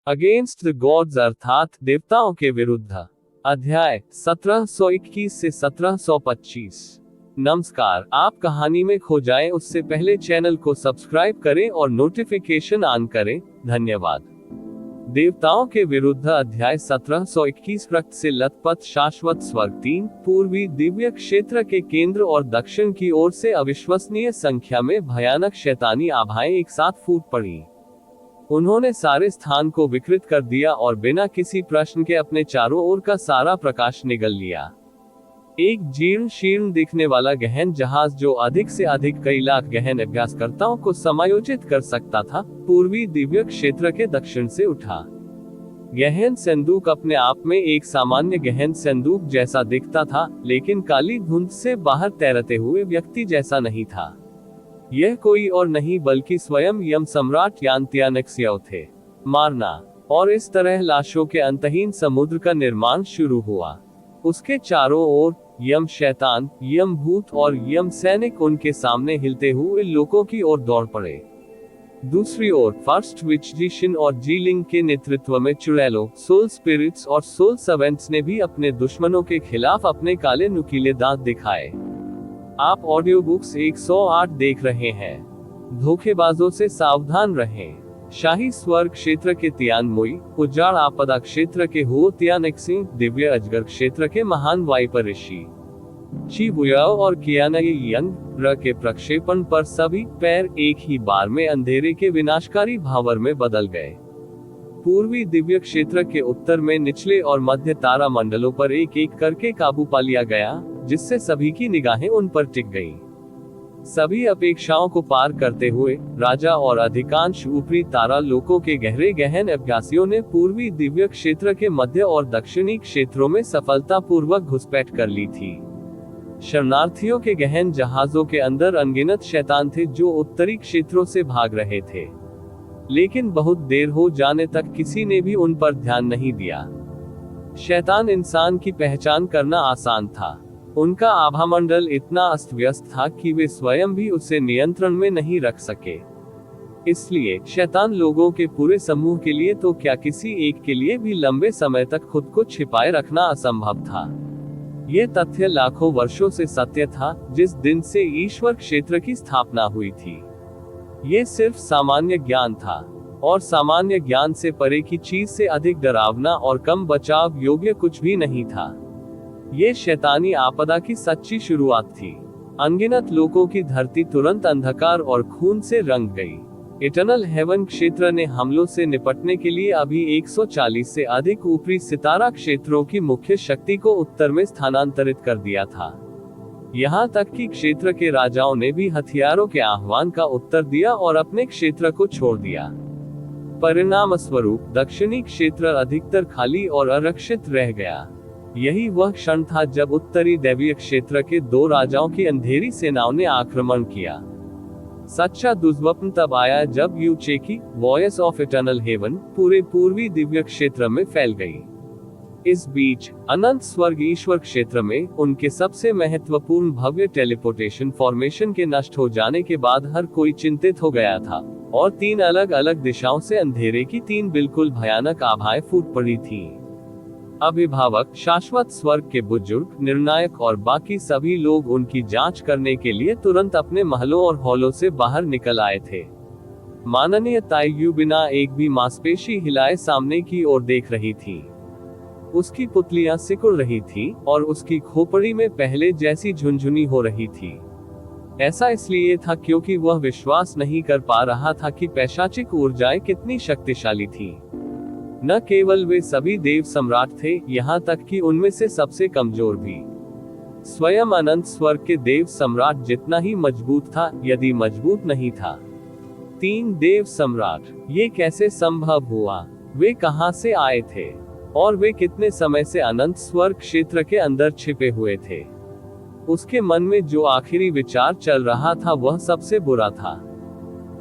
Against the gods अर्थात देवताओं के विरुद्ध। अध्याय 1721 से 1725। नमस्कार, आप कहानी में खो जाएं उससे पहले चैनल को सब्सक्राइब करें और नोटिफिकेशन ऑन करें। धन्यवाद। देवताओं के विरुद्ध अध्याय 1721। रक्त से लथपथ शाश्वत स्वर्ग 3 पूर्वी दिव्य क्षेत्र के केंद्र और दक्षिण की ओर से अविश्वसनीय संख्या में भयानक शैतानी आभाएं एक साथ फूट पड़ी। उन्होंने सारे स्थान को विकृत कर दिया और बिना किसी प्रश्न के अपने चारों ओर का सारा प्रकाश निगल लिया। एक जीर्ण शीर्ण दिखने वाला गहन जहाज जो अधिक से अधिक कई लाख गहन अभ्यासकर्ताओं को समायोजित कर सकता था, पूर्वी दिव्य क्षेत्र के दक्षिण से उठा। गहन संदूक अपने आप में एक सामान्य गहन संदूक जैसा दिखता था, लेकिन काली धुंध से बाहर तैरते हुए व्यक्ति जैसा नहीं था। यह कोई और नहीं बल्कि स्वयं यम सम्राट यांत्यानक्स्यव थे। मारना और इस तरह लाशों के अंतहीन समुद्र का निर्माण शुरू हुआ। उसके चारों ओर यम शैतान, यम भूत और यम सैनिक उनके सामने हिलते हुए लोगों की ओर दौड़ पड़े। दूसरी ओर फर्स्ट विचजिशन और जीलिंग के नेतृत्व में चुड़ैलों, सोल स्पिरिट्स और सोल सर्वेंट्स ने भी अपने दुश्मनों के खिलाफ अपने काले नुकीले दांत दिखाए। आप ऑडियो बुक्स 108 देख रहे हैं। धोखेबाजों से सावधान रहें। शाही स्वर्ग क्षेत्र के तियानमुई, उजाड़ आपदा क्षेत्र के हुओ तियानक्सी, दिव्य अजगर क्षेत्र के महान वाइपर ऋषि चिबुयाओ और कियानई यंग र के प्रक्षेपण पर सभी पैर एक ही बार में अंधेरे के विनाशकारी भावर में बदल गए। पूर्वी दिव्य क्षेत्र के उत्तर में निचले और मध्य तारा मंडलों पर एक एक करके काबू पा लिया गया, जिससे सभी की निगाहें उन पर टिक गईं। सभी अपेक्षाओं को पार करते हुए राजा और अधिकांश ऊपरी तारा लोकों के गहरे गहन अभ्यासियों ने पूर्वी दिव्य क्षेत्र के मध्य और दक्षिणी क्षेत्रों में सफलतापूर्वक घुसपैठ कर ली थी। शरणार्थियों के गहन जहाजों के अंदर अनगिनत शैतान थे जो उत्तरी क्षेत्रों से भाग रहे थे, लेकिन बहुत देर हो जाने तक किसी ने भी उन पर ध्यान नहीं दिया। शैतान इंसान की पहचान करना आसान था। उनका आभामंडल इतना अस्त व्यस्त था कि वे स्वयं भी उसे नियंत्रण में नहीं रख सके। इसलिए शैतान लोगों के पूरे समूह के लिए तो क्या किसी एक के लिए भी लंबे समय तक खुद को छिपाए रखना असंभव था। यह तथ्य लाखों वर्षों से सत्य था जिस दिन से ईश्वर क्षेत्र की स्थापना हुई थी। ये सिर्फ सामान्य ज्ञान था, और सामान्य ज्ञान से परे की चीज से अधिक डरावना और कम बचाव योग्य कुछ भी नहीं था। ये शैतानी आपदा की सच्ची शुरुआत थी। अनगिनत लोगों की धरती तुरंत अंधकार और खून से रंग गई। इटर्नल हेवन क्षेत्र ने हमलों से निपटने के लिए अभी 140 से अधिक ऊपरी सितारा क्षेत्रों की मुख्य शक्ति को उत्तर में स्थानांतरित कर दिया था। यहाँ तक कि क्षेत्र के राजाओं ने भी हथियारों के आह्वान का उत्तर दिया और अपने क्षेत्र को छोड़ दिया। परिणाम स्वरूप दक्षिणी क्षेत्र अधिकतर खाली और आरक्षित रह गया। यही वह क्षण था जब उत्तरी दैवीय क्षेत्र के दो राजाओं की अंधेरी सेनाओं ने आक्रमण किया। सच्चा दुष्स्वप्न तब आया जब यूचेकी वॉयस ऑफ इटर्नल हेवन पूरे पूर्वी दिव्य क्षेत्र में फैल गई। इस बीच अनंत स्वर्ग ईश्वर क्षेत्र में उनके सबसे महत्वपूर्ण भव्य टेलीपोर्टेशन फॉर्मेशन के नष्ट हो जाने के बाद हर कोई चिंतित हो गया था, और 3 अलग अलग दिशाओं से अंधेरे की 3 बिल्कुल भयानक आभाएं फूट पड़ी थीं। अभिभावक, शाश्वत स्वर्ग के बुजुर्ग, निर्णायक और बाकी सभी लोग उनकी जांच करने के लिए तुरंत अपने महलों और हॉलों से बाहर निकल आए थे। माननीय ताइयू बिना एक भी मांसपेशी हिलाए सामने की ओर देख रही थी। उसकी पुतलियां सिकुड़ रही थी और उसकी खोपड़ी में पहले जैसी झुनझुनी हो रही थी। ऐसा इसलिए था क्योंकि वह विश्वास नहीं कर पा रहा था कि पैशाचिक ऊर्जाएं कितनी शक्तिशाली थी। न केवल वे सभी देव सम्राट थे, यहाँ तक कि उनमें से सबसे कमजोर भी स्वयं अनंत स्वर्ग के देव सम्राट जितना ही मजबूत था, यदि मजबूत नहीं था। 3 देव सम्राट, ये कैसे संभव हुआ? वे कहां से आए थे और वे कितने समय से अनंत स्वर्ग क्षेत्र के अंदर छिपे हुए थे? उसके मन में जो आखिरी विचार चल रहा था वह सबसे बुरा था।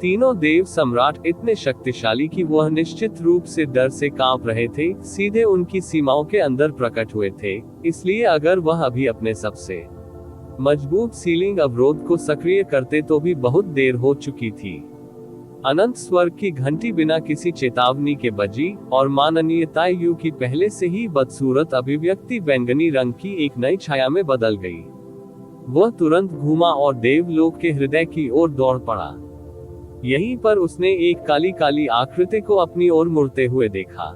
तीनों देव सम्राट इतने शक्तिशाली कि वह निश्चित रूप से डर से कांप रहे थे, सीधे उनकी सीमाओं के अंदर प्रकट हुए थे। इसलिए अगर वह अभी अपने सबसे मजबूत सीलिंग अवरोध को सक्रिय करते तो भी बहुत देर हो चुकी थी। अनंत स्वर्ग की घंटी बिना किसी चेतावनी के बजी, और माननीय ताययू की पहले से ही बदसूरत अभिव्यक्ति बैंगनी रंग की एक नई छाया में बदल गई। वह तुरंत घूमा और देवलोक के हृदय की ओर दौड़ पड़ा। यहीं पर उसने एक काली काली आकृति को अपनी ओर मुड़ते हुए देखा।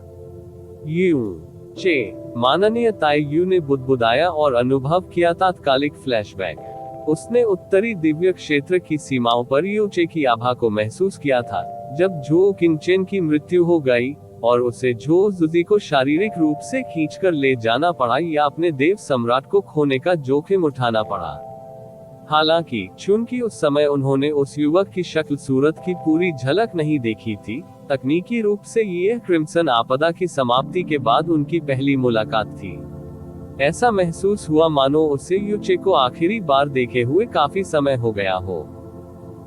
यूं चे, माननीय ताययू ने बुदबुदाया और अनुभव किया तात्कालिक फ्लैशबैक। उसने उत्तरी दिव्य क्षेत्र की सीमाओं पर यूचे की आभा को महसूस किया था, जब झो किंगचेन की मृत्यु हो गई और उसे झो जुजी को शारीरिक रूप से खींचकर ले जाना पड़ा या अपने देव सम्राट को खोने का जोखिम उठाना पड़ा। हालांकि चूंकि उस समय उन्होंने उस युवक की शक्ल सूरत की पूरी झलक नहीं देखी थी, तकनीकी रूप से यह क्रिम्सन आपदा की समाप्ति के बाद उनकी पहली मुलाकात थी। ऐसा महसूस हुआ मानो उसे यूचे को आखिरी बार देखे हुए काफी समय हो गया हो।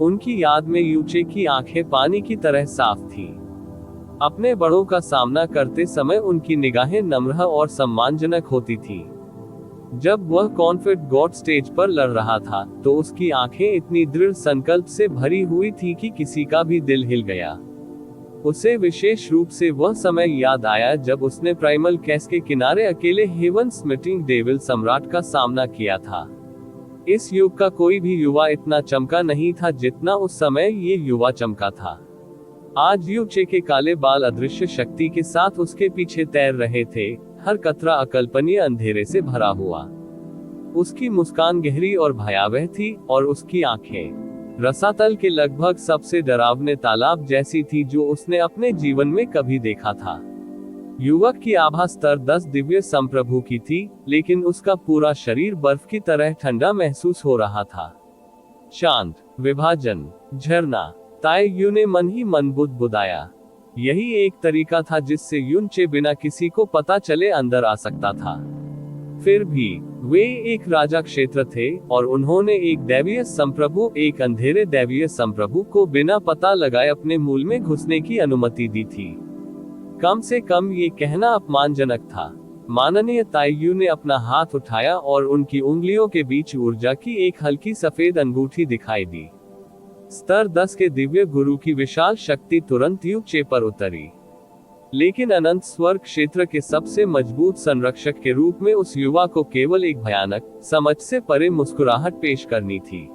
उनकी याद में यूचे की आंखें पानी की तरह साफ थी। अपने बड़ों का सामना करते समय उनकी निगाहें नम्र और सम्मानजनक होती थी। जब वह कॉन्फिड गॉड स्टेज पर लड़ रहा था, तो उसकी आंखें इतनी दृढ़ संकल्प से भरी हुई थी कि किसी का भी दिल हिल गया। उसे विशेष रूप से वह समय याद आया जब उसने प्राइमल कैस के किनारे अकेले हेवन स्मिटिंग डेविल सम्राट का सामना किया था। इस युग का कोई भी युवा इतना चमका नहीं था जितना उस समय ये युवा चमका था। आज यूचे के काले बाल अदृश्य शक्ति के साथ उसके पीछे तैर रहे थे, हर कतरा अकल्पनीय अंधेरे से भरा हुआ। उसकी मुस्कान गहरी और भयावह थी, और उसकी आंखें रसातल के लगभग सबसे डरावने तालाब जैसी थी जो उसने अपने जीवन में कभी देखा था। युवक की आभा स्तर 10 दिव्य संप्रभु की थी, लेकिन उसका पूरा शरीर बर्फ की तरह ठंडा महसूस हो रहा था। शांत, विभाजन, झरना, ताययू ने मन ही मन बुदबुदाया। यही एक तरीका था जिससे यूचे बिना किसी को पता चले अंदर आ सकता था। फिर भी वे एक राजा क्षेत्र थे, और उन्होंने एक दैवीय संप्रभु, एक अंधेरे दैवीय संप्रभु को बिना पता लगाए अपने मूल में घुसने की अनुमति दी थी। कम से कम ये कहना अपमानजनक था। माननीय ताययू ने अपना हाथ उठाया और उनकी उंगलियों के बीच ऊर्जा की एक हल्की सफेद अंगूठी दिखाई दी। स्तर 10 के दिव्य गुरु की विशाल शक्ति तुरंत यूचे पर उतरी। लेकिन अनंत स्वर्ग क्षेत्र के सबसे मजबूत संरक्षक के रूप में उस युवा को केवल एक भयानक, समझ से परे मुस्कुराहट पेश करनी थी।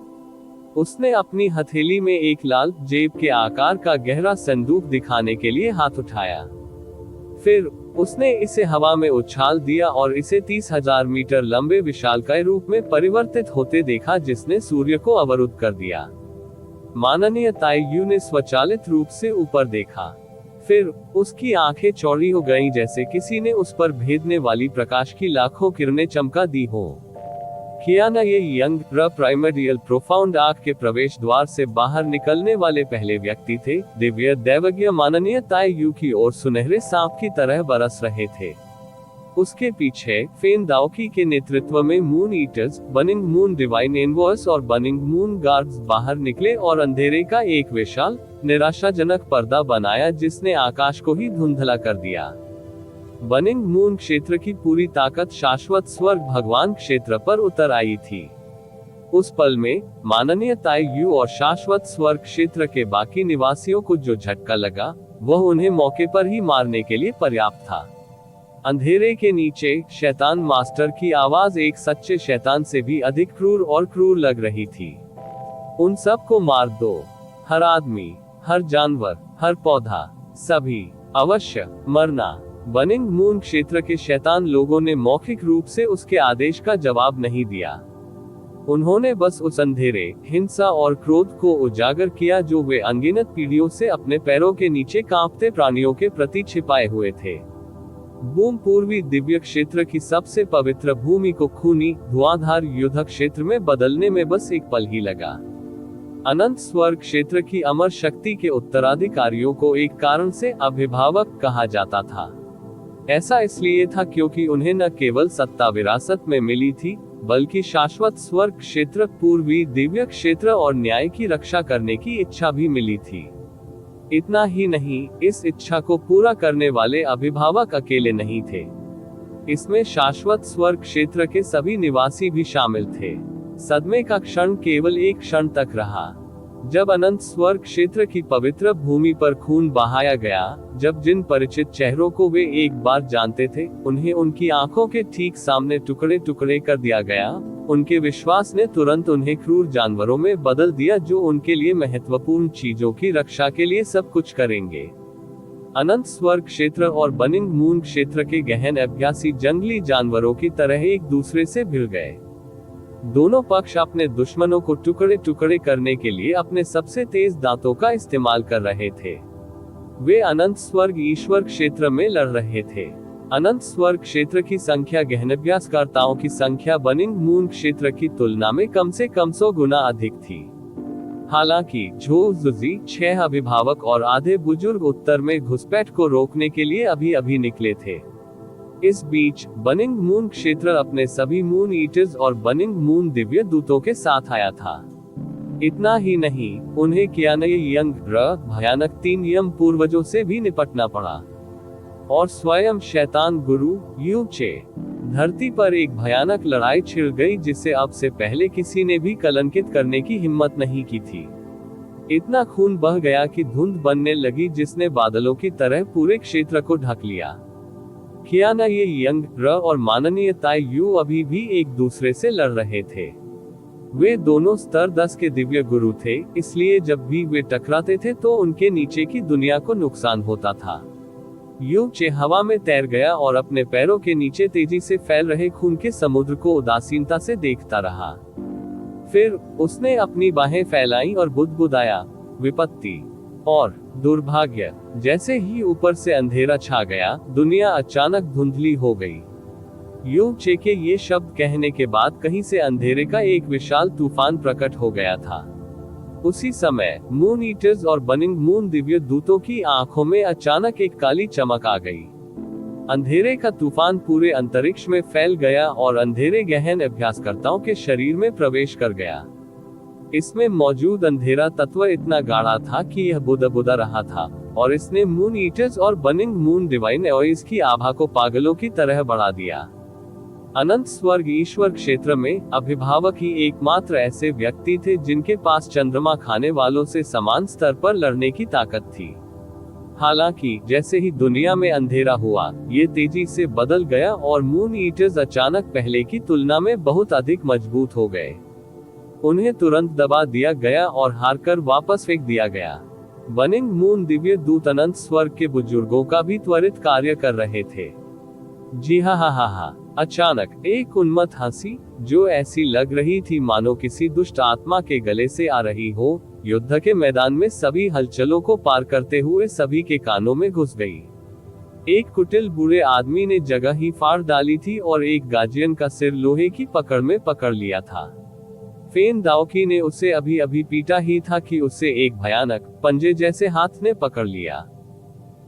उसने अपनी हथेली में एक लाल, जेब के आकार का गहरा संदूक दिखाने के लिए हाथ उठाया। फिर उसने इसे हवा में उछाल दिया और इसे 30,000 मीटर लंबे विशालकाय रूप में परिवर्तित होते देखा, जिसने सूर्य को अवरुद्ध कर दिया। माननीय ताययू ने स्वचालित रूप से ऊपर देखा। फिर उसकी आंखें चौड़ी हो गईं, जैसे किसी ने उस पर भेदने वाली प्रकाश की लाखों किरणें चमका दी हो। कियाना ये यंग प्राइमर्डियल प्रोफाउंड आंख के प्रवेश द्वार से बाहर निकलने वाले पहले व्यक्ति थे। दिव्य दैवज्ञ माननीय ताययू की ओर सुनहरे सांप की तरह बरस रहे थे। उसके पीछे फेन दाओकी के नेतृत्व में moon eaters, Warring moon divine एनवॉयस और बनिंग मून गार्ड्स बाहर निकले और अंधेरे का एक विशाल, निराशाजनक पर्दा बनाया जिसने आकाश को ही धुंधला कर दिया। बनिंग मून क्षेत्र की पूरी ताकत शाश्वत स्वर्ग भगवान क्षेत्र पर उतर आई थी। उस पल में माननीय ताययू और शाश्वत स्वर्ग क्षेत्र के बाकी निवासियों को जो झटका लगा, वह उन्हें मौके पर ही मारने के लिए पर्याप्त था। अंधेरे के नीचे शैतान मास्टर की आवाज एक सच्चे शैतान से भी अधिक क्रूर और क्रूर लग रही थी। उन सब को मार दो, हर आदमी, हर जानवर, हर पौधा, सभी अवश्य मरना। बनिंग मून क्षेत्र के शैतान लोगों ने मौखिक रूप से उसके आदेश का जवाब नहीं दिया। उन्होंने बस उस अंधेरे, हिंसा और क्रोध को उजागर किया जो वे अनगिनत पीढ़ियों से अपने पैरों के नीचे कांपते प्राणियों के प्रति छिपाए हुए थे। बूम पूर्वी दिव्य क्षेत्र की सबसे पवित्र भूमि को खूनी, धुआंधार युद्ध क्षेत्र में बदलने में बस एक पल ही लगा। अनंत स्वर्ग क्षेत्र की अमर शक्ति के उत्तराधिकारियों को एक कारण से अभिभावक कहा जाता था। ऐसा इसलिए था क्योंकि उन्हें न केवल सत्ता विरासत में मिली थी, बल्कि शाश्वत स्वर्ग क्षेत्र, पूर्वी दिव्य क्षेत्र और न्याय की रक्षा करने की इच्छा भी मिली थी। इतना ही नहीं, इस इच्छा को पूरा करने वाले अभिभावक अकेले नहीं थे। इसमें शाश्वत स्वर्ग क्षेत्र के सभी निवासी भी शामिल थे। सदमे का क्षण केवल एक क्षण तक रहा। जब अनंत स्वर्ग क्षेत्र की पवित्र भूमि पर खून बहाया गया, जब जिन परिचित चेहरों को वे एक बार जानते थे, उन्हें उनकी आंखों के ठीक सामने टुकड़े टुकड़े कर दिया गया, उनके विश्वास ने तुरंत उन्हें क्रूर जानवरों में बदल दिया जो उनके लिए महत्वपूर्ण चीजों की रक्षा के लिए सब कुछ करेंगे। अनंत स्वर्ग क्षेत्र और बर्निंग मून क्षेत्र के गहन अभ्यासी जंगली जानवरों की तरह एक दूसरे से भिड़ गए। दोनों पक्ष अपने दुश्मनों को टुकड़े टुकड़े करने के लिए अपने सबसे तेज दांतों का इस्तेमाल कर रहे थे। वे अनंत स्वर्ग ईश्वर क्षेत्र में लड़ रहे थे। अनंत स्वर्ग क्षेत्र की संख्या गहनाभ्यासकर्ताओं की संख्या बर्निंग मून क्षेत्र की तुलना में कम से कम 100 गुना अधिक थी। हालांकि झो जुजी 6 अभिभावक और आधे बुजुर्ग उत्तर में घुसपैठ को रोकने के लिए अभी निकले थे। इस बीच बर्निंग मून क्षेत्र अपने सभी मून ईटर्स और बर्निंग मून दिव्य दूतों के साथ आया था। इतना ही नहीं, उन्हें कियानय यंग भयानक 3 यम पूर्वजों से भी निपटना पड़ा और स्वयं शैतान गुरु यू चे। धरती पर एक भयानक लड़ाई छिड़ गई जिसे अब से पहले किसी ने भी कलंकित करने की हिम्मत नहीं की थी। इतना खून बह गया कि धुंध बनने लगी जिसने बादलों की तरह पूरे क्षेत्र को ढक लिया। कियानय यंग और माननीय ताई यू अभी भी एक दूसरे से लड़ रहे थे। वे दोनों स्तर 10 के दिव्य गुरु थे, इसलिए जब भी वे टकराते थे तो उनके नीचे की दुनिया को नुकसान होता था। यू चे हवा में तैर गया और अपने पैरों के नीचे तेजी से फैल रहे खून के समुद्र को उदासीनता से देखता रहा। फिर उसने अपनी बाहें फैलाई और बुदबुदाया, विपत्ति और दुर्भाग्य। जैसे ही ऊपर से अंधेरा छा गया, दुनिया अचानक धुंधली हो गई। यू चे के ये शब्द कहने के बाद कहीं से अंधेरे का एक विशाल तूफान प्रकट हो गया था। उसी समय मून ईटर्स और बर्निंग मून दिव्य दूतों की आंखों में अचानक एक काली चमक आ गई। अंधेरे का तूफान पूरे अंतरिक्ष में फैल गया और अंधेरे गहन अभ्यासकर्ताओं के शरीर में प्रवेश कर गया। इसमें मौजूद अंधेरा तत्व इतना गाढ़ा था कि यह बुदा रहा था और इसने मून ईटर्स और बर्निंग मून डिवाइन एओइस की आभा को पागलों की तरह बढ़ा दिया। अनंत स्वर्ग ईश्वर क्षेत्र में अभिभावक ही एकमात्र ऐसे व्यक्ति थे जिनके पास चंद्रमा खाने वालों से समान स्तर पर लड़ने की ताकत थी। हालांकि जैसे ही दुनिया में अंधेरा हुआ, ये तेजी से बदल गया और मून ईटर्स अचानक पहले की तुलना में बहुत अधिक मजबूत हो गए। उन्हें तुरंत दबा दिया गया और हारकर वापस फेंक दिया गया। बर्निंग मून दिव्य दूत अनंत स्वर्ग के बुजुर्गों का भी त्वरित कार्य कर रहे थे। जी हाँ। अचानक एक उन्मत्त हंसी, जो ऐसी लग रही थी मानो किसी दुष्ट आत्मा के गले से आ रही हो, युद्ध के मैदान में सभी हलचलों को पार करते हुए सभी के कानों में घुस गई। एक कुटिल बूढ़े आदमी ने जगह ही फाड़ डाली थी और एक गार्जियन का सिर लोहे की पकड़ में पकड़ लिया था। फेन दाओकी ने उसे अभी पीटा ही था कि उसे एक भयानक पंजे जैसे हाथ ने पकड़ लिया।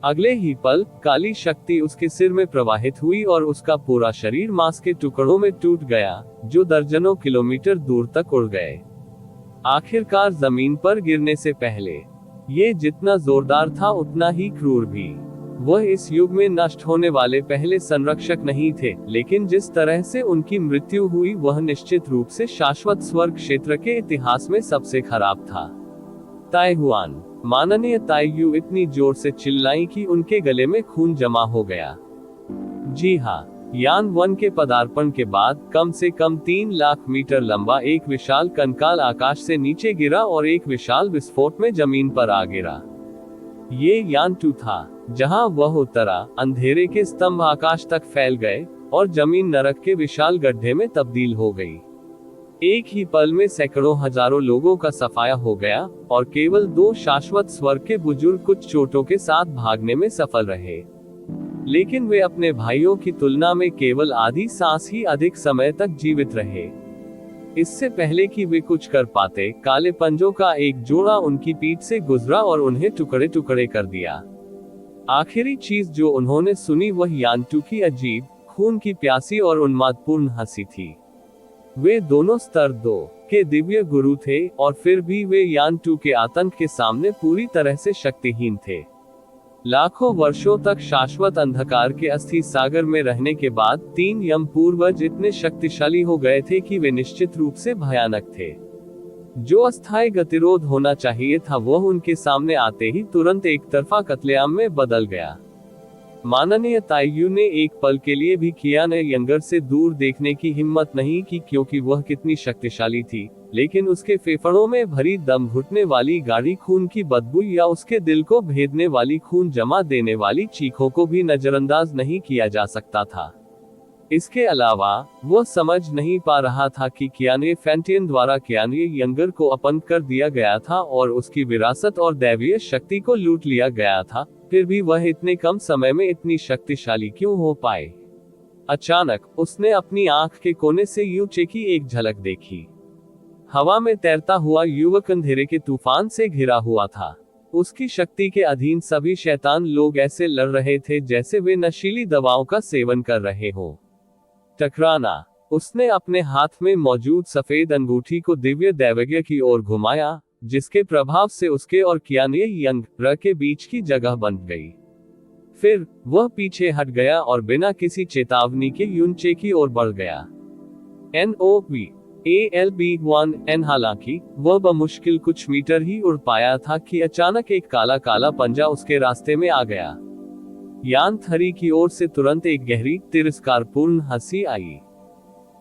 अगले ही पल काली शक्ति उसके सिर में प्रवाहित हुई और उसका पूरा शरीर मांस के टुकड़ों में टूट गया, जो दर्जनों किलोमीटर दूर तक उड़ गए। आखिरकार जमीन पर गिरने से पहले ये जितना जोरदार था उतना ही क्रूर भी। वह इस युग में नष्ट होने वाले पहले संरक्षक नहीं थे, लेकिन जिस तरह से उनकी मृत्यु हुई वह निश्चित रूप से शाश्वत स्वर्ग क्षेत्र के इतिहास में सबसे खराब था। ताइहुआन माननीय ताइयू इतनी जोर से चिल्लाई कि उनके गले में खून जमा हो गया। जी हाँ, यान 1 के पदार्पण के बाद कम से कम 3 लाख मीटर लंबा एक विशाल कंकाल आकाश से नीचे गिरा और एक विशाल विस्फोट में जमीन पर आ गिरा। ये यान 2 था। जहां वह उतरा, अंधेरे के स्तंभ आकाश तक फैल गए और जमीन नरक के विशाल गड्ढे में तब्दील हो गई। एक ही पल में सैकड़ों हजारों लोगों का सफाया हो गया और केवल 2 शाश्वत स्वर्ग के बुजुर्ग कुछ चोटों के साथ भागने में सफल रहे। लेकिन वे अपने भाइयों की तुलना में केवल आधी सांस ही अधिक समय तक जीवित रहे। इससे पहले कि वे कुछ कर पाते, काले पंजों का एक जोड़ा उनकी पीठ से गुजरा और उन्हें टुकड़े टुकड़े कर दिया। आखिरी चीज जो उन्होंने सुनी वह यान 2 की अजीब, खून की प्यासी और उन्मादपूर्ण हंसी थी। वे दोनों स्तर 2 के दिव्य गुरु थे और फिर भी वे यान 2 के आतंक के सामने पूरी तरह से शक्तिहीन थे। लाखों वर्षों तक शाश्वत अंधकार के अस्थि सागर में रहने के बाद 3 यम पूर्वज इतने शक्तिशाली हो गए थे कि वे निश्चित रूप से भयानक थे। जो अस्थायी गतिरोध होना चाहिए था वह उनके सामने आते ही तुरंत एक तरफा कत्लेआम में बदल गया। माननीय ताइयू ने एक पल के लिए भी कियान यंगर से दूर देखने की हिम्मत नहीं की, क्योंकि वह कितनी शक्तिशाली थी, लेकिन उसके फेफड़ों में भरी दम घुटने वाली गाढ़ी खून की बदबू या उसके दिल को भेदने वाली खून जमा देने वाली चीखों को भी नजरअंदाज नहीं किया जा सकता था। इसके अलावा वह समझ नहीं पा रहा था कि कियाने फैंटियन द्वारा कियाने यंगर को अपंग कर दिया गया था और उसकी विरासत और दैवीय शक्ति को लूट लिया गया था, फिर भी वह इतने कम समय में इतनी शक्तिशाली क्यों हो पाए। अचानक उसने अपनी आंख के कोने से यूचे की एक झलक देखी। हवा में तैरता हुआ युवक अंधेरे के तूफान से घिरा हुआ था। उसकी शक्ति के अधीन सभी शैतान लोग ऐसे लड़ रहे थे जैसे वे नशीली दवाओं का सेवन कर रहे हो। टकराना। उसने अपने हाथ में मौजूद सफेद अंगूठी को दिव्य दैवज्ञ की ओर घुमाया, जिसके प्रभाव से उसके और कियाने यंगर के बीच की जगह बन गई। फिर वह पीछे हट गया और बिना किसी चेतावनी के यूनचे की ओर बढ़ गया। NOPALB1N। हालांकि वह बमुश्किल कुछ मीटर ही उड़ पाया था कि अचानक एक काला काला पंजा उसके रास्ते में आ गया। यान थरी की ओर से तुरंत एक गहरी तिरस्कारपूर्ण हंसी आई।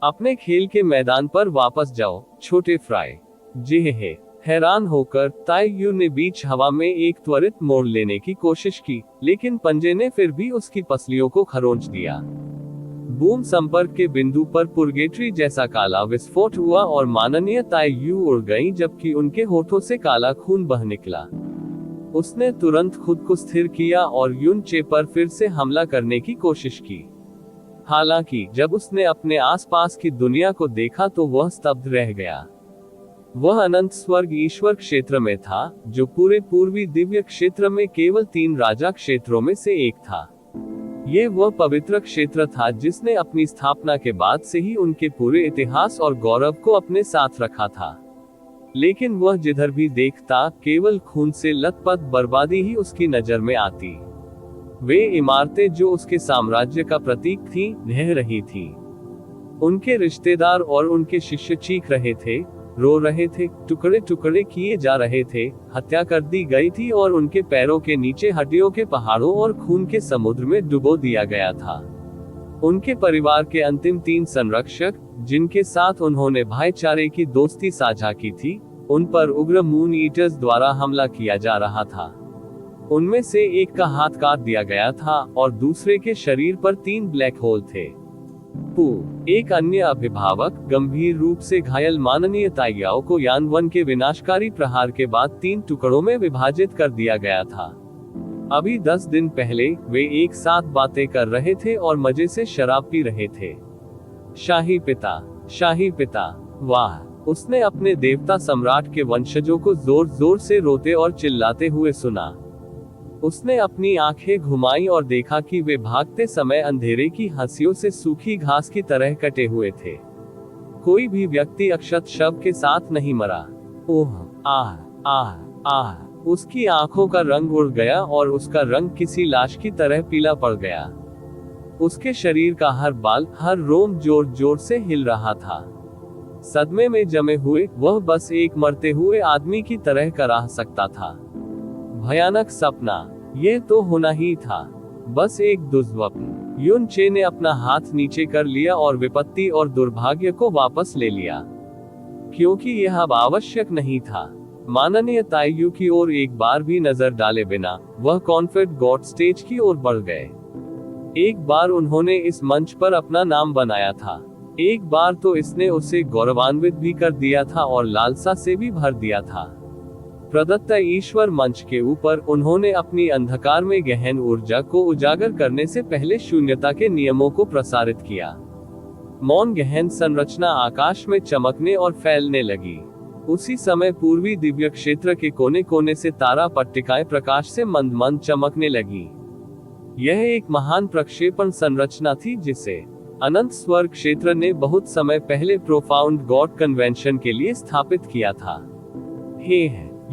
अपने खेल के मैदान पर वापस जाओ, छोटे फ्राई। जे हैरान होकर ताइयू ने बीच हवा में एक त्वरित मोड़ लेने की कोशिश की, लेकिन पंजे ने फिर भी उसकी पसलियों को खरोंच दिया। बूम संपर्क के बिंदु पर पुर्गेटरी जैसा काला विस्फोट हुआ और माननीय ताइयू उड़ गई, जबकि उनके होठों से काला खून बह निकला। उसने तुरंत खुद को स्थिर किया और यूनचे पर फिर से हमला करने की कोशिश की। हालांकि जब उसने अपने आसपास की दुनिया को देखा तो वह स्तब्ध रह गया। वह अनंत स्वर्ग ईश्वर क्षेत्र में था, जो पूरे पूर्वी दिव्य क्षेत्र में केवल 3 राजा क्षेत्रों में से एक था। ये वह पवित्र क्षेत्र था जिसने अपनी स्थापना के बाद से ही उनके पूरे इतिहास और गौरव को अपने साथ रखा था। लेकिन वह जिधर भी देखता केवल खून से लथपथ बर्बादी ही उसकी नजर में आती। वे इमारतें जो उसके साम्राज्य का प्रतीक थीं, ढह रही थीं। उनके रिश्तेदार और उनके शिष्य चीख रहे थे, रो रहे थे, टुकड़े टुकड़े किए जा रहे थे, हत्या कर दी गई थी और उनके पैरों के नीचे हड्डियों के पहाड़ों और खून के समुद्र में डुबो दिया गया था। उनके परिवार के अंतिम 3 संरक्षक, जिनके साथ उन्होंने भाईचारे की दोस्ती साझा की थी, उन पर उग्र मून ईटर्स द्वारा हमला किया जा रहा था। उनमें से एक का हाथ काट दिया गया था और दूसरे के शरीर पर 3 ब्लैक होल थे। एक अन्य अभिभावक गंभीर रूप से घायल माननीय ताइयाओ को यान 1 के विनाशकारी प्रहार के बाद 3 टुकड़ों में विभाजित कर दिया गया था। अभी 10 दिन पहले वे एक साथ बातें कर रहे थे और मजे से शराब पी रहे थे। शाही पिता, वाह! उसने अपने देवता सम्राट के वंशजों को जोर जोर से रोते और चिल्लाते हुए सुना। उसने अपनी आंखें घुमाई और देखा कि वे भागते समय अंधेरे की हंसियों से सूखी घास की तरह कटे हुए थे। कोई भी व्यक्ति अक्षत शव के साथ नहीं मरा। ओह, आह, आह, आह! उसकी आंखों का रंग उड़ गया और उसका रंग किसी लाश की तरह पीला पड़ गया। उसके शरीर का हर बाल, हर रोम जोर जोर से हिल रहा था। सदमे में जमे हुए वह बस एक मरते हुए आदमी की तरह कराह सकता था। भयानक सपना, यह तो होना ही था, बस एक दुस्वप्न। यूनचे ने अपना हाथ नीचे कर लिया और विपत्ति और दुर्भाग्य को वापस ले लिया, क्योंकि यह अब आवश्यक नहीं था। माननीय ताइयू की ओर एक बार भी नजर डाले बिना वह कॉन्फेड गॉड स्टेज की ओर बढ़ गए। एक बार उन्होंने इस मंच पर अपना नाम बनाया था, एक बार तो इसने उसे गौरवान्वित भी कर दिया था और लालसा से भी भर दिया था। प्रदत्त ईश्वर मंच के ऊपर उन्होंने अपनी अंधकार में गहन ऊर्जा को उजागर करने से पहले शून्यता के नियमों को प्रसारित किया। मौन गहन संरचना आकाश में चमकने और फैलने लगी। उसी समय पूर्वी दिव्य क्षेत्र के कोने कोने से तारा पट्टिकाएं प्रकाश से मंद मंद चमकने लगी। यह एक महान प्रक्षेपण संरचना थी जिसे अनंत स्वर्ग क्षेत्र ने बहुत समय पहले प्रोफाउंड गॉड कन्वेंशन के लिए स्थापित किया था।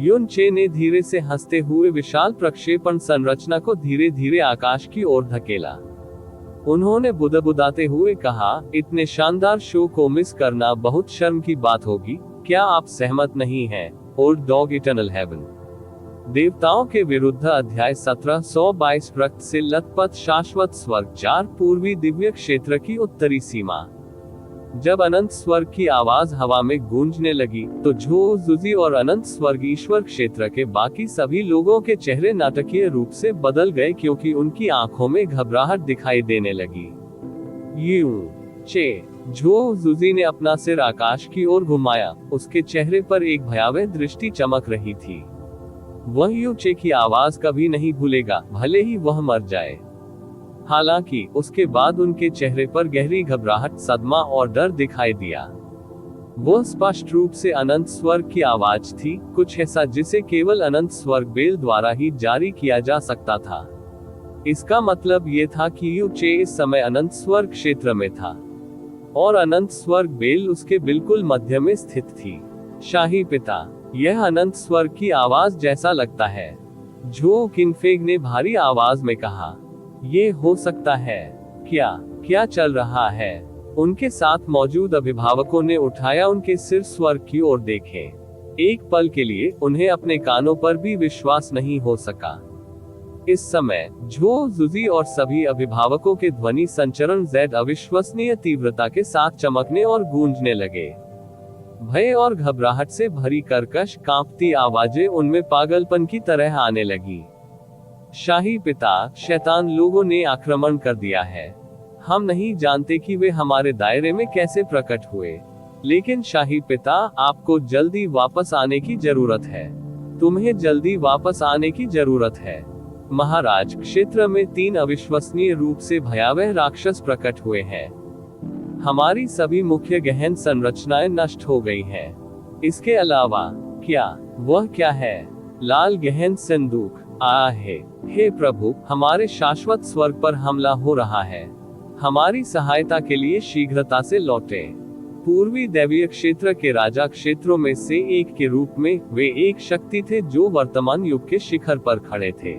यूनचे ने धीरे से हंसते हुए विशाल प्रक्षेपण संरचना को धीरे धीरे आकाश की ओर धकेला। उन्होंने बुदबुदाते हुए कहा, इतने शानदार शो को मिस करना बहुत शर्म की बात होगी, क्या आप सहमत नहीं हैं? Old dog eternal heaven. देवताओं के विरुद्ध अध्याय 1722 रक्त से लथपथ शाश्वत स्वर्ग 4 पूर्वी दिव्य क्षेत्र की उत्तरी सीमा। जब अनंत स्वर्ग की आवाज हवा में गूंजने लगी तो झो जुजी और अनंत स्वर्ग ईश्वर क्षेत्र के बाकी सभी लोगों के चेहरे नाटकीय रूप से बदल गए, क्योंकि उनकी आंखों में घबराहट दिखाई देने लगी। यूं चे झो जुजी ने अपना सिर आकाश की ओर घुमाया। उसके चेहरे पर एक भयावह दृष्टि चमक रही थी। वह यू चे की आवाज कभी नहीं भूलेगा, भले ही वह मर जाए। हालांकि उसके बाद उनके चेहरे पर गहरी घबराहट, सदमा और डर दिखाई दिया। वह स्पष्ट रूप से अनंत स्वर्ग की आवाज थी, कुछ ऐसा जिसे केवल अनंत स्वर्ग बेल द्वारा ही जारी किया जा सकता था। इसका मतलब ये था कि यू चे इस समय अनंत स्वर्ग क्षेत्र में था और अनंत स्वर्ग बेल उसके बिल्कुल मध्य में स्थित थी। शाही पिता, यह अनंत स्वर्ग की आवाज जैसा लगता है, झो किनफेग ने भारी आवाज में कहा। ये हो सकता है। क्या चल रहा है? उनके साथ मौजूद अभिभावकों ने उठाया उनके सिर स्वर्ग की ओर देखे। एक पल के लिए उन्हें अपने कानों पर भी विश्वास नहीं हो सका। इस समय झो जुजी और सभी अभिभावकों के ध्वनि संचरण जेड अविश्वसनीय तीव्रता के साथ चमकने और गूंजने लगे। भय और घबराहट से भरी कर्कश कांपती आवाजें उनमें पागलपन की तरह आने लगी। शाही पिता, शैतान लोगों ने आक्रमण कर दिया है। हम नहीं जानते कि वे हमारे दायरे में कैसे प्रकट हुए, लेकिन शाही पिता, आपको जल्दी वापस आने की जरूरत है। तुम्हें जल्दी वापस आने की जरूरत है। महाराज, क्षेत्र में 3 अविश्वसनीय रूप से भयावह राक्षस प्रकट हुए हैं। हमारी सभी मुख्य गहन संरचनाएं नष्ट हो गई हैं। इसके अलावा वह क्या है? लाल गहन संदूक आया है। हे प्रभु, हमारे शाश्वत स्वर्ग पर हमला हो रहा है। हमारी सहायता के लिए शीघ्रता से लौटे। पूर्वी दैवीय क्षेत्र के राजा क्षेत्रों में से एक के रूप में वे एक शक्ति थे जो वर्तमान युग के शिखर पर खड़े थे।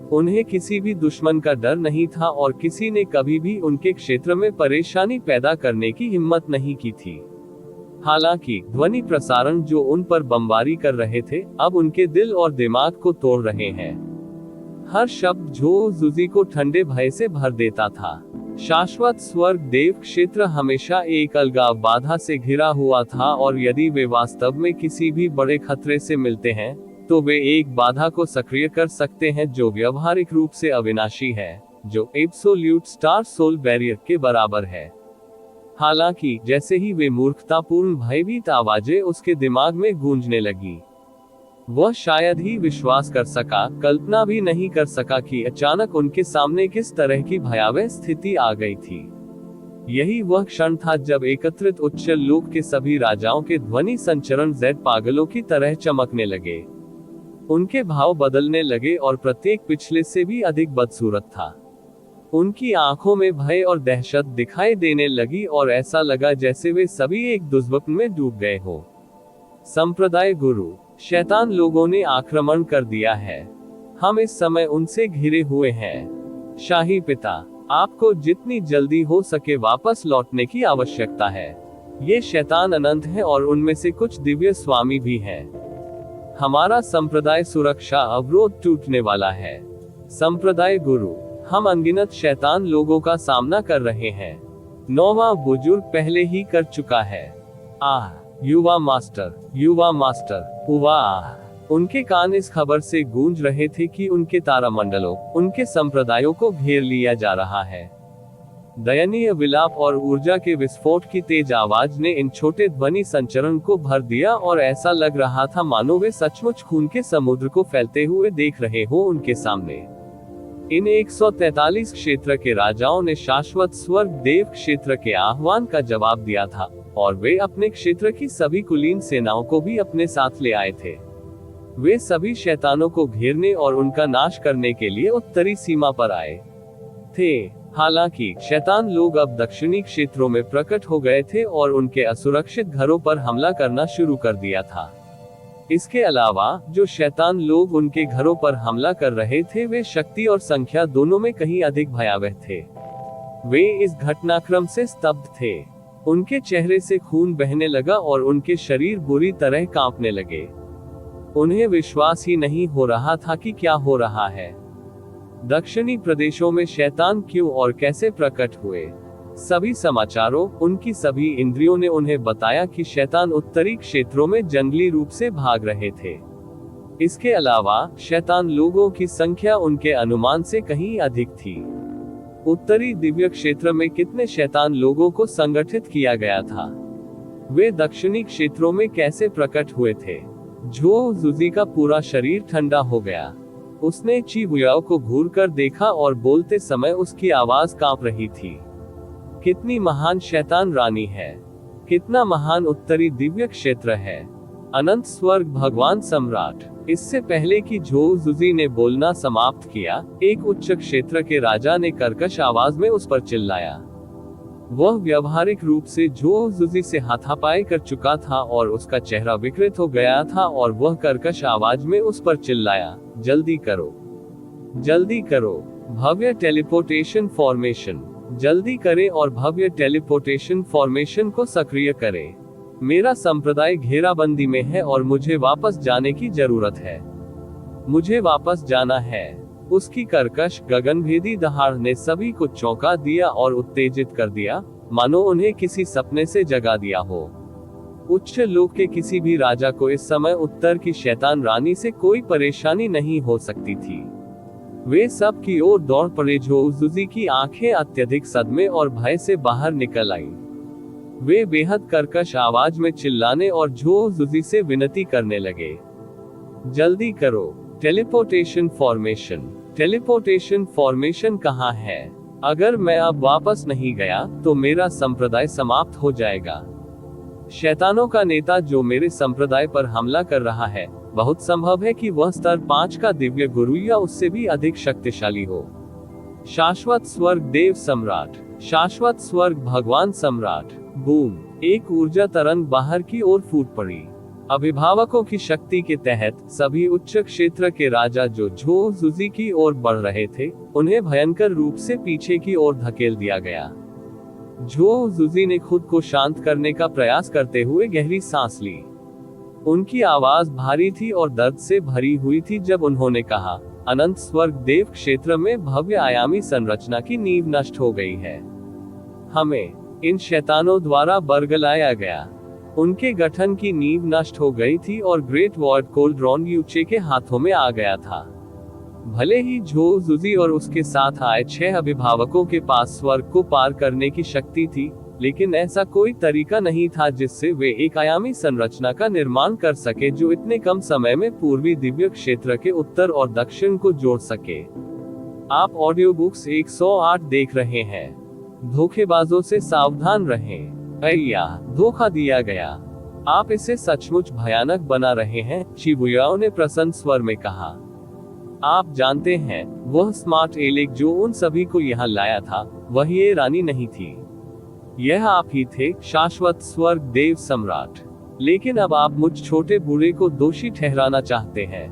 उन्हें किसी भी दुश्मन का डर नहीं था और किसी ने कभी भी उनके क्षेत्र में परेशानी पैदा करने की हिम्मत नहीं की थी। हालांकि ध्वनि प्रसारण जो उन पर बमबारी कर रहे थे, अब उनके दिल और दिमाग को तोड़ रहे हैं। हर शब्द झो जुजी को ठंडे भय से भर देता था। शाश्वत स्वर्ग देव क्षेत्र हमेशा एक अलगाव बाधा से घिरा हुआ था, और यदि वे वास्तव में किसी भी बड़े खतरे से मिलते हैं तो वे एक बाधा को सक्रिय कर सकते हैं जो व्यवहारिक रूप से अविनाशी है, जो एब्सोल्यूट स्टार सोल बैरियर के बराबर है। हालांकि जैसे ही वे मूर्खतापूर्ण भयभीत आवाजें उसके दिमाग में गूंजने लगी, वह शायद ही विश्वास कर सका, कल्पना भी नहीं कर सका कि अचानक उनके सामने किस तरह की भयावह स्थिति आ गई थी। यही वह क्षण था जब एकत्रित उच्च लोक के सभी राजाओं के ध्वनि संचरण जेड पागलों की तरह चमकने लगे। उनके भाव बदलने लगे और प्रत्येक पिछले से भी अधिक बदसूरत था। उनकी आंखों में भय और दहशत दिखाई देने लगी और ऐसा लगा जैसे वे सभी एक दुष्स्वप्न में डूब गए हो। संप्रदाय गुरु, शैतान लोगों ने आक्रमण कर दिया है। हम इस समय उनसे घिरे हुए हैं। शाही पिता, आपको जितनी जल्दी हो सके वापस लौटने की आवश्यकता है। ये शैतान अनंत है और उनमें से कुछ दिव्य स्वामी भी हैं। हमारा संप्रदाय सुरक्षा अवरोध टूटने वाला है। संप्रदाय गुरु, हम अनगिनत शैतान लोगों का सामना कर रहे हैं। 9वां बुजुर्ग पहले ही कर चुका है। युवा मास्टर, उवाह। उनके कान इस खबर से गूंज रहे थे कि उनके तारामंडलों, उनके संप्रदायों को घेर लिया जा रहा है। दयनीय विलाप और ऊर्जा के विस्फोट की तेज आवाज ने इन छोटे ध्वनि संचरण को भर दिया और ऐसा लग रहा था मानो वे सचमुच खून के समुद्र को फैलते हुए देख रहे हो उनके सामने। इन 143 क्षेत्र के राजाओं ने शाश्वत स्वर्ग देव क्षेत्र के आह्वान का जवाब दिया था, और वे अपने क्षेत्र की सभी कुलीन सेनाओं को भी अपने साथ ले आए थे। वे सभी शैतानों को घेरने और उनका नाश करने के लिए उत्तरी सीमा पर आए थे। हालांकि शैतान लोग अब दक्षिणी क्षेत्रों में प्रकट हो गए थे और उनके असुरक्षित घरों पर हमला करना शुरू कर दिया था। इसके अलावा जो शैतान लोग उनके घरों पर हमला कर रहे थे वे शक्ति और संख्या दोनों में कहीं अधिक भयावह थे। वे इस घटनाक्रम से स्तब्ध थे। उनके चेहरे से खून बहने लगा और उनके शरीर बुरी तरह कांपने लगे। उन्हें विश्वास ही नहीं हो रहा था कि क्या हो रहा है। दक्षिणी प्रदेशों में शैतान क्यों और कैसे प्रकट हुए? सभी समाचारों, उनकी सभी इंद्रियों ने उन्हें बताया कि शैतान उत्तरी क्षेत्रों में जंगली रूप से भाग रहे थे। इसके अलावा शैतान लोगों की संख्या उनके अनुमान से कहीं अधिक थी। उत्तरी दिव्य क्षेत्र में कितने शैतान लोगों को संगठित किया गया था? वे दक्षिणी क्षेत्रों में कैसे प्रकट हुए थे? झो जुजी का पूरा शरीर ठंडा हो गया। उसने ची बुयाओ को घूरकर देखा और बोलते समय उसकी आवाज कांप रही थी। कितनी महान शैतान रानी है! कितना महान उत्तरी दिव्य क्षेत्र है! अनंत स्वर्ग भगवान सम्राट! इससे पहले कि झो जुजी ने बोलना समाप्त किया, एक उच्च क्षेत्र के राजा ने कर्कश आवाज में उस पर चिल्लाया। वह व्यावहारिक रूप से झो जुजी से हाथापाई कर चुका था और उसका चेहरा विकृत हो गया था और वह कर्कश आवाज में उस पर चिल्लाया, जल्दी करो, जल्दी करो, भव्य टेलीपोर्टेशन फॉर्मेशन, जल्दी करें और भव्य टेलीपोर्टेशन फॉर्मेशन को सक्रिय करें। मेरा संप्रदाय घेराबंदी में है और मुझे वापस जाने की जरूरत है। मुझे वापस जाना है। उसकी कर्कश गगनभेदी दहाड़ ने सभी को चौंका दिया और उत्तेजित कर दिया, मानो उन्हें किसी सपने से जगा दिया हो। उच्च लोक के किसी भी राजा को इस समय उत्तर की शैतान रानी से कोई परेशानी नहीं हो सकती थी। वे सब की ओर दौड़ पड़े। झो जुजी की आंखें अत्यधिक सदमे और भय से बाहर निकल आईं। वे बेहद कर्कश आवाज में चिल्लाने और झो जुजी से विनती करने लगे, जल्दी करो, टेलीपोर्टेशन फॉर्मेशन, टेलीपोर्टेशन फॉर्मेशन कहाँ है? अगर मैं अब वापस नहीं गया तो मेरा संप्रदाय समाप्त हो जाएगा। शैतानों का नेता जो मेरे संप्रदाय पर हमला कर रहा है, बहुत संभव है कि वह स्तर 5 का दिव्य गुरु या उससे भी अधिक शक्तिशाली हो। शाश्वत स्वर्ग देव सम्राट, शाश्वत स्वर्ग भगवान सम्राट। बूम! एक ऊर्जा तरंग बाहर की ओर फूट पड़ी। अभिभावकों की शक्ति के तहत सभी उच्च क्षेत्र के राजा जो झो जुजी की ओर बढ़ रहे थे, उन्हें भयंकर रूप से पीछे की ओर धकेल दिया गया। झो जुजी ने खुद को शांत करने का प्रयास करते हुए गहरी सांस ली। उनकी आवाज भारी थी और दर्द से भरी हुई थी जब उन्होंने कहा, अनंत स्वर्ग देव क्षेत्र में भव्य आयामी संरचना की नींव नष्ट हो गई है। हमें इन शैतानों द्वारा बरगलाया गया। उनके गठन की नींव नष्ट हो गई थी और ग्रेट वॉर्ड कोल्ड्रॉन यूचे के हाथों में आ गया था। भले ही झो जुजी और उसके साथ आए 6 अभिभावकों के पास स्वर्ग को पार करने की शक्ति थी, लेकिन ऐसा कोई तरीका नहीं था जिससे वे एक आयामी संरचना का निर्माण कर सके जो इतने कम समय में पूर्वी दिव्य क्षेत्र के उत्तर और दक्षिण को जोड़ सके। आप ऑडियो बुक्स 108 देख रहे हैं। धोखेबाजों से सावधान रहें। अय्या, धोखा दिया गया। आप इसे सचमुच भयानक बना रहे हैं, शिबुयाओ ने प्रसन्न स्वर में कहा। आप जानते हैं, वह स्मार्ट एलेक जो उन सभी को यहाँ लाया था, वह ये रानी नहीं थी। यह आप ही थे, शाश्वत स्वर्ग देव सम्राट। लेकिन अब आप मुझ छोटे बूढ़े को दोषी ठहराना चाहते हैं।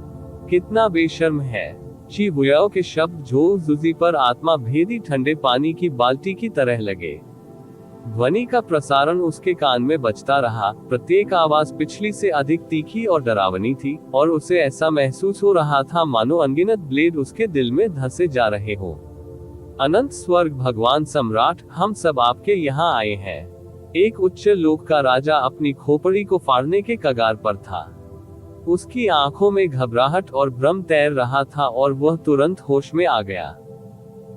कितना बेशर्म है। शिबुयाओ के शब्द झो जुजी पर आत्मा भेदी ठंडे पानी की बाल्टी की तरह लगे। ध्वनि का प्रसारण उसके कान में बजता रहा। प्रत्येक आवाज पिछली से अधिक तीखी और डरावनी थी, और उसे ऐसा महसूस हो रहा था मानो अनगिनत ब्लेड उसके दिल में धंसे जा रहे हो। अनंत स्वर्ग भगवान सम्राट, हम सब आपके यहाँ आए हैं। एक उच्च लोक का राजा अपनी खोपड़ी को फाड़ने के कगार पर था। उसकी आंखों में घबराहट और भ्रम तैर रहा था और वह तुरंत होश में आ गया।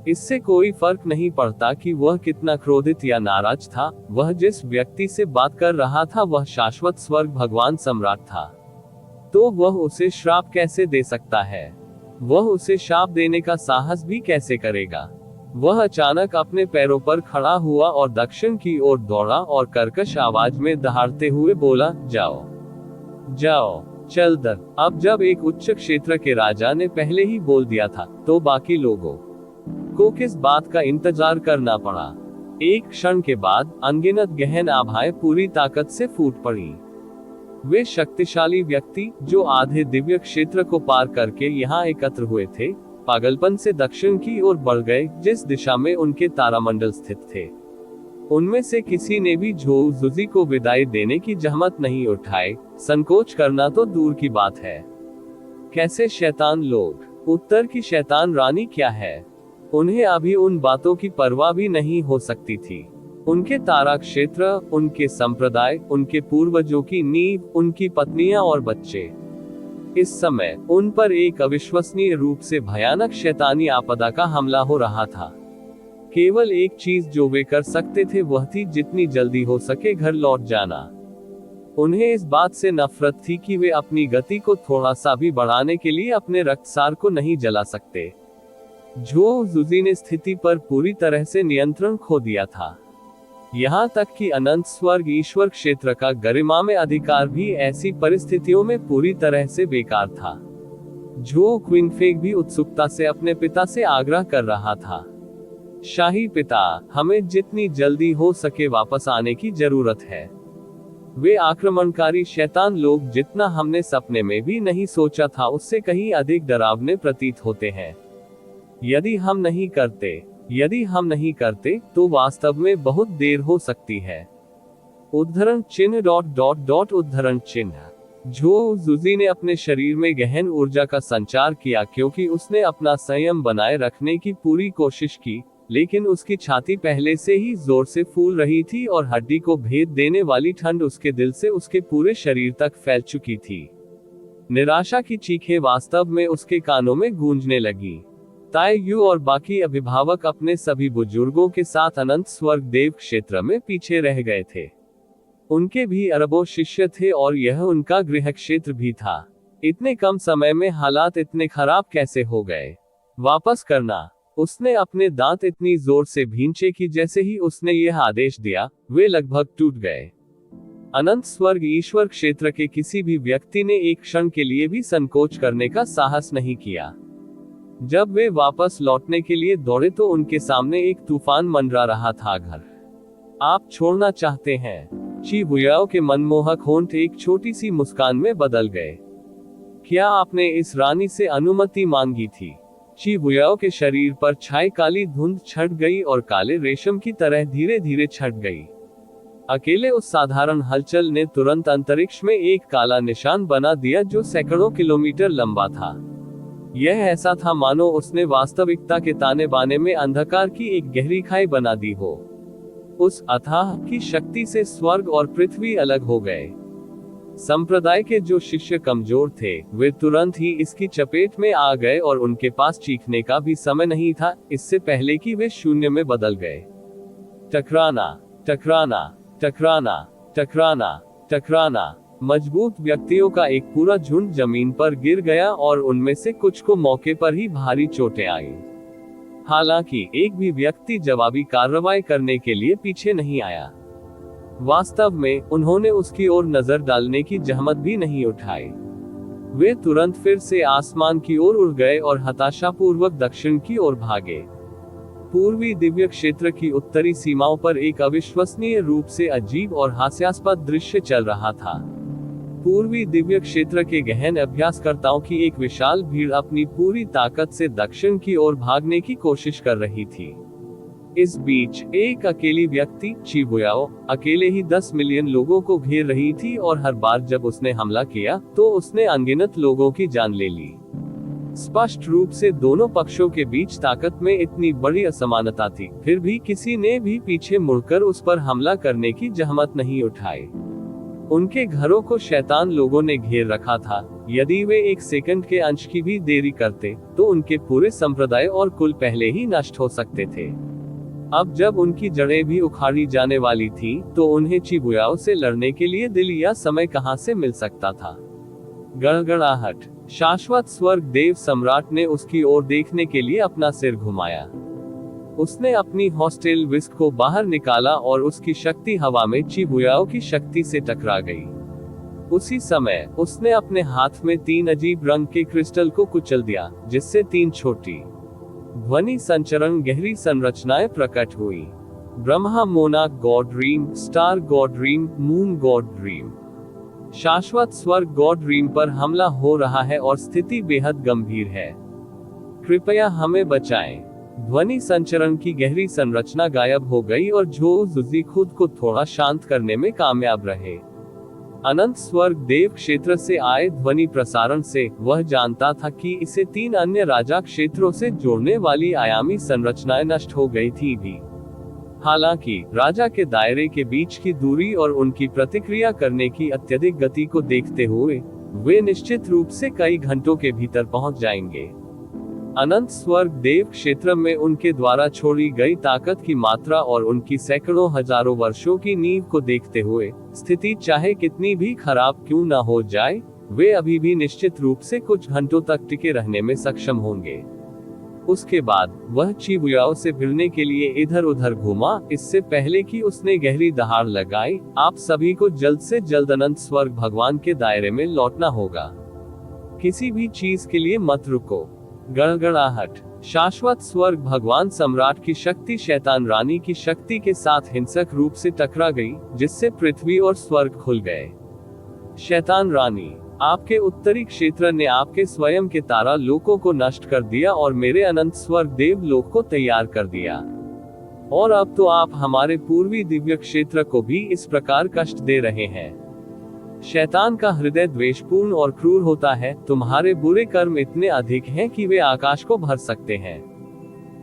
इससे कोई फर्क नहीं पड़ता कि वह कितना क्रोधित या नाराज था, वह जिस व्यक्ति से बात कर रहा था वह शाश्वत स्वर्ग भगवान सम्राट था। तो वह उसे श्राप कैसे दे सकता है? वह उसे शाप देने का साहस भी कैसे करेगा? वह अचानक अपने पैरों पर खड़ा हुआ और दक्षिण की ओर दौड़ा और कर्कश आवाज में दहाड़ते हुए बोला, जाओ, जाओ, चल दर। अब जब एक उच्च क्षेत्र के राजा ने पहले ही बोल दिया था, तो बाकी लोगों को किस बात का इंतजार करना पड़ा? एक क्षण के बाद अनगिनत गहन आभाएं पूरी ताकत से फूट पड़ी। वे शक्तिशाली व्यक्ति जो आधे दिव्य क्षेत्र को पार करके यहाँ एकत्र हुए थे, पागलपन से दक्षिण की ओर बढ़ गए, जिस दिशा में उनके तारामंडल स्थित थे। उनमें से किसी ने भी झोउ जुजी को विदाई देने की जहमत नहीं उठाई, संकोच करना तो दूर की बात है। कैसे शैतान लोग? उत्तर की शैतान रानी क्या है? उन्हें अभी उन बातों की परवाह भी नहीं हो सकती थी। उनके तारा क्षेत्र, उनके संप्रदाय, उनके पूर्वजों की नींव, उनकी पत्नियां और बच्चे। इस समय उन पर एक अविश्वसनीय रूप से भयानक शैतानी आपदा का हमला हो रहा था। केवल एक चीज जो वे कर सकते थे वह थी जितनी जल्दी हो सके घर लौट जाना। उन्हें इस बात से नफरत थी कि वे अपनी गति को थोड़ा सा भी बढ़ाने के लिए अपने रक्तसार को नहीं जला सकते। झोउ जुजी ने स्थिति पर पूरी तरह से नियंत्रण खो दिया था। यहाँ तक कि अनंत स्वर्ग ईश्वर क्षेत्र का गरिमा में अधिकार भी ऐसी परिस्थितियों में पूरी तरह से बेकार था। झोउ क्विंगफेग भी उत्सुकता से अपने पिता से आग्रह कर रहा था, शाही पिता, हमें जितनी जल्दी हो सके वापस आने की जरूरत है। वे आक्रमणकारी शैतान लोग जितना हमने सपने में भी नहीं सोचा था उससे कहीं अधिक डरावने प्रतीत होते हैं। यदि हम नहीं करते तो वास्तव में बहुत देर हो सकती है। उद्धरण चिन्ह उद्धरण चिन्ह। झोउ जुजी ने अपने शरीर में गहन ऊर्जा का संचार किया क्योंकि उसने अपना संयम बनाए रखने की पूरी कोशिश की, लेकिन उसकी छाती पहले से ही जोर से फूल रही थी और हड्डी को भेद देने वाली ठंड उसके दिल से उसके पूरे शरीर तक फैल चुकी थी। निराशा की चीखें वास्तव में उसके कानों में गूंजने लगी। ताई यू और बाकी अभिभावक अपने सभी बुजुर्गों के साथ अनंत स्वर्ग देव क्षेत्र में पीछे रह गए थे। उनके भी अरबों शिष्य थे और यह उनका गृह क्षेत्र भी था। इतने कम समय में हालात इतने खराब कैसे हो गए? वापस करना। उसने अपने दांत इतनी जोर से भींचे कि जैसे ही उसने यह आदेश दिया, वे लगभग टूट गए। अनंत स्वर्ग ईश्वर क्षेत्र के किसी भी व्यक्ति ने एक क्षण के लिए भी संकोच करने का साहस नहीं किया। जब वे वापस लौटने के लिए दौड़े तो उनके सामने एक तूफान मंडरा रहा था। घर आप छोड़ना चाहते हैं? ची बुयाओ के मनमोहक होंठ एक छोटी सी मुस्कान में बदल गए। क्या आपने इस रानी से अनुमति मांगी थी? ची बुयाओ के शरीर पर छाई काली धुंध छट गई और काले रेशम की तरह धीरे धीरे छट गई। अकेले उस साधारण हलचल ने तुरंत अंतरिक्ष में एक काला निशान बना दिया जो सैकड़ों किलोमीटर लंबा था। यह ऐसा था मानो उसने वास्तविकता के ताने बाने में अंधकार की एक गहरी खाई बना दी हो। उस अथाह की शक्ति से स्वर्ग और पृथ्वी अलग हो गए। संप्रदाय के जो शिष्य कमजोर थे वे तुरंत ही इसकी चपेट में आ गए और उनके पास चीखने का भी समय नहीं था इससे पहले कि वे शून्य में बदल गए। टकराना, टकराना, टकराना, टकराना, टकराना। मजबूत व्यक्तियों का एक पूरा झुंड जमीन पर गिर गया और उनमें से कुछ को मौके पर ही भारी चोटें आईं। हालांकि एक भी व्यक्ति जवाबी कार्रवाई करने के लिए पीछे नहीं आया। वास्तव में उन्होंने उसकी ओर नजर डालने की जहमत भी नहीं उठाई। वे तुरंत फिर से आसमान की ओर उड़ गए और हताशापूर्वक दक्षिण की ओर भागे। पूर्वी दिव्य क्षेत्र की उत्तरी सीमाओं पर एक अविश्वसनीय रूप से अजीब और हास्यास्पद दृश्य चल रहा था। पूर्वी दिव्य क्षेत्र के गहन अभ्यासकर्ताओं की एक विशाल भीड़ अपनी पूरी ताकत से दक्षिण की ओर भागने की कोशिश कर रही थी। इस बीच एक अकेली व्यक्ति ची बुयाओ अकेले ही 10 मिलियन लोगों को घेर रही थी और हर बार जब उसने हमला किया तो उसने अनगिनत लोगों की जान ले ली। स्पष्ट रूप से दोनों पक्षों के बीच ताकत में इतनी बड़ी असमानता थी, फिर भी किसी ने भी पीछे मुड़कर उस पर हमला करने की जहमत नहीं उठाई। उनके घरों को शैतान लोगों ने घेर रखा था। यदि वे एक सेकंड के अंश की भी देरी करते तो उनके पूरे संप्रदाय और कुल पहले ही नष्ट हो सकते थे। अब जब उनकी जड़ें भी उखाड़ी जाने वाली थी तो उन्हें ची बुयाओ से लड़ने के लिए दिल या समय कहां से मिल सकता था। गड़गड़ाहट। शाश्वत स्वर्ग देव सम्राट ने उसकी ओर देखने के लिए अपना सिर घुमाया। उसने अपनी हॉस्टेल विस्क को बाहर निकाला और उसकी शक्ति हवा में ची बुयाओ की शक्ति से टकरा गई। उसी समय उसने अपने हाथ में 3 अजीब रंग के क्रिस्टल को कुचल दिया, जिससे 3 छोटी ध्वनि संचरण गहरी संरचनाएं प्रकट हुई। ब्रह्मा मोनाक god dream, star god dream, moon god dream. शाश्वत स्वर्ग गॉड ड्रीम पर हमला हो रहा है और स्थिति बेहद गंभीर है। कृपया हमें बचाएं। ध्वनि संचरण की गहरी संरचना गायब हो गई और झो जुजी खुद को थोड़ा शांत करने में कामयाब रहे। अनंत स्वर्ग देव क्षेत्र से आए ध्वनि प्रसारण से वह जानता था कि इसे 3 अन्य राजा क्षेत्रों से जोड़ने वाली आयामी संरचनाएं नष्ट हो गई थी भी। हालांकि राजा के दायरे के बीच की दूरी और उनकी प्रतिक्रिया करने की अत्यधिक गति को देखते हुए वे निश्चित रूप से कई घंटों के भीतर पहुंच जाएंगे। अनंत स्वर्ग देव क्षेत्र में उनके द्वारा छोड़ी गई ताकत की मात्रा और उनकी सैकड़ों हजारों वर्षों की नींव को देखते हुए स्थिति चाहे कितनी भी खराब क्यों न हो जाए, वे अभी भी निश्चित रूप से कुछ घंटों तक टिके रहने में सक्षम होंगे। उसके बाद वह चिबुयाओ से भिड़ने के लिए इधर उधर घूमा, इससे पहले कि उसने गहरी दहाड़ लगाई। आप सभी को जल्द से जल्द अनंत स्वर्ग भगवान के दायरे में लौटना होगा। किसी भी चीज के लिए मत रुको। गड़गड़ाहट। शाश्वत स्वर्ग भगवान सम्राट की शक्ति शैतान रानी की शक्ति के साथ हिंसक रूप से टकरा गई, जिससे पृथ्वी और स्वर्ग खुल गए। शैतान रानी, आपके उत्तरी क्षेत्र ने आपके स्वयं के तारा लोकों को नष्ट कर दिया और मेरे अनंत स्वर्ग देव लोक को तैयार कर दिया। और अब तो आप हमारे पूर्वी दिव्य क्षेत्र को भी इस प्रकार कष्ट दे रहे हैं। शैतान का हृदय द्वेषपूर्ण और क्रूर होता है। तुम्हारे बुरे कर्म इतने अधिक हैं कि वे आकाश को भर सकते हैं।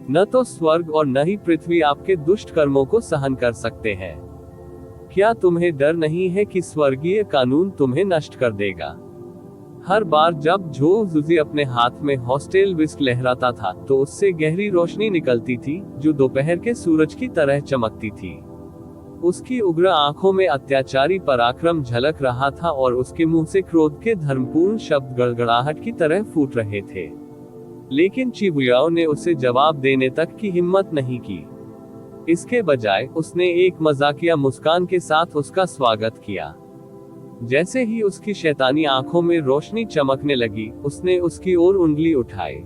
न तो स्वर्ग और न ही पृथ्वी आपके दुष्ट कर्मों को सहन कर सकते हैं। क्या तुम्हें डर नहीं है कि स्वर्गीय कानून तुम्हें नष्ट कर देगा? हर बार जब झो जुजी अपने हाथ में हॉस्टेल विस्क लहराता था तो उससे गहरी रोशनी निकलती थी जो दोपहर के सूरज की तरह चमकती थी। उसकी उग्र आंखों में अत्याचारी पराक्रम झलक रहा था और उसके मुंह से क्रोध के धर्मपूर्ण शब्द गड़गड़ाहट की तरह फूट रहे थे। लेकिन चिबुयाओ ने उसे जवाब देने तक की हिम्मत नहीं की। इसके बजाय उसने एक मजाकिया मुस्कान के साथ उसका स्वागत किया। जैसे ही उसकी शैतानी आंखों में रोशनी चमकने लगी, उसने उसकी ओर उंगली उठाई।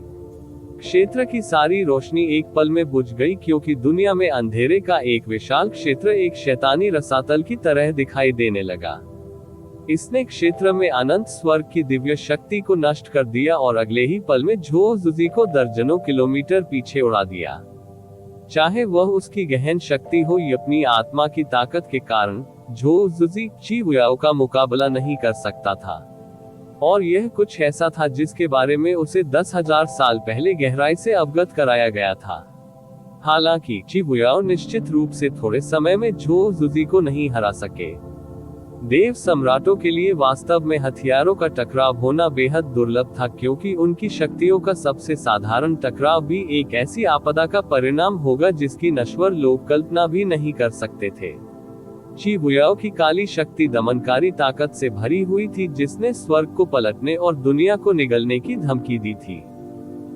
क्षेत्र की सारी रोशनी एक पल में बुझ गई, क्योंकि दुनिया में अंधेरे का एक विशाल क्षेत्र एक शैतानी रसातल की तरह दिखाई देने लगा। इसने क्षेत्र में अनंत स्वर्ग की दिव्य शक्ति को नष्ट कर दिया और अगले ही पल में झो जुजी को दर्जनों किलोमीटर पीछे उड़ा दिया। चाहे वह उसकी गहन शक्ति हो या अपनी आत्मा की ताकत के कारण, झो जुजी चिबुयाओ का मुकाबला नहीं कर सकता था। और यह कुछ ऐसा था जिसके बारे में उसे 10,000 साल पहले गहराई से अवगत कराया गया था। हालांकि चिबुयाओ निश्चित रूप से थोड़े समय में झो जुजी को नहीं हरा सके। देव सम्राटों के लिए वास्तव में हथियारों का टकराव होना बेहद दुर्लभ था, क्योंकि उनकी शक्तियों का सबसे साधारण टकराव भी एक ऐसी आपदा का परिणाम होगा जिसकी नश्वर लोग कल्पना भी नहीं कर सकते थे। चिबुयाओ की काली शक्ति दमनकारी ताकत से भरी हुई थी, जिसने स्वर्ग को पलटने और दुनिया को निगलने की धमकी दी थी।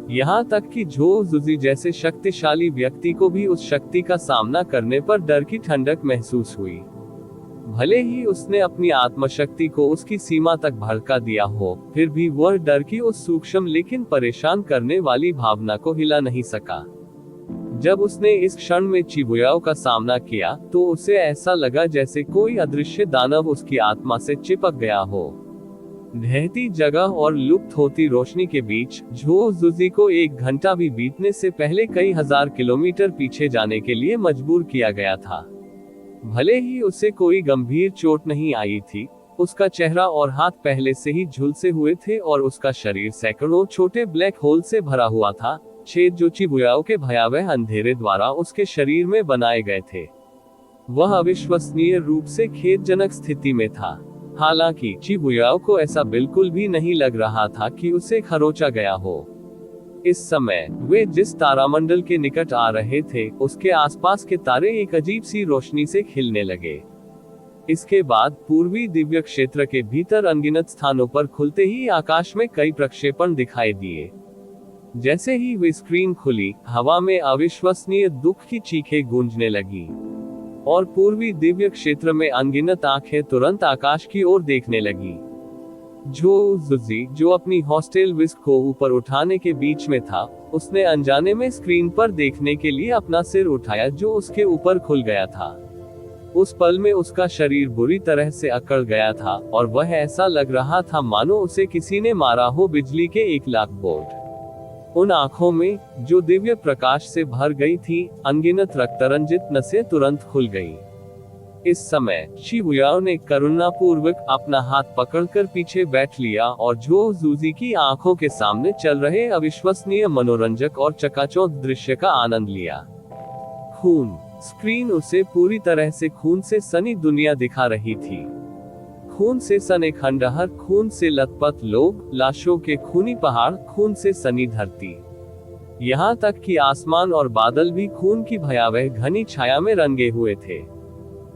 यहाँ तक कि झो जुजी जैसे शक्तिशाली व्यक्ति को भी उस शक्ति का सामना करने पर डर की ठंडक महसूस हुई। भले ही उसने अपनी आत्मशक्ति को उसकी सीमा तक भड़का दिया हो, फिर भी वह डर की उस सूक्ष्म लेकिन परेशान करने वाली भावना को हिला नहीं सका। जब उसने इस क्षण में चिबुयाओ का सामना किया तो उसे ऐसा लगा जैसे कोई अदृश्य दानव उसकी आत्मा से चिपक गया हो। ढहती जगह और लुप्त होती रोशनी के बीच झो जुजी को 1 घंटा भी बीतने से पहले कई हजार किलोमीटर पीछे जाने के लिए मजबूर किया गया था। भले ही उसे कोई गंभीर चोट नहीं आई थी, उसका चेहरा और हाथ पहले से ही झुलसे हुए थे और उसका शरीर सैकड़ों छोटे ब्लैक होल से भरा हुआ था, छेद जो चिबुयाओ के भयावह अंधेरे द्वारा उसके शरीर में बनाए गए थे। वह अविश्वसनीय रूप से खेदजनक स्थिति में था। हालांकि चिबुयाओ को ऐसा बिल्कुल भी नहीं लग रहा था कि उसे खरोचा गया हो। इस समय वे जिस तारामंडल के निकट आ रहे थे, उसके आसपास के तारे एक अजीब सी रोशनी से खिलने लगे। इसके बाद पूर्वी दिव्य क्षेत्र के भीतर अनगिनत स्थानों पर खुलते ही आकाश में कई प्रक्षेपण दिखाई दिए। जैसे ही वे स्क्रीन खुली, हवा में अविश्वसनीय दुख की चीखें गूंजने लगी और पूर्वी दिव्य क्षेत्र में अनगिनत आंखें तुरंत आकाश की ओर देखने लगी। झो जुजी, जो अपनी हॉस्टेल विस्क को ऊपर उठाने के बीच में था, उसने अनजाने में स्क्रीन पर देखने के लिए अपना सिर उठाया जो उसके ऊपर खुल गया था। उस पल में उसका शरीर बुरी तरह से अकड़ गया था और वह ऐसा लग रहा था मानो उसे किसी ने मारा हो बिजली के 1 लाख वोल्ट। उन आंखों में, जो दिव्य प्रकाश से भर गई थी, अनगिनत रक्तरंजित नसें तुरंत खुल गईं। इस समय शिबुया ने करुणापूर्वक अपना हाथ पकड़कर पीछे बैठ लिया और झो जूजी की आंखों के सामने चल रहे अविश्वसनीय मनोरंजक और चकाचौंध दृश्य का आनंद लिया। खून। स्क्रीन उसे पूरी तरह से खून से सनी दुनिया दिखा रही थी। खून से सने खंडहर, खून से लथपथ लोग, लाशों के खूनी पहाड़, खून से सनी धरती। यहाँ तक कि आसमान और बादल भी खून की भयावह घनी छाया में रंगे हुए थे।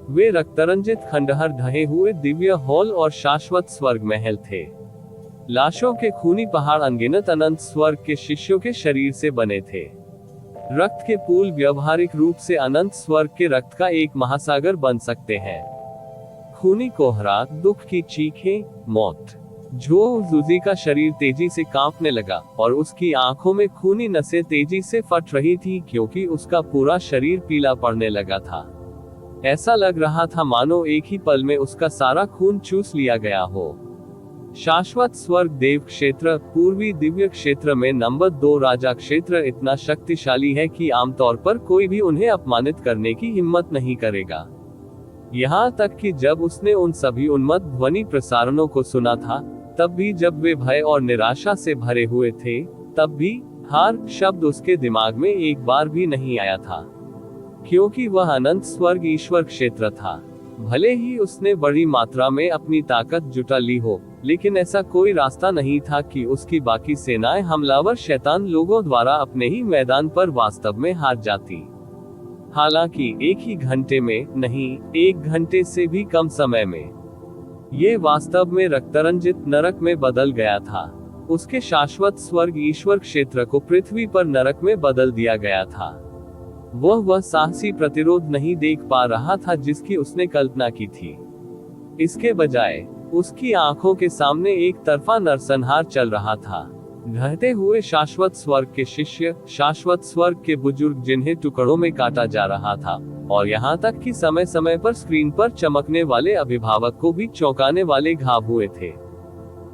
वे रक्तरंजित खंडहर, ढहे हुए दिव्य हॉल और शाश्वत स्वर्ग महल थे। लाशों के खूनी पहाड़ अनगिनत अनंत स्वर्ग के शिष्यों के शरीर से बने थे। रक्त के पूल व्यावहारिक रूप से अनंत स्वर्ग के रक्त का एक महासागर बन सकते हैं। खूनी कोहरा, दुख की चीखें, मौत। झो जूजी का शरीर तेजी से कांपने लगा और उसकी आंखों में खूनी नसें तेजी से फट रही थी क्योंकि उसका पूरा शरीर पीला पड़ने लगा था। ऐसा लग रहा था मानो एक ही पल में उसका सारा खून चूस लिया गया हो। शाश्वत स्वर्ग देव क्षेत्र, पूर्वी दिव्य क्षेत्र में नंबर 2 राजा क्षेत्र इतना शक्तिशाली है कि आमतौर पर कोई भी उन्हें अपमानित करने की हिम्मत नहीं करेगा। यहाँ तक कि जब उसने उन सभी उन्मत्त ध्वनि प्रसारणों को सुना था, तब भी जब वे भय और निराशा से भरे हुए थे, तब भी हार शब्द उसके दिमाग में एक बार भी नहीं आया था, क्योंकि वह अनंत स्वर्ग ईश्वर क्षेत्र था। भले ही उसने बड़ी मात्रा में अपनी ताकत जुटा ली हो, लेकिन ऐसा कोई रास्ता नहीं था कि उसकी बाकी सेनाएं हमलावर शैतान लोगों द्वारा अपने ही मैदान पर वास्तव में हार जाती। हालांकि एक ही घंटे में नहीं, 1 घंटे से भी कम समय में ये वास्तव में रक्तरंजित नरक में बदल गया था। उसके शाश्वत स्वर्ग ईश्वर क्षेत्र को पृथ्वी पर नरक में बदल दिया गया था। वह साहसी प्रतिरोध नहीं देख पा रहा था जिसकी उसने कल्पना की थी। इसके बजाय उसकी आंखों के सामने एक तरफा नरसंहार चल रहा था। ढहते हुए शाश्वत स्वर्ग के शिष्य, शाश्वत स्वर्ग के बुजुर्ग जिन्हें टुकड़ों में काटा जा रहा था, और यहाँ तक कि समय समय पर स्क्रीन पर चमकने वाले अभिभावक को भी चौंकाने वाले घाव हुए थे।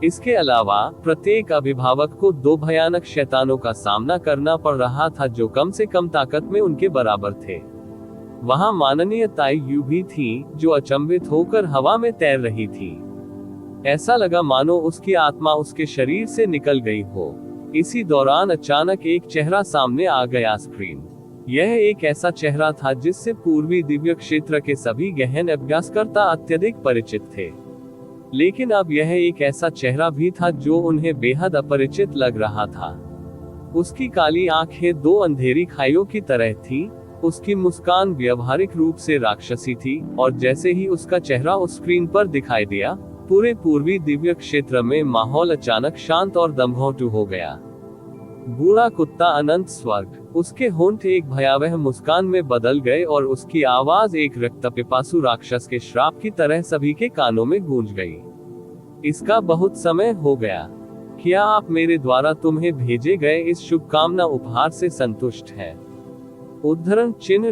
इसके अलावा प्रत्येक अभिभावक को 2 भयानक शैतानों का सामना करना पड़ रहा था जो कम से कम ताकत में उनके बराबर थे। वहां माननीय ताई यू भी थी, जो अचंभित होकर हवा में तैर रही थी। ऐसा लगा मानो उसकी आत्मा उसके शरीर से निकल गई हो। इसी दौरान अचानक एक चेहरा सामने आ गया स्क्रीन। यह एक ऐसा चेहरा था जिससे पूर्वी दिव्य क्षेत्र के सभी गहन अभ्यासकर्ता अत्यधिक परिचित थे, लेकिन अब यह एक ऐसा चेहरा भी था जो उन्हें बेहद अपरिचित लग रहा था। उसकी काली आंखें 2 अंधेरी खाइयों की तरह थी। उसकी मुस्कान व्यावहारिक रूप से राक्षसी थी, और जैसे ही उसका चेहरा उस स्क्रीन पर दिखाई दिया, पूरे पूर्वी दिव्य क्षेत्र में माहौल अचानक शांत और दमघोंटू हो गया। बूढ़ा कुत्ता अनंत स्वर्ग। उसके होंठ एक भयावह मुस्कान में बदल गए और उसकी आवाज एक रक्तपिपासु राक्षस के श्राप की तरह सभी के कानों में गूंज गई। इसका बहुत समय हो गया। क्या आप मेरे द्वारा तुम्हें भेजे गए इस शुभकामना उपहार से संतुष्ट हैं? उद्धरण चिन्ह ...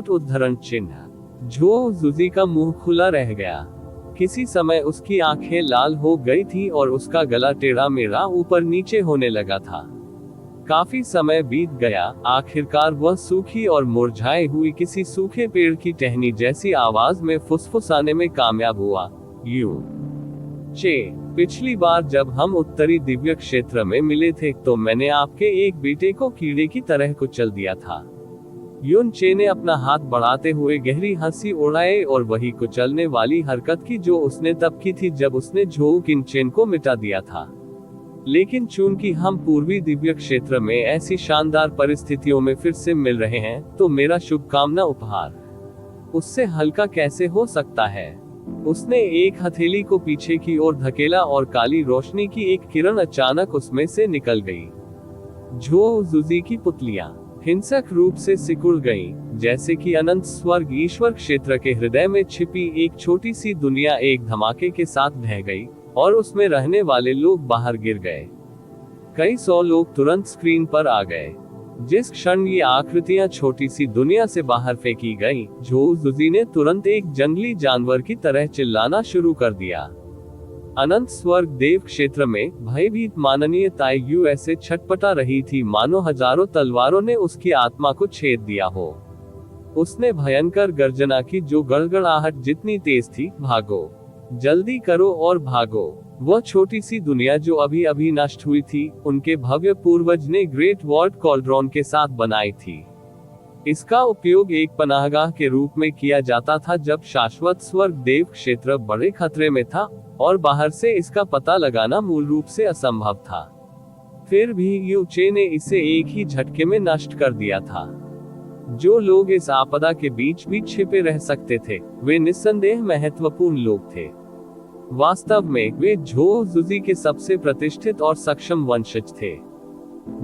उद्धरण चिन्ह। झो जूजी का मुंह खुला रह गया। किसी समय उसकी आंखें लाल हो गई थी और उसका गला टेढ़ा मेढ़ा ऊपर नीचे होने लगा था। काफी समय बीत गया। आखिरकार वह सूखी और मुरझाई हुई किसी सूखे पेड़ की टहनी जैसी आवाज में फुसफुसाने में कामयाब हुआ। पिछली बार जब हम उत्तरी दिव्य क्षेत्र में मिले थे तो मैंने आपके एक बेटे को कीड़े की तरह कुचल दिया था। युन चे ने अपना हाथ बढ़ाते हुए गहरी हंसी उड़ाई और वही कुचलने वाली हरकत की जो उसने तब की थी जब उसने झो किनचेन को मिटा दिया था। लेकिन चूंकि हम पूर्वी दिव्य क्षेत्र में ऐसी शानदार परिस्थितियों में फिर से मिल रहे हैं, तो मेरा शुभकामना उपहार उससे हल्का कैसे हो सकता है? उसने एक हथेली को पीछे की ओर धकेला और काली रोशनी की एक किरण अचानक उसमें से निकल गई। झो जूजी की पुतलियां हिंसक रूप से सिकुड़ गईं, जैसे कि अनंत स्वर्ग ईश्वर क्षेत्र के हृदय में छिपी एक छोटी सी दुनिया एक धमाके के साथ ढह गई और उसमें रहने वाले लोग बाहर गिर गए। कई 100 लोग तुरंत स्क्रीन पर आ गए। जिस क्षण ये आकृतियां छोटी सी दुनिया से बाहर फेंकी गईं, झो जूजी ने तुरंत एक जंगली जानवर की तरह चिल्लाना शुरू कर दिया। अनंत स्वर्ग देव क्षेत्र में भयभीत माननीय ताईयू ऐसे छटपटा रही थी मानो हजारों तलवारों ने उसकी आत्मा को छेद दिया हो। उसने भयंकर गर्जना की जो गड़गड़ाहट जितनी तेज थी, भागो, जल्दी करो और भागो। वह छोटी सी दुनिया जो अभी अभी नष्ट हुई थी, उनके भव्य पूर्वज ने ग्रेट वॉर्ड कॉल्ड्रॉन के साथ बनाई थी। इसका उपयोग एक पनाहगाह के रूप में किया जाता था जब शाश्वत स्वर्ग देव क्षेत्र बड़े खतरे में था और बाहर से इसका पता लगाना मूल रूप से असंभव था। फिर भी यू चे ने इसे एक ही झटके में नष्ट कर दिया था। जो लोग इस आपदा के बीच भी छिपे रह सकते थे, वे निस्संदेह महत्वपूर्ण लोग थे। वास्तव में वे झो जुजी के सबसे प्रतिष्ठित और सक्षम वंशज थे।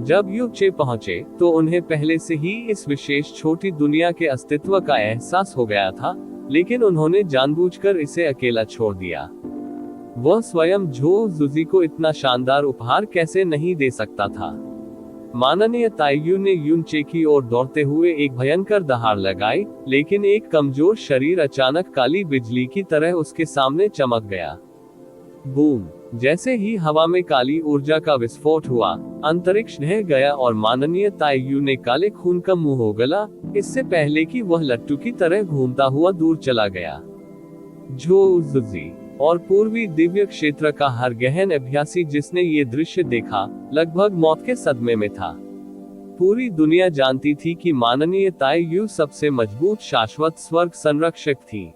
जब यू चे पहुंचे तो उन्हें पहले से ही इस विशेष छोटी दुनिया के अस्तित्व का एहसास हो गया था, लेकिन उन्होंने जानबूझकर इसे अकेला छोड़ दिया। वह स्वयं झो जुजी को इतना शानदार उपहार कैसे नहीं दे सकता था। माननीय ताईयू ने यून चे की ओर दौड़ते हुए एक भयंकर दहाड़ लगाई, लेकिन एक कमजोर शरीर अचानक काली बिजली की तरह उसके सामने चमक गया। बूम! जैसे ही हवा में काली ऊर्जा का विस्फोट हुआ, अंतरिक्ष ढह गया और माननीय ताईयू ने काले खून का मुंह उगला, इससे पहले कि वह लट्टू की तरह घूमता हुआ दूर चला गया। झो जुजी और पूर्वी दिव्य क्षेत्र का हर गहन अभ्यासी जिसने ये दृश्य देखा, लगभग मौत के सदमे में था। पूरी दुनिया जानती थी कि माननीय ताईयू सबसे मजबूत शाश्वत स्वर्ग संरक्षक थी।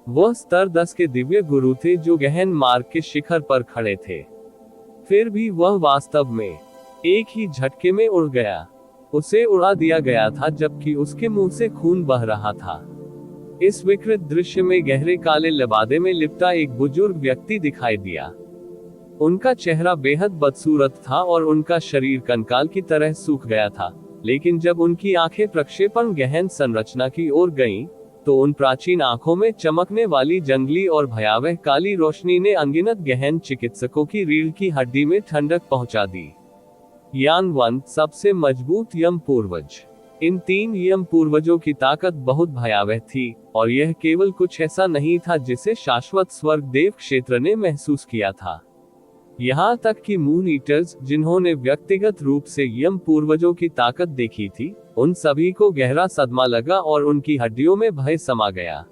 वह स्तर 10 के दिव्य गुरु थे जो गहन मार्ग के शिखर पर खड़े थे। फिर भी वह वास्तव में एक ही झटके में उड़ गया। उसे उड़ा दिया गया था जबकि उसके मुंह से खून बह रहा था। इस विकृत दृश्य में गहरे काले लिबादे में लिपटा एक बुजुर्ग व्यक्ति दिखाई दिया। उनका चेहरा बेहद बदसूरत था और उनका शरीर कंकाल की तरह सूख गया था, लेकिन जब उनकी आंखें प्रक्षेपण गहन संरचना की ओर गईं, तो उन प्राचीन आंखों में चमकने वाली जंगली और भयावह काली रोशनी ने अनगिनत गहन चिकित्सकों की रीढ़ की हड्डी में ठंडक पहुंचा दी। यान 1 सबसे मजबूत यम पूर्वज। इन 3 यम पूर्वजों की ताकत बहुत भयावह थी, और यह केवल कुछ ऐसा नहीं था जिसे शाश्वत स्वर्ग देव क्षेत्र ने महसूस किया था। यहाँ तक कि मून ईटर्स, जिन्होंने व्यक्तिगत रूप से यम पूर्वजों की ताकत देखी थी, उन सभी को गहरा सदमा लगा और उनकी हड्डियों में भय समा गया।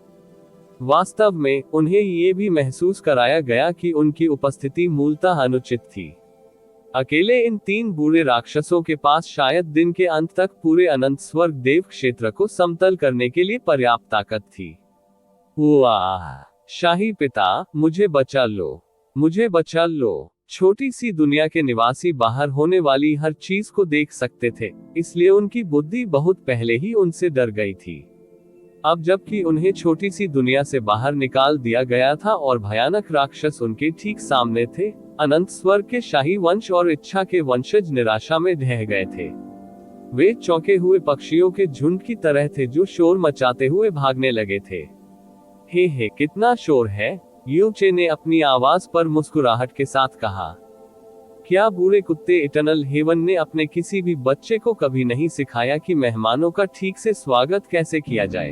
वास्तव में उन्हें ये भी महसूस कराया गया कि उनकी उपस्थिति मूलतः अनुचित थी। अकेले इन 3 बूढ़े राक्षसों के पास शायद दिन के अंत तक पूरे अनंत स्वर्ग देव क्षेत्र को समतल करने के लिए पर्याप्त ताकत थी। वाह! शाही पिता, मुझे बचा लो, मुझे बचा लो। छोटी सी दुनिया के निवासी बाहर होने वाली हर चीज को देख सकते थे, इसलिए उनकी बुद्धि बहुत पहले ही उनसे डर गई थी। अब जबकि उन्हें छोटी सी दुनिया से बाहर निकाल दिया गया था और भयानक राक्षस उनके ठीक सामने थे, अनंत स्वर्ग के शाही वंश और इच्छा के वंशज निराशा में ढह गए थे। वे चौंके हुए पक्षियों के झुंड की तरह थे जो शोर मचाते हुए भागने लगे थे। हे, कितना शोर है! यू चे ने अपनी आवाज पर मुस्कुराहट के साथ कहा। क्या बूढ़े कुत्ते इटर्नल हेवन ने अपने किसी भी बच्चे को कभी नहीं सिखाया कि मेहमानों का ठीक से स्वागत कैसे किया जाए?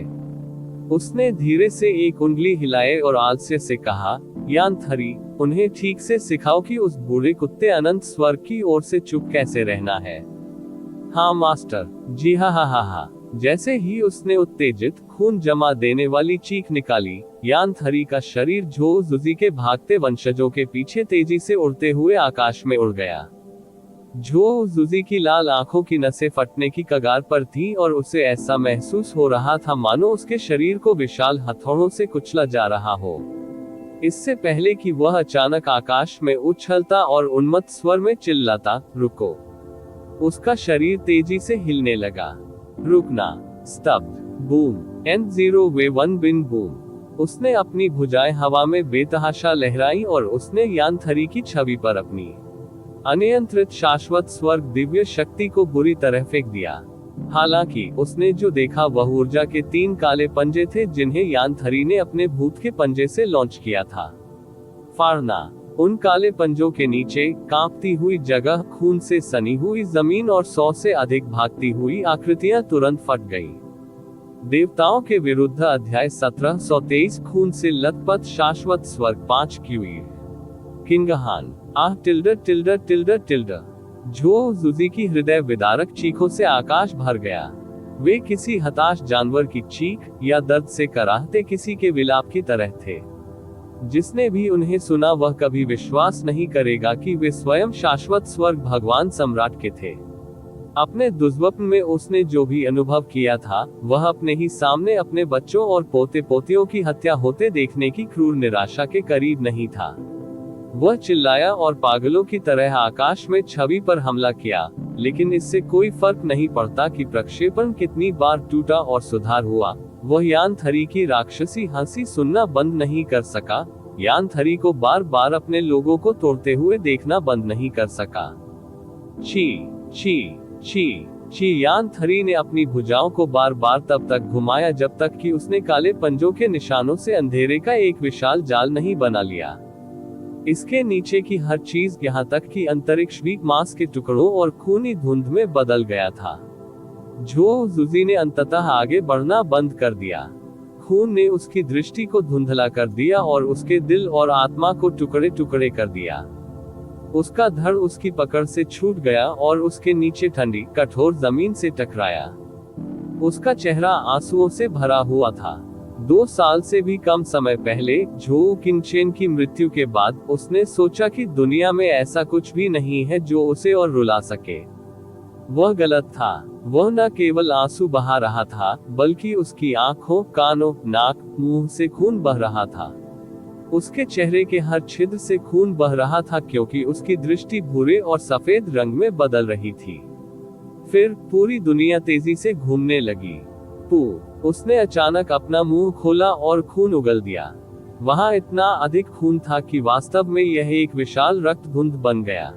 उसने धीरे से एक उंगली हिलाए और आलस्य से कहा, यान थरी, उन्हें ठीक से सिखाओ कि उस बूढ़े कुत्ते अनंत स्वर्ग की ओर से चुप कैसे रहना है। हाँ मास्टर जी, हा। जैसे ही उसने उत्तेजित, खून जमा देने वाली चीख निकाली, यान थरी का शरीर झो जुजी के भागते वंशजों के पीछे तेजी से उड़ते हुए आकाश में उड़ गया। झो जुजी की लाल आंखों की नसें फटने की कगार पर थी और उसे ऐसा महसूस हो रहा था मानो उसके शरीर को विशाल हथौड़ों से कुचला जा रहा हो। इससे पहले कि वह अचानक आकाश में उछलता और उन्मत्त स्वर में चिल्लाता, रुको! उसका शरीर तेजी से हिलने लगा। रुकना! स्तब्ध! बूम! N0V1 बिन बूम! उसने अपनी भुजाएं हवा में बेतहाशा लहराई और उसने यान थरी की छवि पर अपनी अनियंत्रित शाश्वत स्वर्ग दिव्य शक्ति को बुरी तरह फेंक दिया। हालांकि उसने जो देखा वह ऊर्जा के 3 काले पंजे थे जिन्हें यान थरी ने अपने भूत के पंजे से लॉन्च किया था। फाड़ना! उन काले पंजों के नीचे कांपती हुई जगह, खून से सनी हुई जमीन और 100 से अधिक भागती हुई आकृतियां तुरंत फट गईं। देवताओं के विरुद्ध अध्याय 1723 खून से लथपथ शाश्वत स्वर्ग 5 क्यूई। किंगहान आह टिल्डर टिल्डर टिल्डर टिल्डर। झो जुजी की हृदय विदारक चीखों से आकाश भर गया। वे किसी हताश जानवर की चीख या दर्द से कराहते किसी के विलाप की तरह थे। जिसने भी उन्हें सुना वह कभी विश्वास नहीं करेगा कि वे स्वयं शाश्वत स्वर्ग भगवान सम्राट के थे। अपने दुर्स्वप्न में उसने जो भी अनुभव किया था वह अपने ही सामने अपने बच्चों और पोते पोतियों की हत्या होते देखने की क्रूर निराशा के करीब नहीं था। वह चिल्लाया और पागलों की तरह आकाश में छवि पर हमला किया, लेकिन इससे कोई फर्क नहीं पड़ता कि प्रक्षेपण कितनी बार टूटा और सुधार हुआ। वह यान थरी की राक्षसी हंसी सुनना बंद नहीं कर सका, यान थरी को बार बार अपने लोगों को तोड़ते हुए देखना बंद नहीं कर सका। ची ची ची ची। यान थरी ने अपनी भुजाओं को बार बार तब तक घुमाया जब तक कि उसने काले पंजों के निशानों से अंधेरे का एक विशाल जाल नहीं बना लिया। इसके नीचे की हर चीज, यहाँ तक कि अंतरिक्ष भी मांस के टुकड़ों और खूनी धुंध में बदल गया था। झो जुजी ने अंततः आगे बढ़ना बंद कर दिया। खून ने उसकी दृष्टि को धुंधला कर दिया और उसके दिल और आत्मा को टुकड़े टुकड़े कर दिया। उसका धड़ उसकी पकड़ से छूट गया और उसके नीचे ठंडी कठोर जमीन से टकराया। उसका चेहरा आंसुओं से भरा हुआ था। 2 साल से भी कम समय पहले झो किनचेन की मृत्यु के बाद उसने सोचा कि दुनिया में ऐसा कुछ भी नहीं है जो उसे और रुला सके। वह गलत था। वह न केवल आंसू बहा रहा था, बल्कि उसकी आंखों, कानों, नाक, मुंह से खून बह रहा था। उसके चेहरे के हर छिद्र से खून बह रहा था क्योंकि उसकी दृष्टि भूरे और सफेद रंग में बदल रही थी। फिर पूरी दुनिया तेजी से घूमने लगी। उसने अचानक अपना मुंह खोला और खून उगल दिया। वहां इतना अधिक खून था कि वास्तव में यह एक विशाल रक्त धुंध बन गया।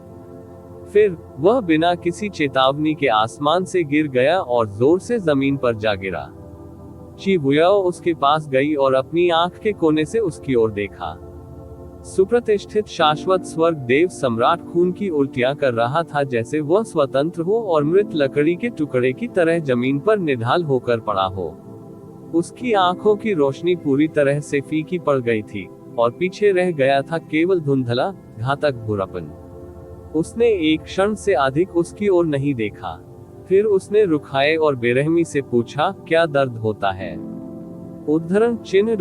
फिर वह बिना किसी चेतावनी के आसमान से गिर गया और जोर से जमीन पर जा गिरा। ची बुयाओ उसके पास गई और अपनी आंख के कोने से उसकी ओर देखा। सुप्रतिष्ठित शाश्वत स्वर्ग देव सम्राट खून की उल्टियां कर रहा था, जैसे वह स्वतंत्र हो और मृत लकड़ी के टुकड़े की तरह जमीन पर निढाल होकर पड़ा हो। उसकी आंखों की रोशनी पूरी तरह से फीकी पड़ गई थी और पीछे रह गया था केवल धुंधला, घातक भूरापन। उसने एक क्षण से अधिक उसकी ओर नहीं देखा। फिर उसने रुखाए और बेरहमी से पूछा, क्या दर्द होता है? उद्धरण चिन्ह ...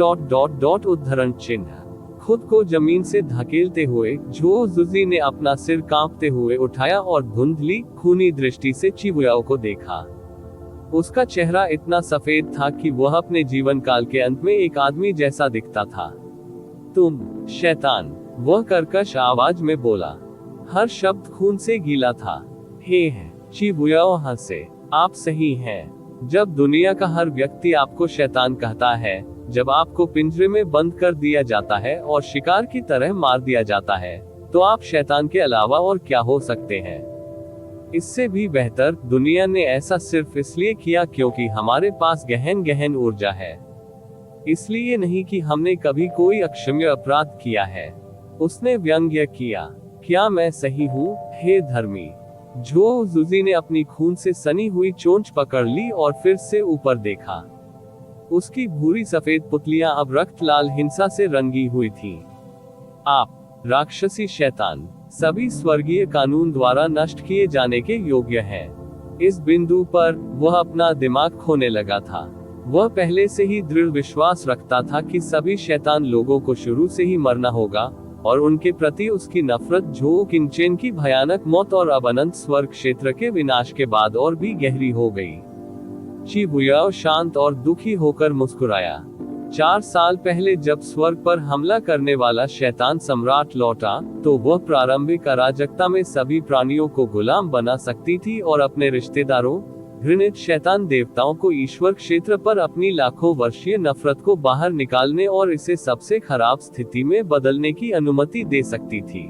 उद्धरण चिन्ह। खुद को जमीन से धकेलते हुए झो जुजी ने अपना सिर कांपते हुए उठाया और धुंधली, खूनी दृष्टि से चिबुयाओ को देखा। उसका चेहरा इतना सफेद था कि वह अपने जीवन काल के अंत में एक आदमी जैसा दिखता था। तुम शैतान, वह कर्कश आवाज में बोला। हर शब्द खून से गीला था। हे चिबुयाओ हंसे। आप सही हैं। जब दुनिया का हर व्यक्ति आपको शैतान कहता है, जब आपको पिंजरे में बंद कर दिया जाता है और शिकार की तरह मार दिया जाता है, तो आप शैतान के अलावा और क्या हो सकते हैं? इससे भी बेहतर, दुनिया ने ऐसा सिर्फ इसलिए किया क्योंकि हमारे पास गहन गहन ऊर्जा है। इसलिए नहीं कि हमने कभी कोई अक्षम्य अपराध किया है। उसने व्यंग्य किया। क्या मैं सही हूँ, हे धर्मी? झो जुजी ने अपनी खून से सनी हुई चोंच पकड़ ली और फिर से ऊपर देखा। उसकी भूरी सफेद पुतलियां अब रक्त लाल हिंसा से रंगी हुई थी। आप राक्षसी शैतान, सभी स्वर्गीय कानून द्वारा नष्ट किए जाने के योग्य हैं। इस बिंदु पर वह अपना दिमाग खोने लगा था। वह पहले से ही दृढ़ विश्वास रखता था कि सभी शैतान लोगों को शुरू से ही मरना होगा, और उनके प्रति उसकी नफरत झो किनचेन की भयानक मौत और अब अनंत स्वर्ग क्षेत्र के विनाश के बाद और भी गहरी हो गई। चिबुयाओ शांत और दुखी होकर मुस्कुराया। 4 साल पहले जब स्वर्ग पर हमला करने वाला शैतान सम्राट लौटा, तो वह प्रारंभिक अराजकता में सभी प्राणियों को गुलाम बना सकती थी और अपने रिश्तेदारों, घृणित शैतान देवताओं को ईश्वर क्षेत्र पर अपनी लाखों वर्षीय नफरत को बाहर निकालने और इसे सबसे खराब स्थिति में बदलने की अनुमति दे सकती थी।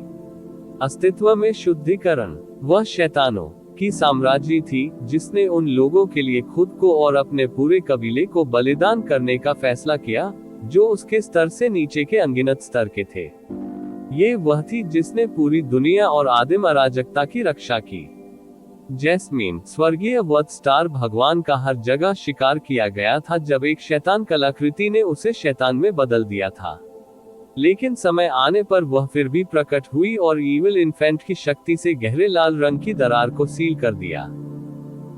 अस्तित्व में शुद्धिकरण। वह शैतानों की साम्राज्य थी जिसने उन लोगों के लिए खुद को और अपने पूरे कबीले को बलिदान करने का फैसला किया, जो उसके स्तर से नीचे के अनगिनत स्तर के थे। ये वह थी जिसने पूरी दुनिया और आदिम अराजकता की रक्षा की। जैस्मीन, स्वर्गीय वध स्टार भगवान का हर जगह शिकार किया गया था जब एक शैतान कलाकृति ने उसे शैतान में बदल दिया था। लेकिन समय आने पर वह फिर भी प्रकट हुई और ईविल इन्फेंट की शक्ति से गहरे लाल रंग की दरार को सील कर दिया।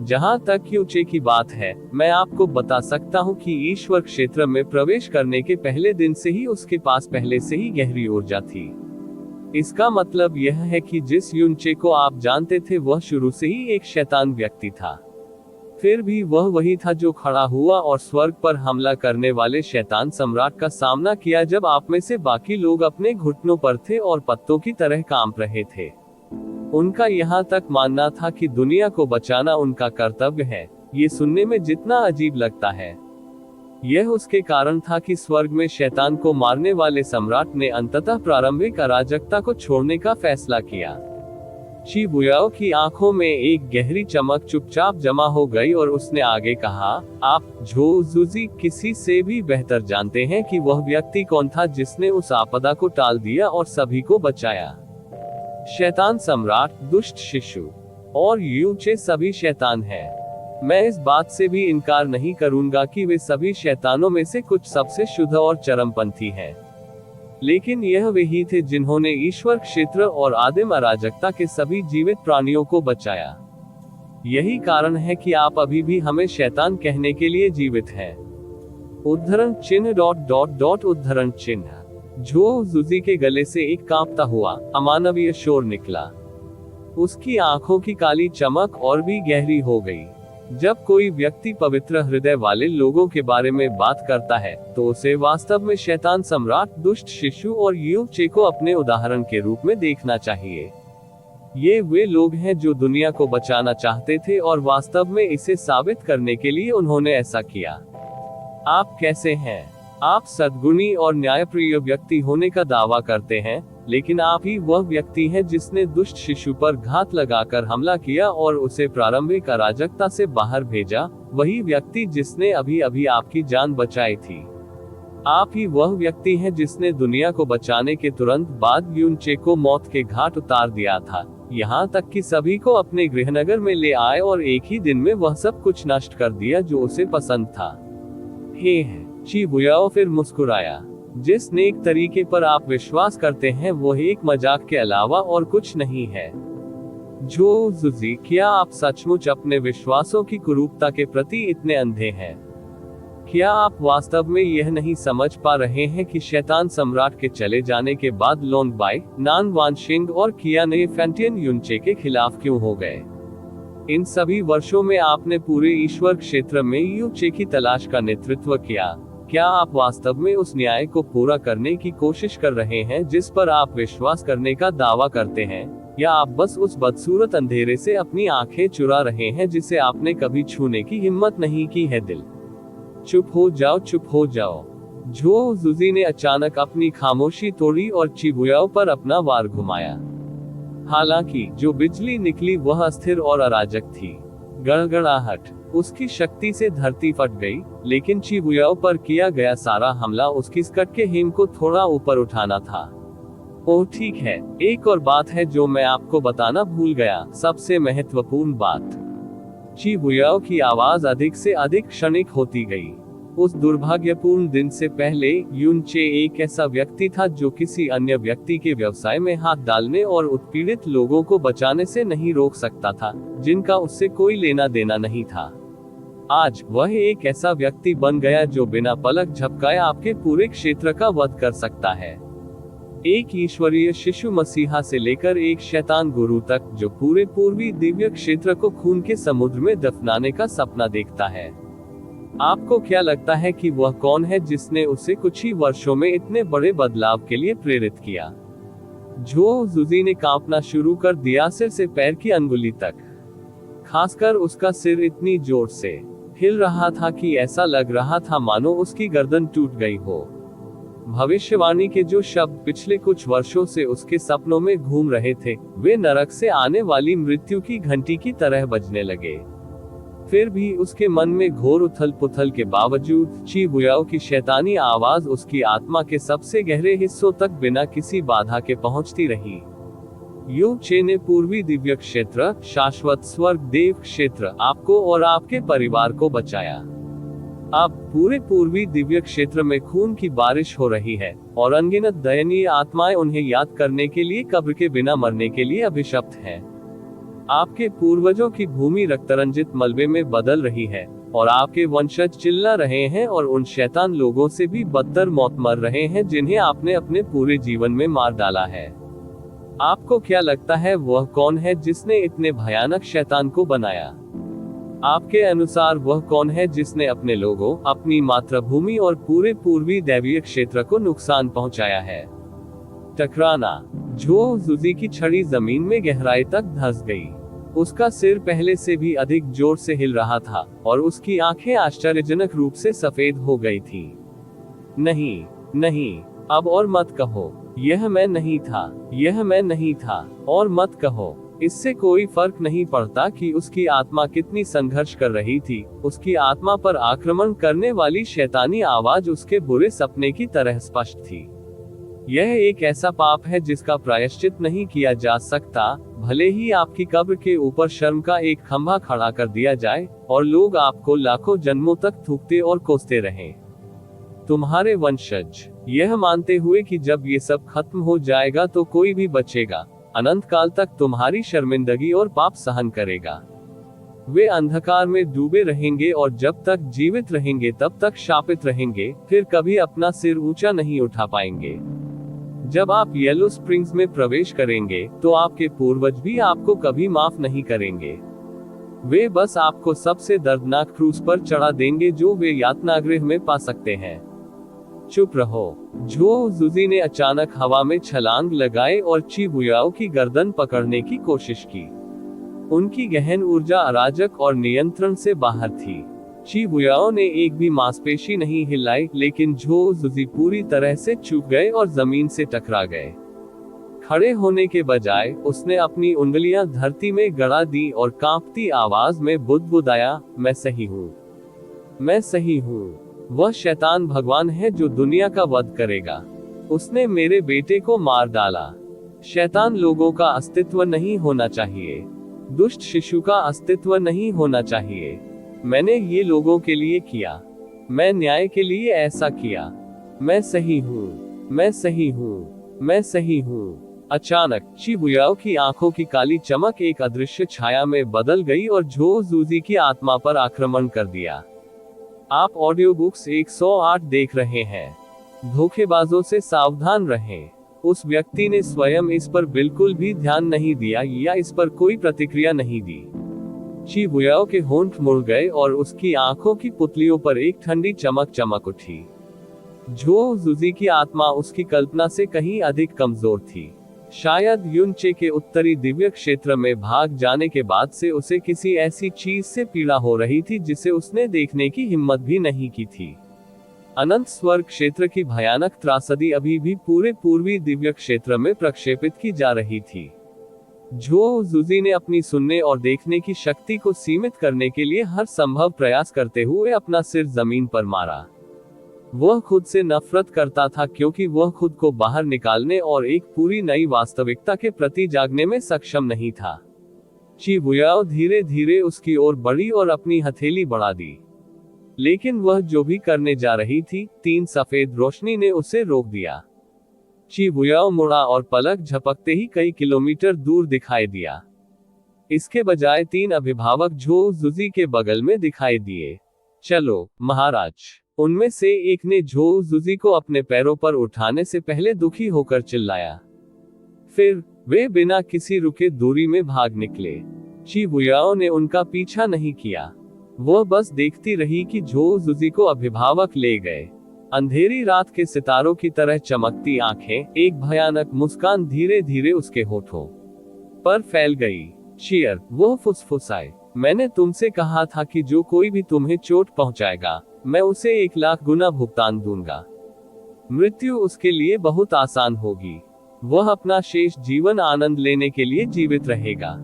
जहां तक यूचे की बात है, मैं आपको बता सकता हूं कि ईश्वर क्षेत्र में प्रवेश करने के पहले दिन से ही उसके पास पहले से ही गहरी ऊर्जा थी। इसका मतलब यह है कि जिस यूनचे को आप जानते थे वह शुरू से ही एक शैतान व्यक्ति था। फिर भी वह वही था जो खड़ा हुआ और स्वर्ग पर हमला करने वाले शैतान सम्राट का सामना किया जब आप में से बाकी लोग अपने घुटनों पर थे और पत्तों की तरह कांप रहे थे। उनका यहाँ तक मानना था कि दुनिया को बचाना उनका कर्तव्य है। ये सुनने में जितना अजीब लगता है, यह उसके कारण था कि स्वर्ग में शैतान को मारने वाले सम्राट ने अंततः प्रारंभिक अराजकता को छोड़ने का फैसला किया। ची बुयाओ की आंखों में एक गहरी चमक चुपचाप जमा हो गई और उसने आगे कहा, आप झो जुजी किसी से भी बेहतर जानते हैं कि वह व्यक्ति कौन था जिसने उस आपदा को टाल दिया और सभी को बचाया। शैतान सम्राट, दुष्ट शिशु और यूचे सभी शैतान हैं। मैं इस बात से भी इनकार नहीं करूंगा कि वे सभी शैतानों में से कुछ सबसे शुद्ध और चरमपंथी हैं। लेकिन यह वही थे जिन्होंने ईश्वर क्षेत्र और आदिम अराजकता के सभी जीवित प्राणियों को बचाया। यही कारण है कि आप अभी भी हमें शैतान कहने के लिए जीवित हैं। उद्धरण चिन्ह उद्धरण चिन्ह। झो जुजी के गले से एक कांपता हुआ अमानवीय शोर निकला। उसकी आंखों की काली चमक और भी गहरी हो गई। जब कोई व्यक्ति पवित्र हृदय वाले लोगों के बारे में बात करता है तो उसे वास्तव में शैतान सम्राट, दुष्ट शिशु और यूचे को अपने उदाहरण के रूप में देखना चाहिए। ये वे लोग हैं जो दुनिया को बचाना चाहते थे और वास्तव में इसे साबित करने के लिए उन्होंने ऐसा किया। आप कैसे हैं? आप सद्गुणी और न्यायप्रिय व्यक्ति होने का दावा करते हैं, लेकिन आप ही वह व्यक्ति हैं जिसने दुष्ट शिशु पर घात लगाकर हमला किया और उसे प्रारंभिक अराजकता से बाहर भेजा। वही व्यक्ति जिसने अभी अभी आपकी जान बचाई थी। आप ही वह व्यक्ति हैं जिसने दुनिया को बचाने के तुरंत बाद यूनचे को मौत के घाट उतार दिया था, यहाँ तक कि सभी को अपने गृहनगर में ले आए और एक ही दिन में वह सब कुछ नष्ट कर दिया जो उसे पसंद था। हे ची बुयाओ फिर मुस्कुराया। जिस नेक तरीके पर आप विश्वास करते हैं वह एक मजाक के अलावा और कुछ नहीं है। झो जुजी, क्या आप सचमुच अपने विश्वासों की कुरूपता के प्रति इतने अंधे हैं? क्या आप वास्तव में यह नहीं समझ पा रहे हैं कि शैतान सम्राट के चले जाने के बाद लोंग बाई, नान वानशिंग और कियाने फैंटियन यूनचे के खिलाफ क्यों हो गए? इन सभी वर्षों में आपने पूरे ईश्वर क्षेत्र में यूचे की तलाश का नेतृत्व किया। क्या आप वास्तव में उस न्याय को पूरा करने की कोशिश कर रहे हैं जिस पर आप विश्वास करने का दावा करते हैं, या आप बस उस बदसूरत अंधेरे से अपनी आंखें चुरा रहे हैं जिसे आपने कभी छूने की हिम्मत नहीं की है? दिल, चुप हो जाओ, चुप हो जाओ। झो जुजी ने अचानक अपनी खामोशी तोड़ी और चिबुयाओ पर अपना वार घुमाया। हालांकि जो बिजली निकली वह अस्थिर और अराजक थी। गड़गड़ाहट, उसकी शक्ति से धरती फट गई, लेकिन चिबुयाओ पर किया गया सारा हमला उसकी स्कर्ट के हेम को थोड़ा ऊपर उठाना था। ओह ठीक है, एक और बात है जो मैं आपको बताना भूल गया, सबसे महत्वपूर्ण बात। चिबुयाओ की आवाज अधिक से अधिक क्षणिक होती गई। उस दुर्भाग्यपूर्ण दिन से पहले यूनचे एक ऐसा व्यक्ति था जो किसी अन्य व्यक्ति के व्यवसाय में हाथ डालने और उत्पीड़ित लोगों को बचाने से नहीं रोक सकता था, जिनका उससे कोई लेना देना नहीं था। आज वह एक ऐसा व्यक्ति बन गया जो बिना पलक झपकाए आपके पूरे क्षेत्र का वध कर सकता है। एक ईश्वरीय शिशु मसीहा से लेकर एक शैतान गुरु तक जो पूरे पूर्वी दिव्य क्षेत्र को खून के समुद्र में दफनाने का सपना देखता है। आपको क्या लगता है कि वह कौन है जिसने उसे कुछ ही वर्षों में इतने बड़े बदलाव के लिए प्रेरित किया? झो जुजी ने कांपना शुरू कर दिया, सिर से पैर की अंगुली तक। खासकर उसका सिर इतनी जोर से हिल रहा था कि ऐसा लग रहा था मानो उसकी गर्दन टूट गई हो। भविष्यवाणी के जो शब्द पिछले कुछ वर्षों से उसके सपनों में घूम रहे थे, वे नरक से आने वाली मृत्यु की घंटी की तरह बजने लगे। फिर भी उसके मन में घोर उथल पुथल के बावजूद चिबुयाओ की शैतानी आवाज उसकी आत्मा के सबसे गहरे हिस्सों तक बिना किसी बाधा के पहुंचती रही। यूचे ने पूर्वी दिव्य क्षेत्र, शाश्वत स्वर्ग देव क्षेत्र, आपको और आपके परिवार को बचाया। अब पूरे पूर्वी दिव्य क्षेत्र में खून की बारिश हो रही है और अनगिनत दयनीय आत्माएं उन्हें याद करने के लिए कब्र के बिना मरने के लिए अभिशप्त हैं। आपके पूर्वजों की भूमि रक्तरंजित मलबे में बदल रही है और आपके वंशज चिल्ला रहे हैं और उन शैतान लोगों से भी बदतर मौत मर रहे हैं जिन्हें आपने अपने पूरे जीवन में मार डाला है। आपको क्या लगता है वह कौन है जिसने इतने भयानक शैतान को बनाया? आपके अनुसार वह कौन है जिसने अपने लोगों, अपनी मातृभूमि और पूरे पूर्वी दैवीय क्षेत्र को नुकसान पहुंचाया है? टकराना। झो जुजी की छड़ी जमीन में गहराई तक धंस गई। उसका सिर पहले से भी अधिक जोर से हिल रहा था और उसकी आंखें आश्चर्यजनक रूप से सफेद हो गई थी। नहीं, नहीं, अब और मत कहो, यह मैं नहीं था, यह मैं नहीं था, और मत कहो। इससे कोई फर्क नहीं पड़ता कि उसकी आत्मा कितनी संघर्ष कर रही थी। उसकी आत्मा पर आक्रमण करने वाली शैतानी आवाज उसके बुरे सपने की तरह स्पष्ट थी। यह एक ऐसा पाप है जिसका प्रायश्चित नहीं किया जा सकता, भले ही आपकी कब्र के ऊपर शर्म का एक खंभा खड़ा कर दिया जाए और लोग आपको लाखों जन्मों तक थूकते और कोसते रहें। तुम्हारे वंशज, यह मानते हुए कि जब ये सब खत्म हो जाएगा तो कोई भी बचेगा, अनंत काल तक तुम्हारी शर्मिंदगी और पाप सहन करेगा। वे अंधकार में डूबे रहेंगे और जब तक जीवित रहेंगे तब तक शापित रहेंगे, फिर कभी अपना सिर ऊंचा नहीं उठा पाएंगे। जब आप येलो स्प्रिंग्स में प्रवेश करेंगे तो आपके पूर्वज भी आपको कभी माफ नहीं करेंगे। वे बस आपको सबसे दर्दनाक क्रूस पर चढ़ा देंगे जो वे यातनागृह में पा सकते हैं। चुप रहो। झो जुजी ने अचानक हवा में छलांग लगाए और ची बुयाओ की गर्दन पकड़ने की कोशिश की। उनकी गहन ऊर्जा अराजक और नियंत्रण से बाहर थी। ची बुयाओ ने एक भी मांसपेशी नहीं हिलाई, लेकिन झो जुजी पूरी तरह से चूक गए और जमीन से टकरा गए। खड़े होने के बजाय उसने अपनी उंगलियां धरती में गड़ा दी और कांपती आवाज में बुदबुदाया, मैं सही हूँ, मैं सही हूँ। वह शैतान भगवान है जो दुनिया का वध करेगा। उसने मेरे बेटे को मार डाला। शैतान लोगों का अस्तित्व नहीं होना चाहिए। दुष्ट शिशु का अस्तित्व नहीं होना चाहिए। मैंने ये लोगों के लिए किया। मैं न्याय के लिए ऐसा किया। मैं सही हूँ, मैं सही हूँ, मैं सही हूँ। अचानक ची बुयाओ की आंखों की काली चमक एक अदृश्य छाया में बदल गई और झो जूजी की आत्मा पर आक्रमण कर दिया। आप ऑडियो बुक्स 108 देख रहे हैं। धोखेबाजों से सावधान रहें। उस व्यक्ति ने स्वयं इस पर बिल्कुल भी ध्यान नहीं दिया या इस पर कोई प्रतिक्रिया नहीं दी। ची बुयाओ के होंठ मुड़ गए और उसकी आंखों की पुतलियों पर एक ठंडी चमक चमक उठी। झो जुजी की आत्मा उसकी कल्पना से कहीं अधिक कमजोर थी। शायद युनचे के उत्तरी दिव्य क्षेत्र में भाग जाने के बाद से उसे किसी ऐसी चीज से पीड़ा हो रही थी जिसे उसने देखने की हिम्मत भी नहीं की थी। अनंत स्वर्ग क्षेत्र की भयानक त्रासदी अभी भी पूरे पूर्वी दिव्य क्षेत्र में प्रक्षेपित की जा रही थी। झो जुजी ने अपनी सुनने और देखने की शक्ति को सीमित करने के लिए हर संभव प्रयास करते हुए अपना सिर जमीन पर मारा। वह खुद से नफरत करता था क्योंकि वह खुद को बाहर निकालने और एक पूरी नई वास्तविकता के प्रति जागने में सक्षम नहीं था। ची बुयाओ धीरे धीरे उसकी ओर बढ़ी और अपनी हथेली बढ़ा दी, लेकिन वह जो भी करने जा रही थी, तीन सफेद रोशनी ने उसे रोक दिया। ची बुयाओ मुड़ा और पलक झपकते ही कई किलोमीटर दूर दिखाई दिया। इसके बजाय तीन अभिभावक झो जुजी के बगल में दिखाई दिए। चलो महाराज, उनमें से एक ने झो जुजी को अपने पैरों पर उठाने से पहले दुखी होकर चिल्लाया। फिर वे बिना किसी रुके दूरी में भाग निकले। ची बुयाओ ने उनका पीछा नहीं किया। वह बस देखती रही कि झो जुजी को अभिभावक ले गए। अंधेरी रात के सितारों की तरह चमकती आंखें, एक भयानक मुस्कान धीरे धीरे उसके होठों पर फैल गई। चियर, वो फुसफुसाए, मैंने तुमसे कहा था कि जो कोई भी तुम्हें चोट पहुंचाएगा, मैं उसे 1,00,000 गुना भुगतान दूंगा। मृत्यु उसके लिए बहुत आसान होगी। वह अपना शेष जीवन आनंद लेने के लिए जीवित रहेगा।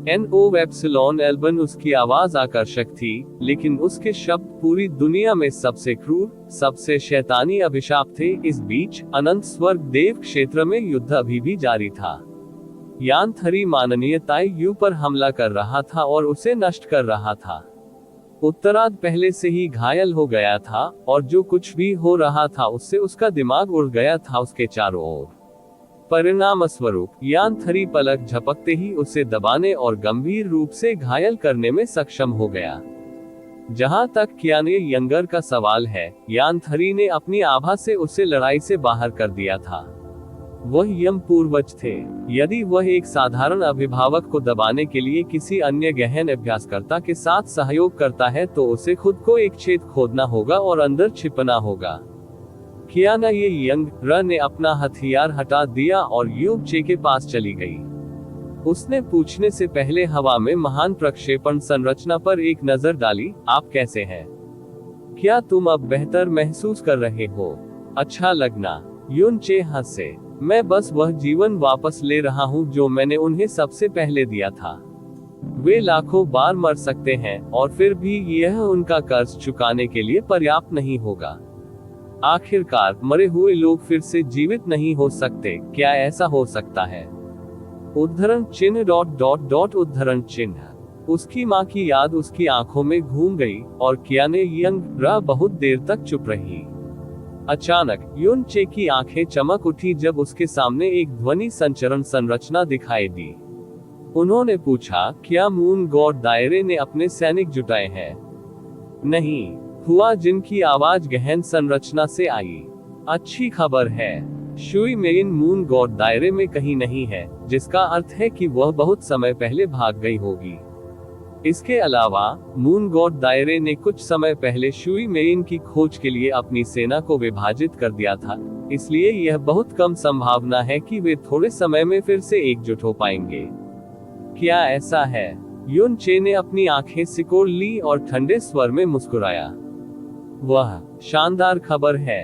NO एप्सिलॉन एल्बन उसकी आवाज आकर्षक थी, लेकिन उसके शब्द पूरी दुनिया में सबसे क्रूर, सबसे शैतानी अभिशाप थे। इस बीच अनंत स्वर्ग देव क्षेत्र में युद्ध अभी भी जारी था। यान थरी माननीय ताई यू पर हमला कर रहा था और उसे नष्ट कर रहा था। उत्तरार्ध पहले से ही घायल हो गया था और जो कुछ भी हो रहा था उससे उसका दिमाग उड़ गया था उसके चारों ओर। परिणाम स्वरूप यान 3 पलक झपकते ही उसे दबाने और गंभीर रूप से घायल करने में सक्षम हो गया। जहां तक कियाने यंगर का सवाल है, यान 3 ने अपनी आभा से उसे लड़ाई से बाहर कर दिया था। वह यम पूर्वज थे। यदि वह एक साधारण अभिभावक को दबाने के लिए किसी अन्य गहन अभ्यासकर्ता के साथ सहयोग करता है तो उसे खुद को एक छेद खोदना होगा और अंदर छिपना होगा। कियाना ये यंग र ने अपना हथियार हटा दिया और यूब चे के पास चली गई। उसने पूछने से पहले हवा में महान प्रक्षेपण संरचना पर एक नजर डाली। आप कैसे हैं? क्या तुम अब बेहतर महसूस कर रहे हो? अच्छा लगना। युन चे हंसे। मैं बस वह जीवन वापस ले रहा हूं जो मैंने उन्हें सबसे पहले दिया था। वे लाखों बार मर सकते हैं और फिर भी यह उनका कर्ज चुकाने के लिए पर्याप्त नहीं होगा। आखिरकार मरे हुए लोग फिर से जीवित नहीं हो सकते। क्या ऐसा हो सकता है? उद्धरण चिन्ह ... उद्धरण चिन्ह। उसकी माँ की याद उसकी आंखों में घूम गई और कियाने यंग र बहुत देर तक चुप रही। अचानक युन चे की आंखें चमक उठी जब उसके सामने एक ध्वनि संचरण संरचना दिखाई दी। उन्होंने पूछा, क्या मून गॉड दायरे ने अपने सैनिक जुटाए हैं? नहीं, हुआ जिनकी आवाज गहन संरचना से आई। अच्छी खबर है, शुई मेइन मून गॉड दायरे में कहीं नहीं है, जिसका अर्थ है कि वह बहुत समय पहले भाग गई होगी। इसके अलावा मून गॉड दायरे ने कुछ समय पहले शुई मेइन की खोज के लिए अपनी सेना को विभाजित कर दिया था, इसलिए यह बहुत कम संभावना है कि वे थोड़े समय में फिर से एकजुट हो पाएंगे। क्या ऐसा है? युन चे ने अपनी आंखें सिकोड़ ली और ठंडे स्वर में मुस्कुराया। वह शानदार खबर है।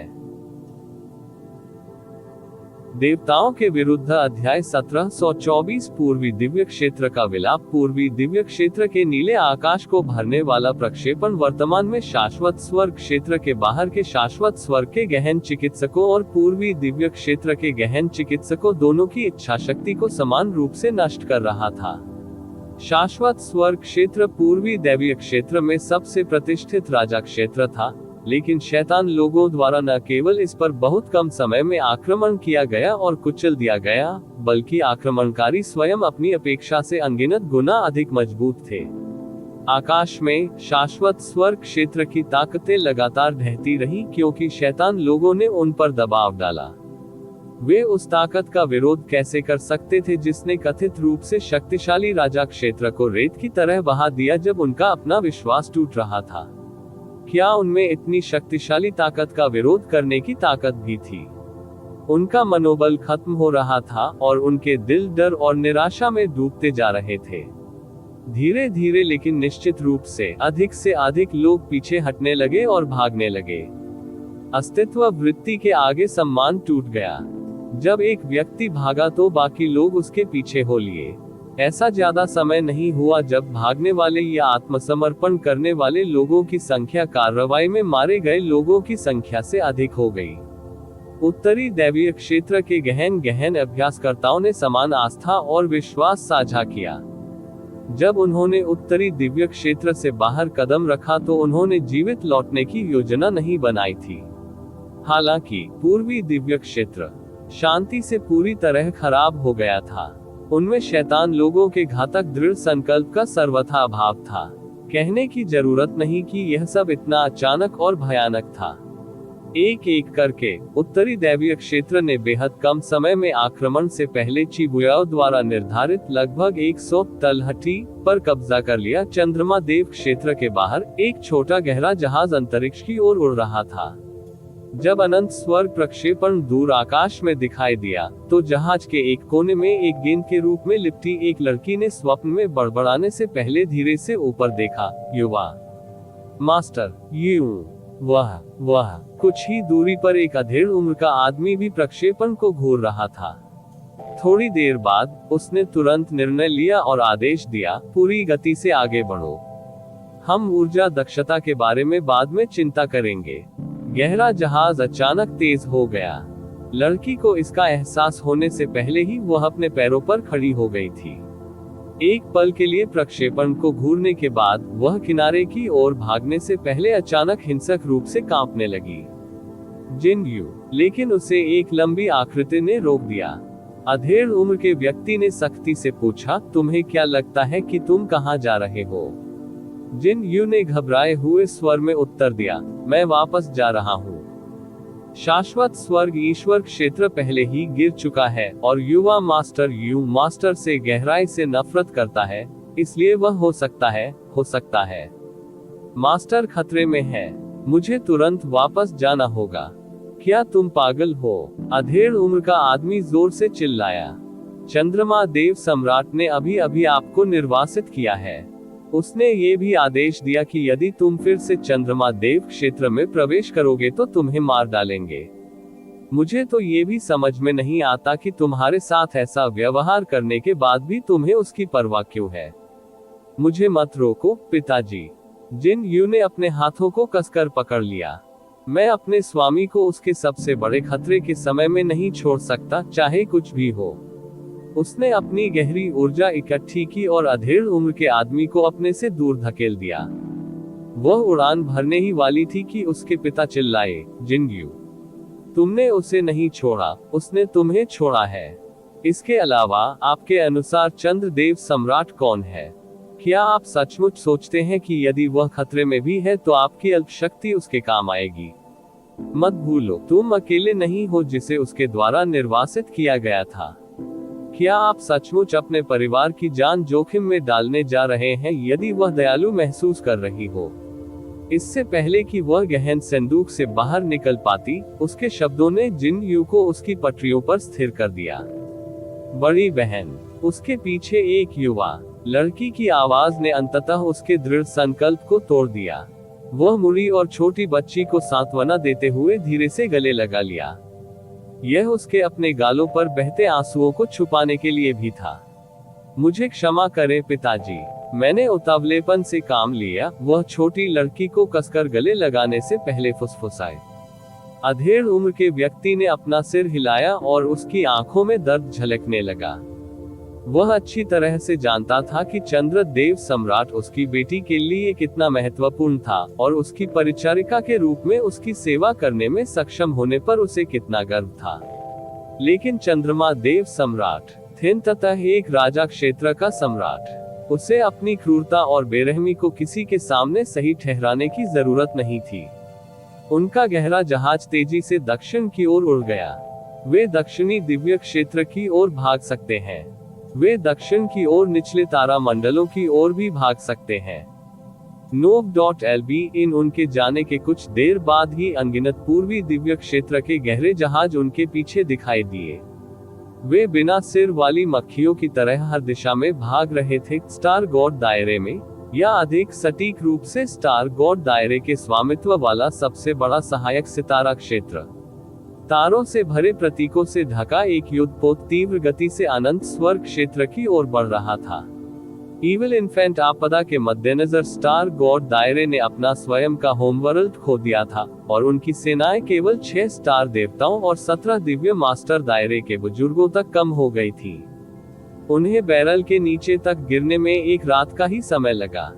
देवताओं के विरुद्ध अध्याय 1724 पूर्वी दिव्य क्षेत्र का विलाप। पूर्वी दिव्य क्षेत्र के नीले आकाश को भरने वाला प्रक्षेपण वर्तमान में शाश्वत स्वर्ग क्षेत्र के बाहर के शाश्वत स्वर्ग के गहन चिकित्सकों और पूर्वी दिव्य क्षेत्र के गहन चिकित्सकों दोनों की इच्छा शक्ति को समान रूप से नष्ट कर रहा था। शाश्वत स्वर्ग क्षेत्र पूर्वी दैवीय क्षेत्र में सबसे प्रतिष्ठित राजा क्षेत्र था, लेकिन शैतान लोगों द्वारा न केवल इस पर बहुत कम समय में आक्रमण किया गया और कुचल दिया गया, बल्कि आक्रमणकारी स्वयं अपनी अपेक्षा से अनगिनत गुना अधिक मजबूत थे। आकाश में शाश्वत स्वर्ग क्षेत्र की ताकतें लगातार ढहती रही क्योंकि शैतान लोगों ने उन पर दबाव डाला। वे उस ताकत का विरोध कैसे कर सकते थे जिसने कथित रूप से शक्तिशाली राजा क्षेत्र को रेत की तरह बहा दिया जब उनका अपना विश्वास टूट रहा था? क्या उनमें इतनी शक्तिशाली ताकत का विरोध करने की ताकत भी थी? उनका मनोबल खत्म हो रहा था और उनके दिल डर और निराशा में डूबते जा रहे थे। धीरे धीरे लेकिन निश्चित रूप से अधिक लोग पीछे हटने लगे और भागने लगे। अस्तित्व वृत्ति के आगे सम्मान टूट गया। जब एक व्यक्ति भागा तो बाकी लोग उसके पीछे हो लिए। ऐसा ज्यादा समय नहीं हुआ जब भागने वाले या आत्मसमर्पण करने वाले लोगों की संख्या कार्रवाई में मारे गए लोगों की संख्या से अधिक हो गई। उत्तरी दैवीय क्षेत्र के गहन अभ्यासकर्ताओं ने समान आस्था और विश्वास साझा किया। जब उन्होंने उत्तरी दिव्य क्षेत्र से बाहर कदम रखा तो उन्होंने जीवित लौटने की योजना नहीं बनाई थी। हालांकि पूर्वी दिव्य क्षेत्र शांति से पूरी तरह खराब हो गया था। उनमें शैतान लोगों के घातक दृढ़ संकल्प का सर्वथा अभाव था। कहने की जरूरत नहीं कि यह सब इतना अचानक और भयानक था। एक एक करके उत्तरी दैवीय क्षेत्र ने बेहद कम समय में आक्रमण से पहले चिबुयाओ द्वारा निर्धारित लगभग 100 तलहटी पर कब्जा कर लिया। चंद्रमा देव क्षेत्र के बाहर एक छोटा गहरा जहाज अंतरिक्ष की ओर उड़ रहा था। जब अनंत स्वर्ग प्रक्षेपण दूर आकाश में दिखाई दिया तो जहाज के एक कोने में एक गेंद के रूप में लिपटी एक लड़की ने स्वप्न में बड़बड़ाने से पहले धीरे से ऊपर देखा। युवा मास्टर, वह कुछ ही दूरी पर एक अधेड़ उम्र का आदमी भी प्रक्षेपण को घूर रहा था। थोड़ी देर बाद उसने तुरंत निर्णय लिया और आदेश दिया, पूरी गति से आगे बढ़ो। हम ऊर्जा दक्षता के बारे में बाद में चिंता करेंगे। गहरा जहाज अचानक तेज हो गया। लड़की को इसका एहसास होने से पहले ही वह अपने पैरों पर खड़ी हो गई थी। एक पल के लिए प्रक्षेपण को घूरने के बाद वह किनारे की ओर भागने से पहले अचानक हिंसक रूप से कांपने लगी। जिन यू, लेकिन उसे एक लंबी आकृति ने रोक दिया। अधेड़ उम्र के व्यक्ति ने सख्ती से पूछा, तुम्हें क्या लगता है कि तुम कहां जा रहे हो? जिन यू ने घबराए हुए स्वर में उत्तर दिया, मैं वापस जा रहा हूं। शाश्वत स्वर्ग ईश्वर क्षेत्र पहले ही गिर चुका है और युवा मास्टर यू मास्टर से गहराई से नफरत करता है, इसलिए वह हो सकता है मास्टर खतरे में है। मुझे तुरंत वापस जाना होगा। क्या तुम पागल हो? अधेड़ उम्र का आदमी जोर से चिल्लाया। चंद्रमा देव सम्राट ने अभी अभी आपको निर्वासित किया है। उसने ये भी आदेश दिया कि यदि तुम फिर से चंद्रमा देव क्षेत्र में प्रवेश करोगे तो तुम्हें मार डालेंगे। मुझे तो ये भी समझ में नहीं आता कि तुम्हारे साथ ऐसा व्यवहार करने के बाद भी तुम्हें उसकी परवाह क्यों है। मुझे मत रोको पिताजी। जिन यू ने अपने हाथों को कसकर पकड़ लिया। मैं अपने स्वामी को उसके सबसे बड़े खतरे के समय में नहीं छोड़ सकता, चाहे कुछ भी हो। उसने अपनी गहरी ऊर्जा इकट्ठी की और अधेड़ उम्र के आदमी को अपने से दूर धकेल दिया। वह उड़ान भरने ही वाली थी कि उसके पिता चिल्लाए, जिनयू, तुमने उसे नहीं छोड़ा, उसने तुम्हें छोड़ा है। इसके अलावा आपके अनुसार चंद्रदेव सम्राट कौन है? क्या आप सचमुच सोचते हैं कि यदि वह खतरे में भी है तो आपकी अल्प शक्ति उसके काम आएगी? मत भूलो, तुम अकेले नहीं हो जिसे उसके द्वारा निर्वासित किया गया था। क्या आप सचमुच अपने परिवार की जान जोखिम में डालने जा रहे हैं यदि वह दयालु महसूस कर रही हो? इससे पहले कि वह गहन संदूक से बाहर निकल पाती, उसके शब्दों ने जिन यू को उसकी पटरियों पर स्थिर कर दिया। बड़ी बहन, उसके पीछे एक युवा लड़की की आवाज ने अंततः उसके दृढ़ संकल्प को तोड़ दिया। वह मुड़ी और छोटी बच्ची को सांत्वना देते हुए धीरे से गले लगा लिया। यह उसके अपने गालों पर बहते आंसुओं को छुपाने के लिए भी था। मुझे क्षमा करें पिताजी, मैंने उतावलेपन से काम लिया, वह छोटी लड़की को कसकर गले लगाने से पहले फुसफुसाए। अधेड़ उम्र के व्यक्ति ने अपना सिर हिलाया और उसकी आंखों में दर्द झलकने लगा। वह अच्छी तरह से जानता था कि चंद्रदेव सम्राट उसकी बेटी के लिए कितना महत्वपूर्ण था और उसकी परिचारिका के रूप में उसकी सेवा करने में सक्षम होने पर उसे कितना गर्व था। लेकिन चंद्रमा देव सम्राट तथा एक राजा क्षेत्र का सम्राट, उसे अपनी क्रूरता और बेरहमी को किसी के सामने सही ठहराने की जरूरत नहीं थी। उनका गहरा जहाज तेजी से दक्षिण की ओर उड़ गया। वे दक्षिणी दिव्य क्षेत्र की ओर भाग सकते हैं। वे दक्षिण की ओर निचले तारा मंडलों की ओर भी भाग सकते हैं। Nov.lb इन उनके जाने के कुछ देर बाद ही अनगिनत पूर्वी दिव्य क्षेत्र के गहरे जहाज उनके पीछे दिखाई दिए। वे बिना सिर वाली मक्खियों की तरह हर दिशा में भाग रहे थे, स्टार गॉड दायरे में, या अधिक सटीक रूप से स्टार गॉड दायरे के स्वामित्व वाला सबसे बड़ा सहायक सितारा क्षेत्र। तारों से भरे प्रतीकों से ढका एक युद्धपोत तीव्र गति से अनंत स्वर्ग क्षेत्र की ओर बढ़ रहा था। ईविल इन्फेंट आपदा के मद्देनजर स्टार गॉड दायरे ने अपना स्वयं का होमवर्ल्ड खो दिया था और उनकी सेनाएं केवल 6 स्टार देवताओं और 17 दिव्य मास्टर दायरे के बुजुर्गों तक कम हो गई थी। उन्हें बैरल के नीचे तक गिरने में एक रात का ही समय लगा।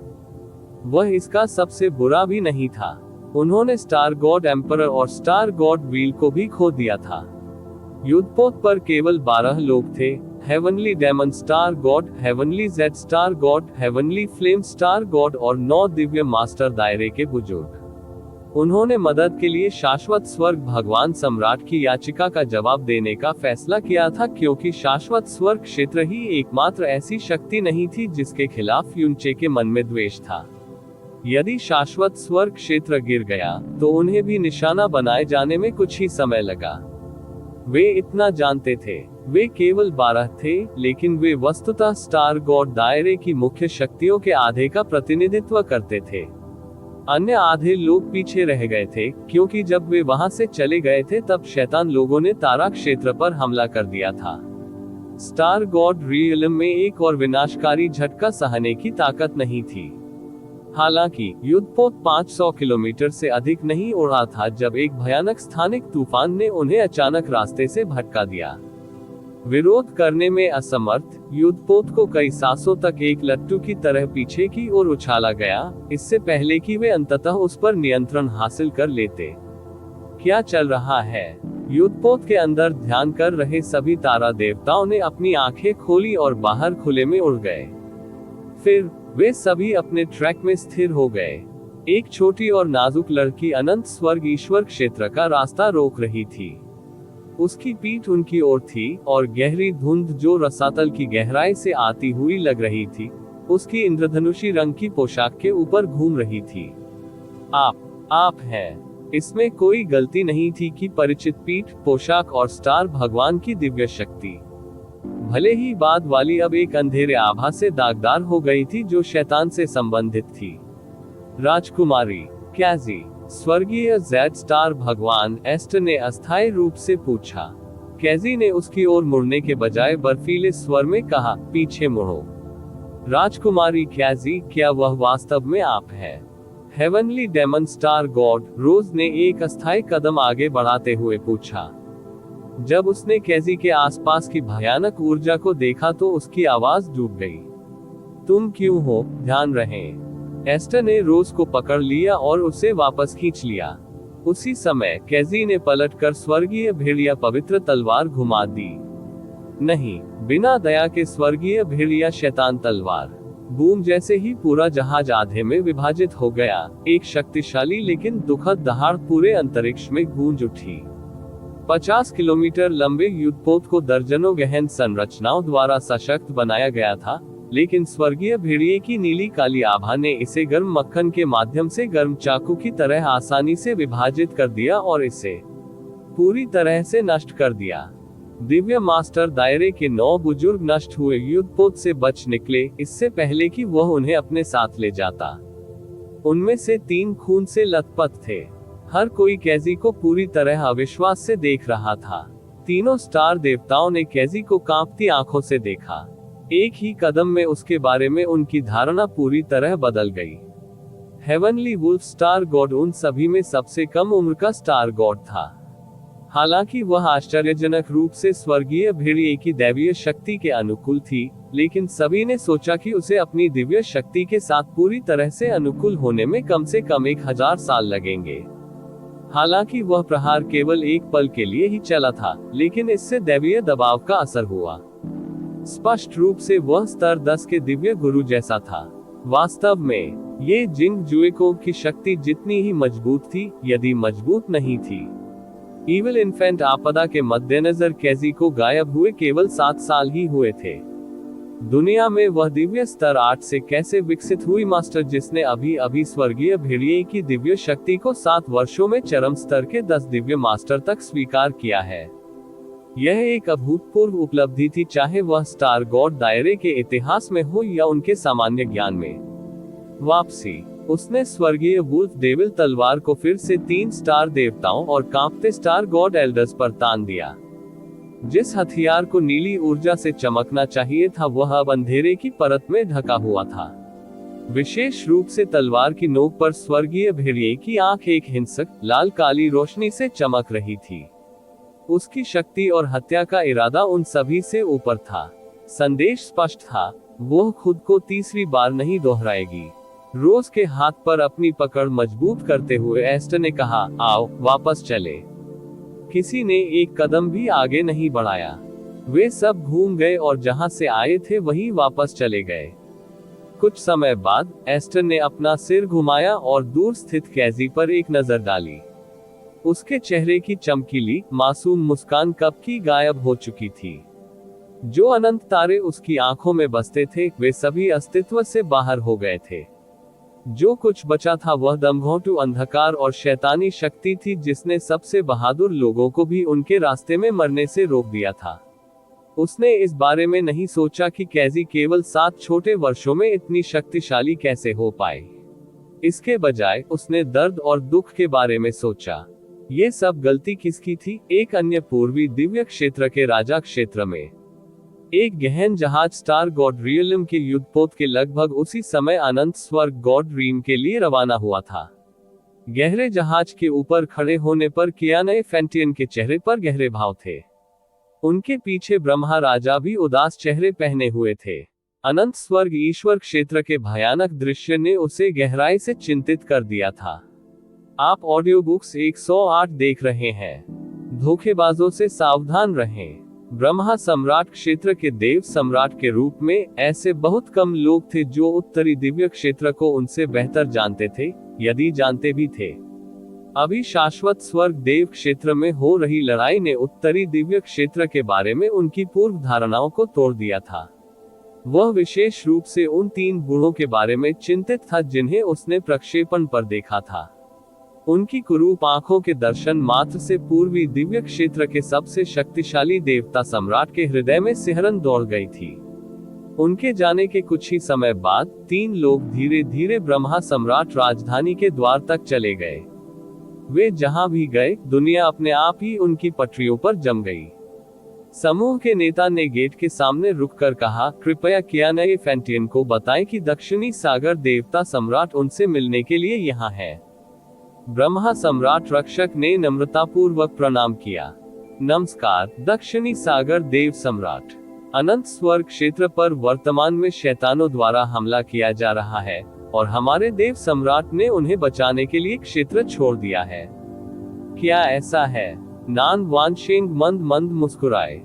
वह इसका सबसे बुरा भी नहीं था, उन्होंने स्टार गॉड एम्परर और स्टार गॉड व्हील को भी खो दिया था। युद्धपोत पर केवल 12 लोग थे, heavenly demon star god, heavenly jade star god, heavenly flame star god और 9 दिव्य मास्टर दायरे के बुजुर्ग। उन्होंने मदद के लिए शाश्वत स्वर्ग भगवान सम्राट की याचिका का जवाब देने का फैसला किया था, क्योंकि शाश्वत स्वर्ग क्षेत्र ही एकमात्र ऐसी शक्ति नहीं थी जिसके खिलाफ युनचे के मन में द्वेष था। यदि शाश्वत स्वर्ग क्षेत्र गिर गया तो उन्हें भी निशाना बनाए जाने में कुछ ही समय लगा। वे इतना जानते थे। वे केवल 12 थे, लेकिन वे वस्तुतः स्टार गॉड दायरे की मुख्य शक्तियों के आधे का प्रतिनिधित्व करते थे। अन्य आधे लोग पीछे रह गए थे, क्योंकि जब वे वहां से चले गए थे तब शैतान लोगों ने तारा क्षेत्र पर हमला कर दिया था। स्टार गॉड रियलम में एक और विनाशकारी झटका सहने की ताकत नहीं थी। हालांकि युद्धपोत 500 किलोमीटर से अधिक नहीं उड़ा था जब एक भयानक स्थानिक तूफान ने उन्हें अचानक रास्ते से भटका दिया। विरोध करने में असमर्थ युद्धपोत को कई सांसों तक एक लट्टू की तरह पीछे की ओर उछाला गया, इससे पहले कि वे अंततः उस पर नियंत्रण हासिल कर लेते। क्या चल रहा है? युद्धपोत के अंदर ध्यान कर रहे सभी तारा देवताओं ने अपनी आंखें खोली और बाहर खुले में उड़ गए। फिर वे सभी अपने ट्रैक में स्थिर हो गए। एक छोटी और नाजुक लड़की अनंत स्वर्ग ईश्वर क्षेत्र का रास्ता रोक रही थी। उसकी पीठ उनकी ओर थी और गहरी धुंध जो रसातल की गहराई से आती हुई लग रही थी, उसकी इंद्रधनुषी रंग की पोशाक के ऊपर घूम रही थी। आप हैं। इसमें कोई गलती नहीं थी कि परिचित पीठ, पोशाक और स्टार भगवान की दिव्य शक्ति, भले ही बाद वाली अब एक अंधेरे आभा से दागदार हो गई थी जो शैतान से संबंधित थी। राजकुमारी कैजी, स्वर्गीय जेड स्टार भगवान एस्टर ने अस्थायी रूप से पूछा। कैजी ने उसकी ओर मुड़ने के बजाय बर्फीले स्वर में कहा, पीछे मुड़ो। राजकुमारी कैजी, क्या वह वास्तव में आप है? हेवनली डेमन स्टार गॉड रोज ने एक अस्थायी कदम आगे बढ़ाते हुए पूछा। जब उसने कैजी के आसपास की भयानक ऊर्जा को देखा तो उसकी आवाज डूब गई। तुम क्यों हो? ध्यान रहे। एस्टर ने रोज को पकड़ लिया और उसे वापस खींच लिया। उसी समय कैजी ने पलटकर स्वर्गीय भेड़िया पवित्र तलवार घुमा दी। नहीं, बिना दया के स्वर्गीय भेड़िया शैतान तलवार। बूम जैसे ही पूरा जहाज आधे में विभाजित हो गया, एक शक्तिशाली लेकिन दुखद दहाड़ पूरे अंतरिक्ष में गूंज उठी। 50 किलोमीटर लंबे युद्धपोत को दर्जनों गहन संरचनाओं द्वारा सशक्त बनाया गया था, लेकिन स्वर्गीय भेड़िए की नीली काली आभा ने इसे गर्म मक्खन के माध्यम से गर्म चाकू की तरह आसानी से विभाजित कर दिया और इसे पूरी तरह से नष्ट कर दिया। दिव्य मास्टर दायरे के 9 बुजुर्ग नष्ट हुए युद्धपोत से बच निकले, इससे पहले कि वह उन्हें अपने साथ ले जाता। उनमें से 3 खून से लथपथ थे। हर कोई कैजी को पूरी तरह अविश्वास से देख रहा था। तीनों स्टार देवताओं ने कैजी को कांपती आंखों से देखा। एक ही कदम में उसके बारे में उनकी धारणा पूरी तरह बदल गई। हेवनली वुल्फ स्टार गॉड उन सभी में सबसे कम उम्र का स्टार गॉड था। हालांकि वह आश्चर्यजनक रूप से स्वर्गीय भेड़िए की दैवीय शक्ति के अनुकूल थी, लेकिन सभी ने सोचा कि उसे अपनी दिव्य शक्ति के साथ पूरी तरह से अनुकूल होने में कम से कम 1000 साल लगेंगे। हालांकि वह प्रहार केवल एक पल के लिए ही चला था, लेकिन इससे दैवीय दबाव का असर हुआ। स्पष्ट रूप से वह स्तर 10 के दिव्य गुरु जैसा था। वास्तव में ये जिंग जुएकोव की शक्ति जितनी ही मजबूत थी, यदि मजबूत नहीं थी। इविल इन्फेंट आपदा के मद्देनजर कैजी को गायब हुए केवल 7 साल ही हुए थे। दुनिया में वह दिव्य स्तर 8 से कैसे विकसित हुई मास्टर जिसने अभी स्वर्गीय भेड़िए की दिव्य शक्ति को 7 वर्षों में चरम स्तर के 10 दिव्य मास्टर तक स्वीकार किया है। यह एक अभूतपूर्व उपलब्धि थी, चाहे वह स्टार गॉड दायरे के इतिहास में हो या उनके सामान्य ज्ञान में। वापसी, उसने स्वर्गीय वुल्फ डेविल तलवार को फिर से 3 स्टार देवताओं और कांपते स्टार गॉड एल्डर्स पर तान दिया। जिस हथियार को नीली ऊर्जा से चमकना चाहिए था वह अब अंधेरे की परत में ढका हुआ था। विशेष रूप से तलवार की नोक पर स्वर्गीय भेड़िए की आंख एक हिंसक लाल काली रोशनी से चमक रही थी। उसकी शक्ति और हत्या का इरादा उन सभी से ऊपर था। संदेश स्पष्ट था, वह खुद को तीसरी बार नहीं दोहराएगी। रोज के हाथ पर अपनी पकड़ मजबूत करते हुए एस्टर ने कहा, आओ वापस चले। किसी ने एक कदम भी आगे नहीं बढ़ाया। वे सब घूम गए और जहां से आए थे वहीं वापस चले गए। कुछ समय बाद एस्टर ने अपना सिर घुमाया और दूर स्थित कैजी पर एक नजर डाली। उसके चेहरे की चमकीली मासूम मुस्कान कब की गायब हो चुकी थी। जो अनंत तारे उसकी आंखों में बसते थे वे सभी अस्तित्व से बाहर हो गए थे। जो कुछ बचा था वह दमघोंटू अंधकार और शैतानी शक्ति थी जिसने सबसे बहादुर लोगों को भी उनके रास्ते में मरने से रोक दिया था। उसने इस बारे में नहीं सोचा कि कैजी केवल 7 छोटे वर्षों में इतनी शक्तिशाली कैसे हो पाए। इसके बजाय उसने दर्द और दुख के बारे में सोचा। ये सब गलती किसकी थी? एक अन्य पूर्वी दिव्य क्षेत्र के राजा क्षेत्र में एक गहन जहाज स्टार गॉड रियलम के युद्धपोत के लगभग उसी समय अनंत स्वर्ग गॉड रीम के लिए रवाना हुआ था। गहरे जहाज के ऊपर खड़े होने पर कियाने फेंटियन के चेहरे पर गहरे भाव थे। उनके पीछे ब्रह्मा राजा भी उदास चेहरे पहने हुए थे। अनंत स्वर्ग ईश्वर क्षेत्र के भयानक दृश्य ने उसे गहराई से चिंतित कर दिया था। आप ऑडियो बुक्स 108 देख रहे हैं। धोखेबाजों से सावधान रहें। ब्रह्मा सम्राट क्षेत्र के देव सम्राट के रूप में ऐसे बहुत कम लोग थे जो उत्तरी दिव्य क्षेत्र को उनसे बेहतर जानते थे, यदि जानते भी थे। अभी शाश्वत स्वर्ग देव क्षेत्र में हो रही लड़ाई ने उत्तरी दिव्य क्षेत्र के बारे में उनकी पूर्व धारणाओं को तोड़ दिया था। वह विशेष रूप से उन 3 गुणों के बारे में चिंतित था जिन्हें उसने प्रक्षेपण पर देखा था। उनकी कुरूप आंखों के दर्शन मात्र से पूर्वी दिव्य क्षेत्र के सबसे शक्तिशाली देवता सम्राट के हृदय में सिहरन दौड़ गई थी। उनके जाने के कुछ ही समय बाद 3 लोग धीरे धीरे ब्रह्मा सम्राट राजधानी के द्वार तक चले गए। वे जहां भी गए, दुनिया अपने आप ही उनकी पटरियों पर जम गई। समूह के नेता ने गेट के सामने रुककर कहा, कृपया कियानए फैंटियन को बताएं कि दक्षिणी सागर देवता सम्राट उनसे मिलने के लिए यहाँ है। ब्रह्मा सम्राट रक्षक ने नम्रतापूर्वक प्रणाम किया। नमस्कार दक्षिणी सागर देव सम्राट। अनंत स्वर्ग क्षेत्र पर वर्तमान में शैतानों द्वारा हमला किया जा रहा है और हमारे देव सम्राट ने उन्हें बचाने के लिए क्षेत्र छोड़ दिया है। क्या ऐसा है? नान वानशेंग मंद मंद मुस्कुराए।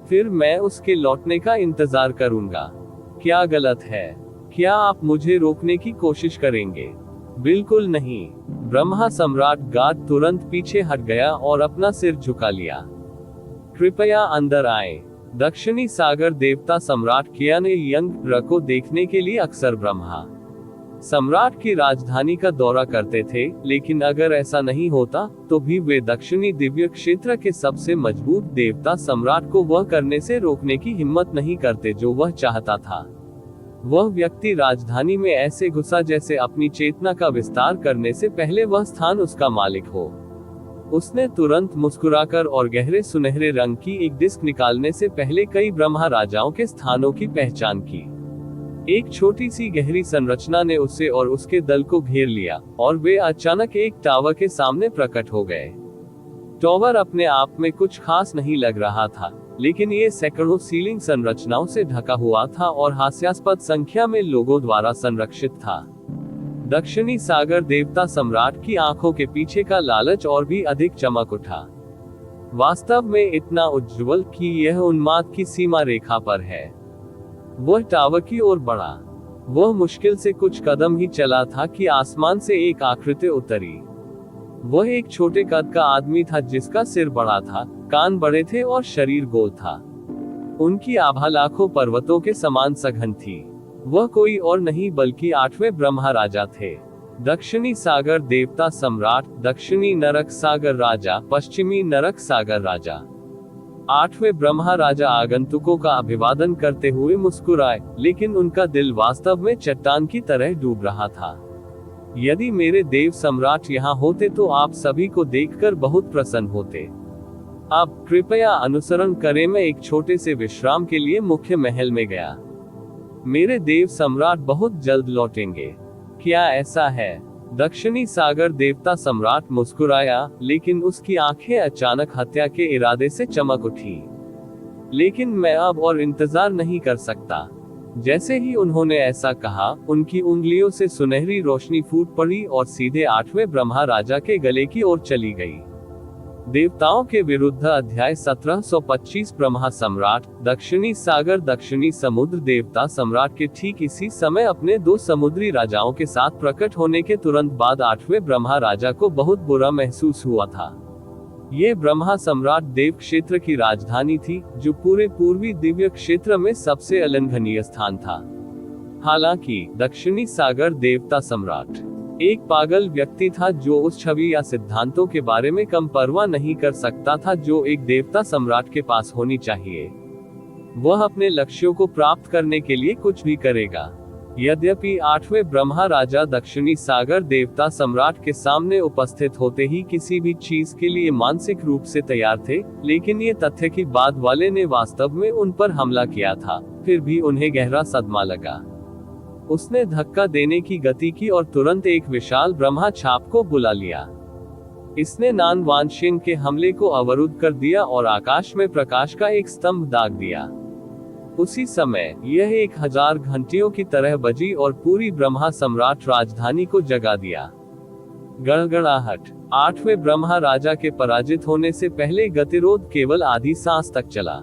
फिर मैं उसके लौटने का इंतजार करूंगा। क्या गलत है? क्या आप मुझे रोकने की कोशिश करेंगे? बिल्कुल नहीं। ब्रह्मा सम्राट गार्ड तुरंत पीछे हट गया और अपना सिर झुका लिया। कृपया अंदर आए। दक्षिणी सागर देवता सम्राट कियानए यंग को देखने के लिए अक्सर ब्रह्मा सम्राट की राजधानी का दौरा करते थे, लेकिन अगर ऐसा नहीं होता तो भी वे दक्षिणी दिव्य क्षेत्र के सबसे मजबूत देवता सम्राट को वह करने से रोकने की हिम्मत नहीं करते जो वह चाहता था। वह व्यक्ति राजधानी में ऐसे घुसा जैसे अपनी चेतना का विस्तार करने से पहले वह स्थान उसका मालिक हो। उसने तुरंत मुस्कुराकर और गहरे सुनहरे रंग की एक डिस्क निकालने से पहले कई ब्रह्मा राजाओं के स्थानों की पहचान की। एक छोटी सी गहरी संरचना ने उसे और उसके दल को घेर लिया और वे अचानक एक टावर के सामने प्रकट हो गए। टावर अपने आप में कुछ खास नहीं लग रहा था, लेकिन ये सैकड़ों सीलिंग संरचनाओं से ढका हुआ था और हास्यास्पद संख्या में लोगों द्वारा संरक्षित था। दक्षिणी सागर देवता सम्राट की आंखों के पीछे का लालच और भी अधिक चमक उठा। वास्तव में इतना उज्ज्वल कि यह उन्माद की सीमा रेखा पर है। वह टावर की ओर बढ़ा। वह मुश्किल से कुछ कदम ही चला था कि आसमान से एक आकृति उतरी। वह एक छोटे कद का आदमी था जिसका सिर बड़ा था, कान बड़े थे और शरीर गोल था। उनकी आभा लाखों पर्वतों के समान सघन थी। वह कोई और नहीं बल्कि 8वें ब्रह्मा राजा थे। दक्षिणी सागर देवता सम्राट, दक्षिणी नरक सागर राजा, पश्चिमी नरक सागर राजा। 8वें ब्रह्मा राजा आगंतुकों का अभिवादन करते हुए मुस्कुराए, लेकिन उनका दिल वास्तव में चट्टान की तरह डूब रहा था। यदि मेरे देव सम्राट यहाँ होते तो आप सभी को देखकर बहुत प्रसन्न होते। अब कृपया अनुसरण करें। मैं एक छोटे से विश्राम के लिए मुख्य महल में गया। मेरे देव सम्राट बहुत जल्द लौटेंगे। क्या ऐसा है? दक्षिणी सागर देवता सम्राट मुस्कुराया, लेकिन उसकी आंखें अचानक हत्या के इरादे से चमक उठी। लेकिन मैं अब और इंतजार नहीं कर सकता। जैसे ही उन्होंने ऐसा कहा, उनकी उंगलियों से सुनहरी रोशनी फूट पड़ी और सीधे 8वें ब्रह्मा राजा के गले की ओर चली गई। देवताओं के विरुद्ध अध्याय 1725। ब्रह्मा सम्राट, दक्षिणी सागर दक्षिणी समुद्र देवता सम्राट के ठीक इसी समय अपने 2 समुद्री राजाओं के साथ प्रकट होने के तुरंत बाद 8वें ब्रह्मा राजा को बहुत बुरा महसूस हुआ था। ये ब्रह्मा सम्राट देव क्षेत्र की राजधानी थी, जो पूरे पूर्वी दिव्य क्षेत्र में सबसे अलंघनीय स्थान था। हालांकि दक्षिणी सागर देवता सम्राट एक पागल व्यक्ति था जो उस छवि या सिद्धांतों के बारे में कम परवाह नहीं कर सकता था जो एक देवता सम्राट के पास होनी चाहिए। वह अपने लक्ष्यों को प्राप्त करने के लिए कुछ भी करेगा। यद्यपि 8वें ब्रह्मा राजा दक्षिणी सागर देवता सम्राट के सामने उपस्थित होते ही किसी भी चीज के लिए मानसिक रूप से तैयार थे, लेकिन ये तथ्य कि बाद वाले ने वास्तव में उन पर हमला किया था, फिर भी उन्हें गहरा सदमा लगा। उसने धक्का देने की गति की और तुरंत एक विशाल ब्रह्मा छाप को बुला लिया। इसने नान वानशेन के हमले को अवरुद्ध कर दिया और आकाश में प्रकाश का एक स्तंभ दाग दिया। उसी समय यह 1000 घंटियों की तरह बजी और पूरी ब्रह्मा सम्राट राजधानी को जगा दिया। गड़गड़ाहट। 8वें ब्रह्मा राजा के पराजित होने से पहले गतिरोध केवल आधी सांस तक चला।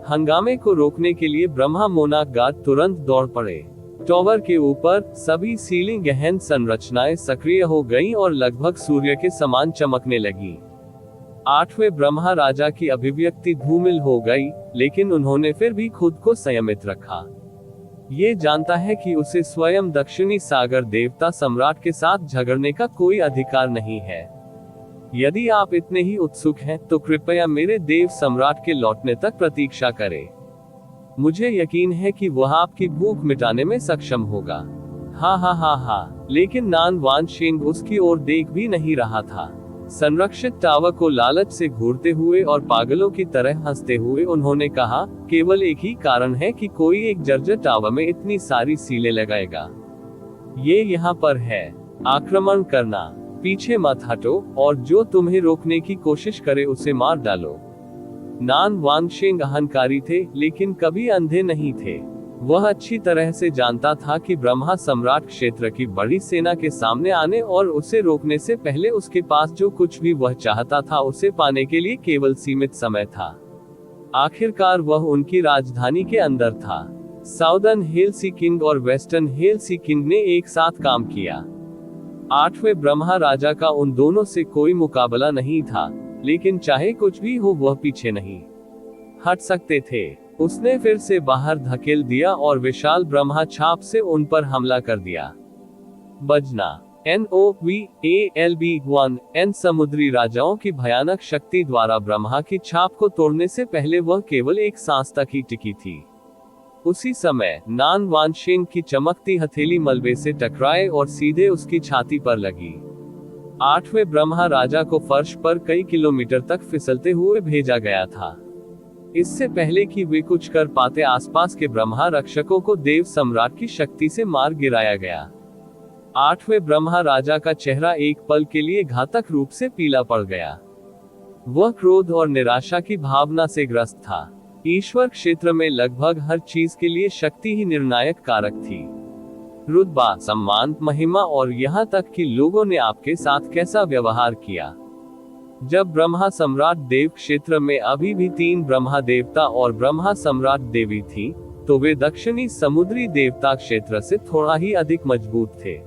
हंगामे को रोकने के लिए ब्रह्मा मोनाक गार्ड तुरंत दौड़ पड़े। टॉवर के ऊपर सभी सीलिंग गहन संरचनाएं सक्रिय हो गईं और लगभग सूर्य के समान चमकने लगी। 8वें ब्रह्मा राजा की अभिव्यक्ति धूमिल हो गई, लेकिन उन्होंने फिर भी खुद को संयमित रखा। ये जानता है कि उसे स्वयं दक्षिणी सागर देवता सम्राट के साथ झगड़ने का कोई अधिकार नहीं है। यदि आप इतने ही उत्सुक हैं, तो कृपया मेरे देव सम्राट के लौटने तक प्रतीक्षा करें। मुझे यकीन है कि वह आपकी भूख मिटाने में सक्षम होगा। हा हा हा हा। लेकिन नान वानशेन उसकी ओर देख भी नहीं रहा था। संरक्षित टावर को लालच से घूरते हुए और पागलों की तरह हंसते हुए उन्होंने कहा, केवल एक ही कारण है कि कोई एक जर्जर टावर में इतनी सारी सीलें लगाएगा। ये यहाँ पर है। आक्रमण करना। पीछे मत हटो, और जो तुम्हें रोकने की कोशिश करे उसे मार डालो। नान वानशेन अहंकारी थे, लेकिन कभी अंधे नहीं थे। वह अच्छी तरह से जानता था कि ब्रह्मा सम्राट क्षेत्र की बड़ी सेना के सामने आने और उसे रोकने से पहले उसके पास जो कुछ भी वह चाहता था उसे पाने के लिए केवल सीमित समय था। आखिरकार वह उनकी राजधानी के अंदर था। साउदर्न हेलसी किंग और वेस्टर्न हेलसी किंग ने एक साथ काम किया। 8वें ब्रह्मा राजा का उन दोनों से कोई मुकाबला नहीं था, लेकिन चाहे कुछ भी हो वह पीछे नहीं हट सकते थे। उसने फिर से बाहर धकेल दिया और विशाल ब्रह्मा छाप से उन पर हमला कर दिया। बजना। NOVALB-1 समुद्री राजाओं की भयानक शक्ति द्वारा ब्रह्मा की छाप को तोड़ने से पहले वह केवल एक सांस तक ही टिकी थी। उसी समय नान वानशेन की चमकती हथेली मलबे से टकराए और सीधे उसकी छाती पर लगी। 8वें ब्रह्मा राजा को फर्श पर कई किलोमीटर तक फिसलते हुए भेजा गया था। इससे पहले कि वे कुछ कर पाते, आसपास के ब्रह्मा रक्षकों को देव सम्राट की शक्ति से मार गिराया गया। 8वें ब्रह्मा राजा का चेहरा एक पल के लिए घातक रूप से पीला पड़ गया। वह क्रोध और निराशा की भावना से ग्रस्त था। ईश्वर क्षेत्र में लगभग हर चीज के लिए शक्ति ही निर्णायक कारक थी। रुतबा, सम्मान, महिमा और यहाँ तक कि लोगों ने आपके साथ कैसा व्यवहार किया। जब ब्रह्मा सम्राट देव क्षेत्र में अभी भी 3 ब्रह्मा देवता और ब्रह्मा सम्राट देवी थी, तो वे दक्षिणी समुद्री देवता क्षेत्र से थोड़ा ही अधिक मजबूत थे।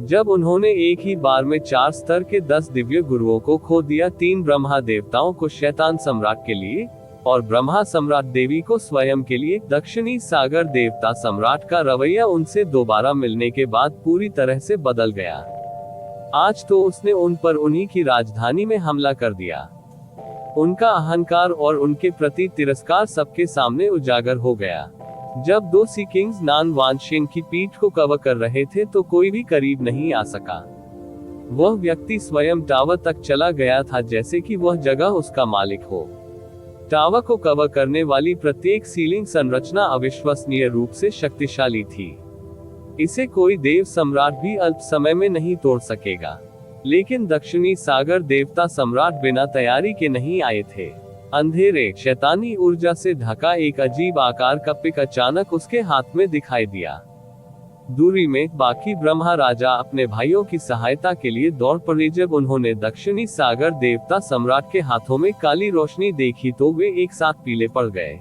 जब उन्होंने एक ही बार में 4 स्तर के 10 दिव्य गुरुओं को खो दिया, 3 ब्रह्मा देवताओं को शैतान सम्राट के लिए और ब्रह्मा सम्राट देवी को स्वयं के लिए, दक्षिणी सागर देवता सम्राट का रवैया उनसे दोबारा मिलने के बाद पूरी तरह से बदल गया। आज तो उसने उन पर उन्हीं की राजधानी में हमला कर दिया। उनका अहंकार और उनके प्रति तिरस्कार सबके सामने उजागर हो गया। जब 2 सी किंग्स नान वानशेन की पीठ को कवर कर रहे थे तो कोई भी करीब नहीं आ सका। वह व्यक्ति स्वयं टावर तक चला गया था, जैसे कि वह जगह उसका मालिक हो। टावर को कवर करने वाली प्रत्येक सीलिंग संरचना अविश्वसनीय रूप से शक्तिशाली थी। इसे कोई देव सम्राट भी अल्प समय में नहीं तोड़ सकेगा। लेकिन दक्षिणी सागर देवता सम्राट बिना तैयारी के नहीं आए थे। अंधेरे, शैतानी ऊर्जा से ढका एक अजीब आकार का पिक अचानक उसके हाथ में दिखाई दिया। दूरी में बाकी ब्रह्मा राजा अपने भाइयों की सहायता के लिए दौड़ पड़े। जब उन्होंने दक्षिणी सागर देवता सम्राट के हाथों में काली रोशनी देखी तो वे एक साथ पीले पड़ गए।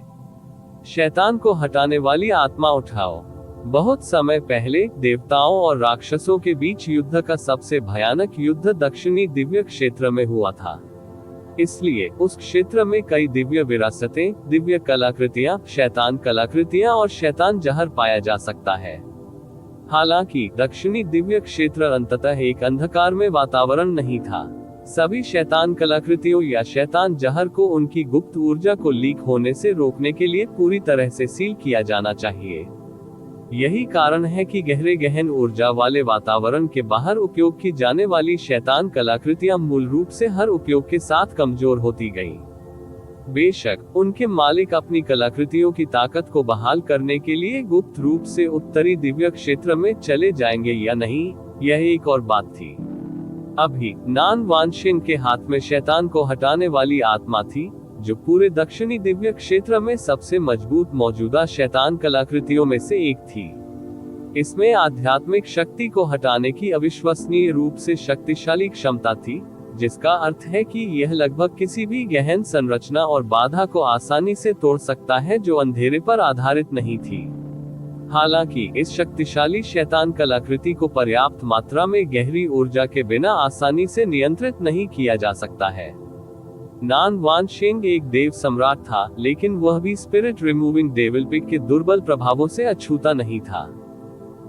शैतान को हटाने वाली आत्मा उठाओ। बहुत समय पहले देवताओं और राक्षसों के बीच युद्ध का सबसे भयानक युद्ध दक्षिणी दिव्य क्षेत्र में हुआ था। इसलिए उस क्षेत्र में कई दिव्य विरासतें, दिव्य कलाकृतियां, शैतान कलाकृतियां और शैतान जहर पाया जा सकता है। हालांकि दक्षिणी दिव्य क्षेत्र अंततः एक अंधकार में वातावरण नहीं था। सभी शैतान कलाकृतियों या शैतान जहर को उनकी गुप्त ऊर्जा को लीक होने से रोकने के लिए पूरी तरह से सील किया जाना चाहिए। यही कारण है कि गहरे गहन ऊर्जा वाले वातावरण के बाहर उपयोग की जाने वाली शैतान कलाकृतियां मूल रूप से हर उपयोग के साथ कमजोर होती गईं। बेशक उनके मालिक अपनी कलाकृतियों की ताकत को बहाल करने के लिए गुप्त रूप से उत्तरी दिव्य क्षेत्र में चले जाएंगे या नहीं, यह एक और बात थी। अभी नान वानशिंग के हाथ में शैतान को हटाने वाली आत्मा थी, जो पूरे दक्षिणी दिव्य क्षेत्र में सबसे मजबूत मौजूदा शैतान कलाकृतियों में से एक थी। इसमें आध्यात्मिक शक्ति को हटाने की अविश्वसनीय रूप से शक्तिशाली क्षमता थी, जिसका अर्थ है कि यह लगभग किसी भी गहन संरचना और बाधा को आसानी से तोड़ सकता है जो अंधेरे पर आधारित नहीं थी। हालांकि इस शक्तिशाली शैतान कलाकृति को पर्याप्त मात्रा में गहरी ऊर्जा के बिना आसानी से नियंत्रित नहीं किया जा सकता है। नान वानशिंग एक देव सम्राट था, लेकिन वह भी स्पिरिट रिमूविंग डेविल पिग के दुर्बल प्रभावों से अछूता नहीं था।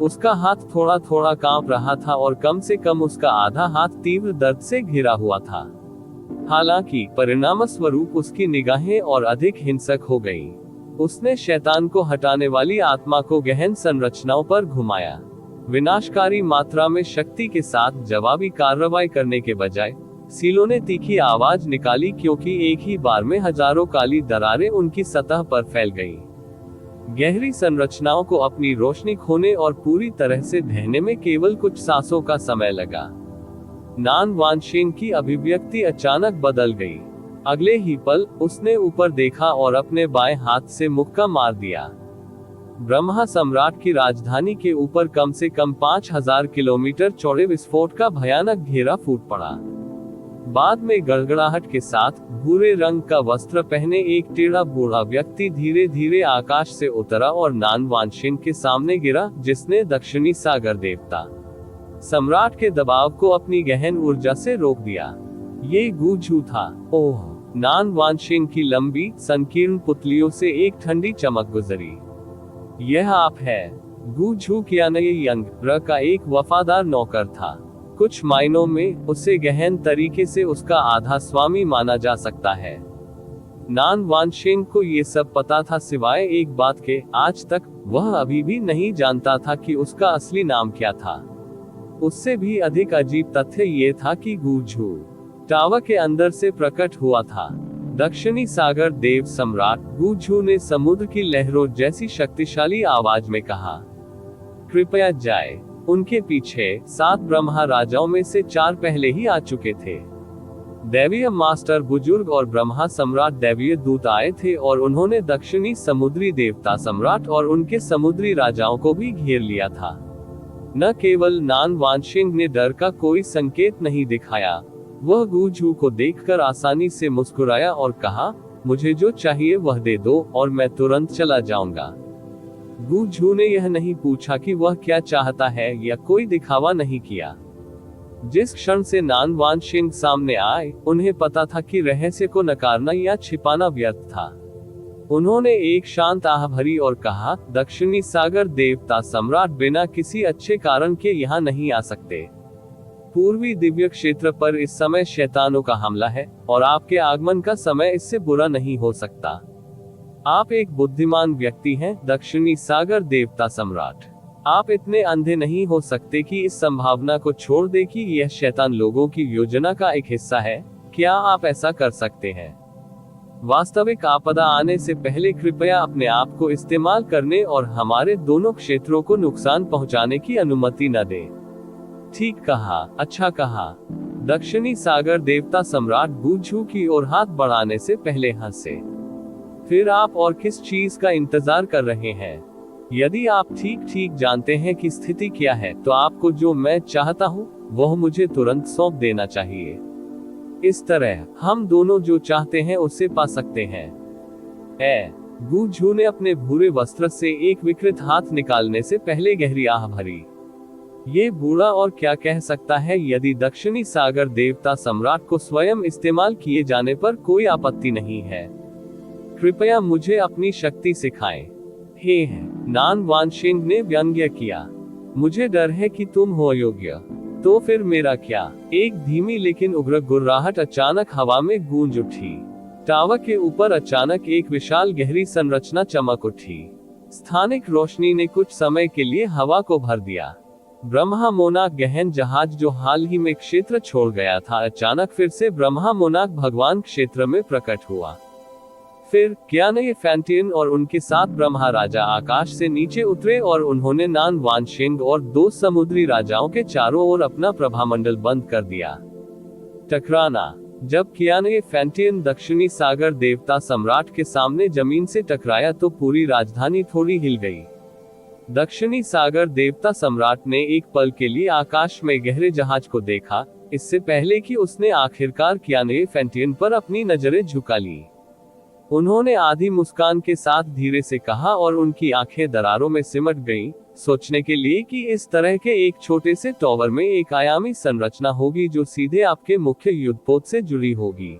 उसका हाथ थोड़ा थोड़ा कांप रहा था और कम से कम उसका आधा हाथ तीव्र दर्द से घिरा हुआ था। हालांकि परिणामस्वरूप उसकी निगाहें और अधिक हिंसक हो गईं। उसने शैतान को हटाने वाली आत्मा को गहन संरचनाओं पर घुमाया। विनाशकारी मात्रा में शक्ति के साथ जवाबी कार्रवाई करने के बजाय सीलों ने तीखी आवाज निकाली, क्योंकि एक ही बार में हजारों काली दरारें उनकी सतह पर फैल गईं। गहरी संरचनाओं को अपनी रोशनी खोने और पूरी तरह से ढहने में केवल कुछ सांसों का समय लगा। नान वानशिंग की अभिव्यक्ति अचानक बदल गई। अगले ही पल उसने ऊपर देखा और अपने बाएं हाथ से मुक्का मार दिया। ब्रह्मा सम्राट की राजधानी के ऊपर कम से कम 5000 किलोमीटर चौड़े विस्फोट का भयानक घेरा फूट पड़ा। बाद में गड़गड़ाहट के साथ भूरे रंग का वस्त्र पहने एक टेढ़ा बूढ़ा व्यक्ति धीरे धीरे आकाश से उतरा और नान वानशिंग के सामने गिरा, जिसने दक्षिणी सागर देवता सम्राट के दबाव को अपनी गहन ऊर्जा से रोक दिया। ये गु झू था। ओह! नान वानशिंग की लंबी संकीर्ण पुतलियों से एक ठंडी चमक गुजरी। यह आप है। गु झू कियानये यंग र का एक वफादार नौकर था। कुछ मायनों में उसे गहन तरीके से उसका आधा स्वामी माना जा सकता है। नान वानशिंग को ये सब पता था, सिवाय एक बात के, आज तक वह अभी भी नहीं जानता था कि उसका असली नाम क्या था। उससे भी अधिक अजीब तथ्य ये था कि गु झू टावर के अंदर से प्रकट हुआ था। दक्षिणी सागर देव सम्राट गु झू ने समुद्र की लहरों जैसी शक्तिशाली आवाज में कहा, कृपया जाए। उनके पीछे 7 ब्रह्मा राजाओं में से 4 पहले ही आ चुके थे। दैवीय मास्टर बुजुर्ग और ब्रह्मा सम्राट दैवीय दूत आए थे और उन्होंने दक्षिणी समुद्री देवता सम्राट और उनके समुद्री राजाओं को भी घेर लिया था। न केवल नान वानशिंग ने डर का कोई संकेत नहीं दिखाया, वह गु झू को देखकर आसानी से मुस्कुराया और कहा, मुझे जो चाहिए वह दे दो और मैं तुरंत चला जाऊंगा। गु झू ने यह नहीं पूछा कि वह क्या चाहता है या कोई दिखावा नहीं किया। जिस क्षण से नान वानशिंग सामने आए, उन्हें पता था कि रहस्य को नकारना या छिपाना व्यर्थ था। उन्होंने एक शांत आह भरी और कहा, दक्षिणी सागर देवता सम्राट बिना किसी अच्छे कारण के यहाँ नहीं आ सकते। पूर्वी दिव्य क्षेत्र पर इस समय शैतानों का हमला है और आपके आगमन का समय इससे बुरा नहीं हो सकता। आप एक बुद्धिमान व्यक्ति हैं, दक्षिणी सागर देवता सम्राट। आप इतने अंधे नहीं हो सकते कि इस संभावना को छोड़ दे कि यह शैतान लोगों की योजना का एक हिस्सा है। क्या आप ऐसा कर सकते हैं? वास्तविक आपदा आने से पहले कृपया अपने आप को इस्तेमाल करने और हमारे दोनों क्षेत्रों को नुकसान पहुंचाने की अनुमति न दें। ठीक कहा, अच्छा कहा। दक्षिणी सागर देवता सम्राट गु झू की ओर हाथ बढ़ाने से पहले हंसे। फिर आप और किस चीज का इंतजार कर रहे हैं? यदि आप ठीक ठीक जानते हैं कि स्थिति क्या है, तो आपको जो मैं चाहता हूँ वह मुझे तुरंत सौंप देना चाहिए। इस तरह हम दोनों जो चाहते हैं उसे पा सकते हैं। गु झू ने अपने भूरे वस्त्र से एक विकृत हाथ निकालने से पहले गहरी आह भरी। ये बूढ़ा और क्या कह सकता है यदि दक्षिणी सागर देवता सम्राट को स्वयं इस्तेमाल किए जाने पर कोई आपत्ति नहीं है। कृपया मुझे अपनी शक्ति सिखाएं। हे नान वानशिंग ने व्यंग्य किया। मुझे डर है कि तुम हो योग्य। तो फिर मेरा क्या? एक धीमी लेकिन उग्र गुर्राहट अचानक हवा में गूंज उठी। टावर के ऊपर अचानक एक विशाल गहरी संरचना चमक उठी। स्थानिक रोशनी ने कुछ समय के लिए हवा को भर दिया। ब्रह्मा मोनाक गहन जहाज जो हाल ही में क्षेत्र छोड़ गया था, अचानक फिर से ब्रह्मा मोनाक भगवान क्षेत्र में प्रकट हुआ। फिर कियानये फैंटियन और उनके साथ ब्रह्मा राजा आकाश से नीचे उतरे और उन्होंने नान वानशिंग और 2 समुद्री राजाओं के चारों ओर अपना प्रभामंडल बंद कर दिया। टकराना। जब कियानये फैंटियन दक्षिणी सागर देवता सम्राट के सामने जमीन से टकराया तो पूरी राजधानी थोड़ी हिल गई। दक्षिणी सागर देवता सम्राट ने एक पल के लिए आकाश में गहरे जहाज को देखा, इससे पहले कि उसने आखिरकार कियानये फैंटियन पर अपनी नजरें झुका ली। उन्होंने आधी मुस्कान के साथ धीरे से कहा और उनकी आंखें दरारों में सिमट गईं, सोचने के लिए कि इस तरह के एक छोटे से टॉवर में एक आयामी संरचना होगी जो सीधे आपके मुख्य युद्धपोत से जुड़ी होगी।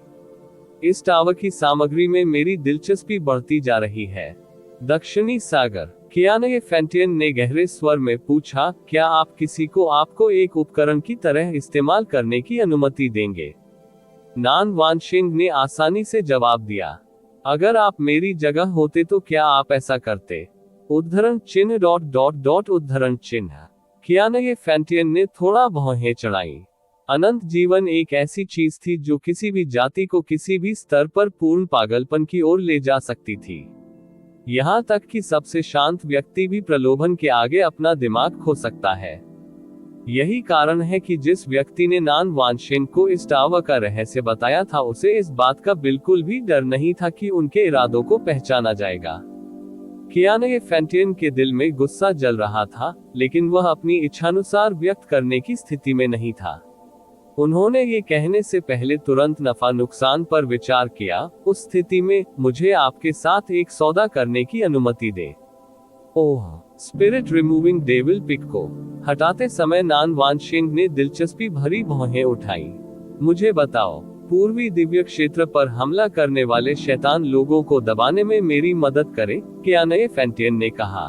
इस टावर की सामग्री में मेरी दिलचस्पी बढ़ती जा रही है। दक्षिणी सागर। कियानये फैंटियन ने गहरे स्वर में पूछा, क्या आप किसी को आपको एक उपकरण की तरह इस्तेमाल करने की अनुमति देंगे? नान वानशिंग ने आसानी से जवाब दिया, अगर आप मेरी जगह होते तो क्या आप ऐसा करते? उद्धरण चिन्ह उद्धरण चिन्ह। कियानये फैंटियन ने थोड़ा भौहें चढ़ाई। अनंत जीवन एक ऐसी चीज थी जो किसी भी जाति को किसी भी स्तर पर पूर्ण पागलपन की ओर ले जा सकती थी। यहाँ तक कि सबसे शांत व्यक्ति भी प्रलोभन के आगे अपना दिमाग खो सकता है। यही कारण है कि जिस व्यक्ति ने नान वानशिंग को इस टावर का रहस्य बताया था, उसे इस बात का बिल्कुल भी डर नहीं था कि उनके इरादों को पहचाना जाएगा। कियानये फैंटियन के दिल में गुस्सा जल रहा था, लेकिन वह अपनी इच्छानुसार व्यक्त करने की स्थिति में नहीं था। उन्होंने ये कहने से पहले तुरंत नफा नुकसान पर विचार किया। उस स्थिति में मुझे आपके साथ एक सौदा करने की अनुमति दे। ओह, स्पिरिट रिमूविंग डेविल पिक को हटाते समय नान वानशिंग ने दिलचस्पी भरी भौहें उठाई। मुझे बताओ, पूर्वी दिव्य क्षेत्र पर हमला करने वाले शैतान लोगों को दबाने में मेरी मदद करें, कियानये फैंटियन ने कहा।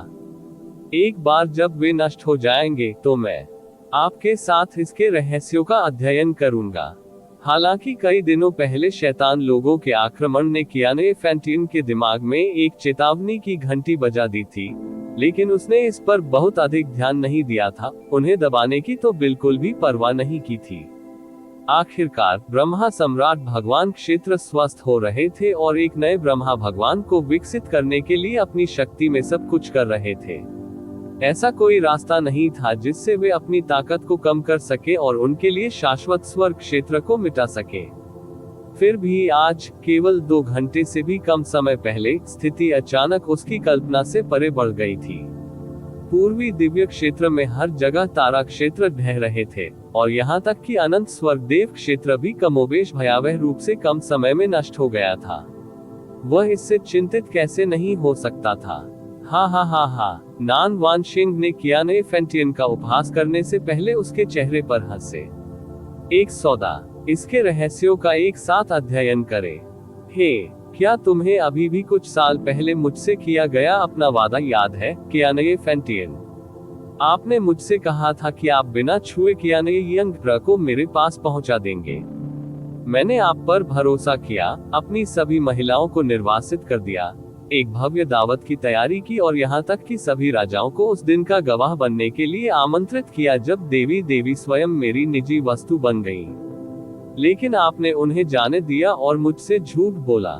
एक बार जब वे नष्ट हो जाएंगे तो मैं आपके साथ इसके रहस्यों का अध्ययन करूंगा। हालांकि कई दिनों पहले शैतान लोगों के आक्रमण ने कियानये फैंटियन के दिमाग में एक चेतावनी की घंटी बजा दी थी, लेकिन उसने इस पर बहुत अधिक ध्यान नहीं दिया था। उन्हें दबाने की तो बिल्कुल भी परवाह नहीं की थी। आखिरकार ब्रह्मा सम्राट भगवान क्षेत्र स्वस्थ हो रहे थे और एक नए ब्रह्मा भगवान को विकसित करने के लिए अपनी शक्ति में सब कुछ कर रहे थे। ऐसा कोई रास्ता नहीं था जिससे वे अपनी ताकत को कम कर सके और उनके लिए शाश्वत स्वर्ग क्षेत्र को मिटा सके। फिर भी आज, केवल 2 घंटे से भी कम समय पहले, स्थिति अचानक उसकी कल्पना से परे बढ़ गई थी। पूर्वी दिव्य क्षेत्र में हर जगह तारा क्षेत्र ढह रहे थे, और यहाँ तक कि अनंत स्वर्गदेव क्षेत्र भी कमोबेश भयावह रूप से कम समय में नष्ट हो गया था। वह इससे चिंतित कैसे नहीं हो सकता था? हा। नान वानशिंग ने कियानये फैंटियन का उपहास करने से पहले उसके चेहरे पर हंसे। एक सौदा, इसके रहस्यों का एक साथ अध्ययन करें। हे, क्या तुम्हें अभी भी कुछ साल पहले मुझसे किया गया अपना वादा याद है, कियानये फैंटियन? आपने मुझसे कहा था कि आप बिना छुए कियानये यंग ग्रह को मेरे पास पहुंचा देंगे। मैंने आप पर भरोसा किया, अपनी सभी महिलाओं को निर्वासित कर दिया, एक भव्य दावत की तैयारी की और यहाँ तक कि सभी राजाओं को उस दिन का गवाह बनने के लिए आमंत्रित किया जब देवी स्वयं मेरी निजी वस्तु बन गईं। लेकिन आपने उन्हें जाने दिया और मुझसे झूठ बोला।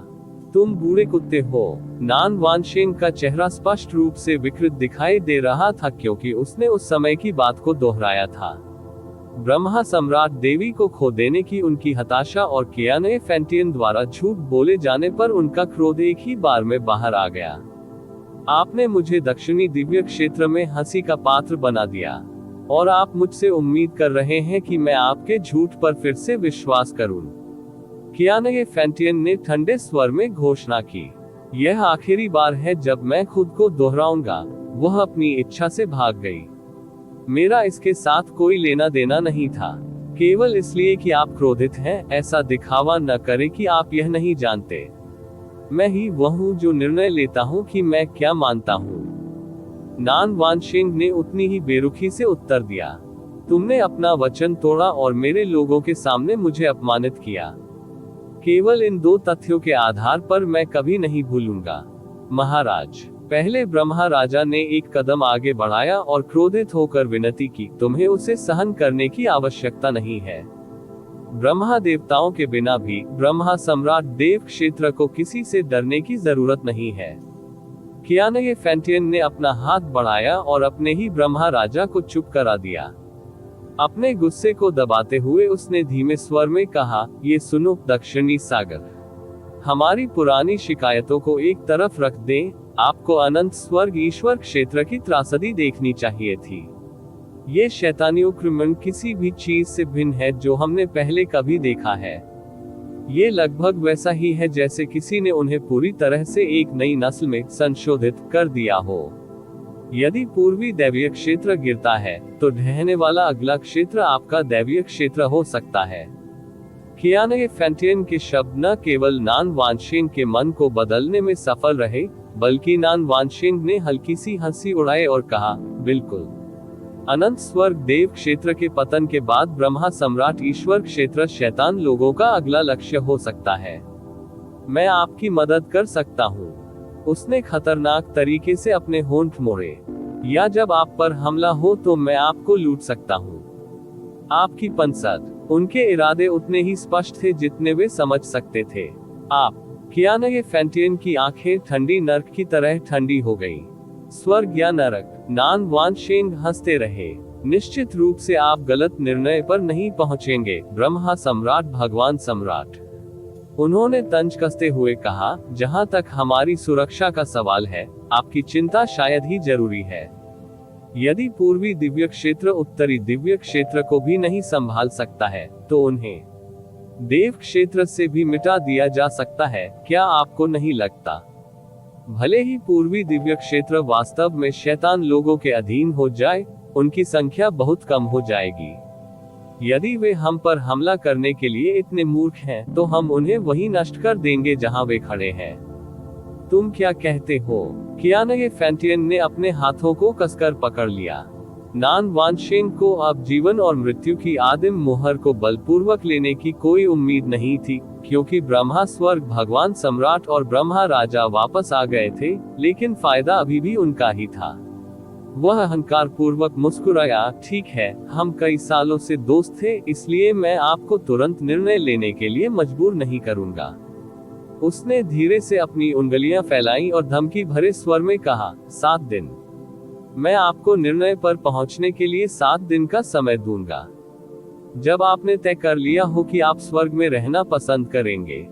तुम बूढ़े कुत्ते हो। नान वानशिंग का चेहरा स्पष्ट रूप से विकृत दिखाई दे रहा था क्योंकि उसने उस समय की बात को दोहराया था। ब्रह्मा सम्राट देवी को खो देने की उनकी हताशा और कियानये फैंटियन द्वारा झूठ बोले जाने पर उनका क्रोध एक ही बार में बाहर आ गया। आपने मुझे दक्षिणी दिव्य क्षेत्र में हंसी का पात्र बना दिया, और आप मुझसे उम्मीद कर रहे हैं कि मैं आपके झूठ पर फिर से विश्वास करूं। कियानये फैंटियन ने ठंडे स्वर में घोषणा की, यह आखिरी बार है जब मैं खुद को दोहराऊंगा। वह अपनी इच्छा से भाग गई। मेरा इसके साथ कोई लेना देना नहीं था। केवल इसलिए कि आप क्रोधित हैं, ऐसा दिखावा न करें कि आप यह नहीं जानते। मैं ही वह हूँ जो निर्णय लेता हूँ कि मैं क्या मानता हूँ। नान वानशिंग ने उतनी ही बेरुखी से उत्तर दिया, तुमने अपना वचन तोड़ा और मेरे लोगों के सामने मुझे अपमानित किया। केवल इन 2 तथ्यों के आधार पर मैं कभी नहीं भूलूंगा। महाराज, पहले ब्रह्मा राजा ने एक कदम आगे बढ़ाया और क्रोधित होकर विनती की, तुम्हें उसे सहन करने की आवश्यकता नहीं है। ब्रह्मा देवताओं के बिना भी ब्रह्मा सम्राट देव क्षेत्र को किसी से डरने की जरूरत नहीं है। कियानगे फैंटियन ने अपना हाथ बढ़ाया और अपने ही ब्रह्मा राजा को चुप करा दिया। अपने गुस्से को दबाते हुए उसने धीमे स्वर में कहा, ये सुनो दक्षिणी सागर, हमारी पुरानी शिकायतों को एक तरफ रख दें, आपको अनंत स्वर्ग ईश्वर क्षेत्र की त्रासदी देखनी चाहिए थी। ये शैतानी उक्क्रमण किसी भी चीज से भिन्न है जो हमने पहले कभी देखा है। ये लगभग वैसा ही है जैसे किसी ने उन्हें पूरी तरह से एक नई नस्ल में संशोधित कर दिया हो। यदि पूर्वी दैवीय क्षेत्र गिरता है तो ढहने वाला अगला क्षेत्र आपका दैवीय क्षेत्र हो सकता है। कियानगे फैंटियन के शब्द न केवल नान वानशेंग के मन को बदलने में सफल रहे, बल्कि नान वानशेंग ने हल्की सी हंसी उड़ाई और कहा, बिल्कुल। अनंत स्वर्ग देव क्षेत्र के पतन के बाद ब्रह्मा सम्राट ईश्वर क्षेत्र शैतान लोगों का अगला लक्ष्य हो सकता है। मैं आपकी मदद कर सकता हूँ। उसने खतरनाक तरीके से अपने होंठ मोड़े। या जब आप पर हमला हो तो मैं आपको लूट सकता हूँ। आपकी पंसद। उनके इरादे उतने ही स्पष्ट थे जितने वे समझ सकते थे। आप। कियानगे फैंटियन की आंखें ठंडी नरक की तरह ठंडी हो गई। स्वर्ग या नरक? नान वानशेंग हंसते रहे। निश्चित रूप से आप गलत निर्णय पर नहीं पहुंचेंगे, ब्रह्मा सम्राट भगवान सम्राट। उन्होंने तंज कसते हुए कहा, जहां तक हमारी सुरक्षा का सवाल है, आपकी चिंता शायद ही जरूरी है। यदि पूर्वी दिव्य क्षेत्र उत्तरी दिव्य क्षेत्र को भी नहीं संभाल सकता है, तो उन्हें देव क्षेत्र से भी मिटा दिया जा सकता है, क्या आपको नहीं लगता? भले ही पूर्वी दिव्य क्षेत्र वास्तव में शैतान लोगों के अधीन हो जाए, उनकी संख्या बहुत कम हो जाएगी। यदि वे हम पर हमला करने के लिए इतने मूर्ख हैं, तो हम उन्हें वहीं नष्ट कर देंगे जहां वे खड़े हैं। तुम क्या कहते हो? कियानगे फैंटियन ने अपने हाथों को कसकर पकड़ लिया। नान वानशेंग को अब जीवन और मृत्यु की आदिम मोहर को बलपूर्वक लेने की कोई उम्मीद नहीं थी, क्योंकि ब्रह्मा स्वर्ग भगवान सम्राट और ब्रह्मा राजा वापस आ गए थे, लेकिन फायदा अभी भी उनका ही था। वह अहंकार पूर्वक मुस्कुराया, ठीक है, हम कई सालों से दोस्त थे, इसलिए मैं आपको तुरंत निर्णय लेने के लिए मजबूर नहीं करूंगा। उसने धीरे से अपनी उंगलियां फैलाई और धमकी भरे स्वर में कहा, 7 दिन। मैं आपको निर्णय पर पहुंचने के लिए 7 दिन का समय दूंगा। जब आपने तय कर लिया हो कि आप स्वर्ग में रहना पसंद करेंगे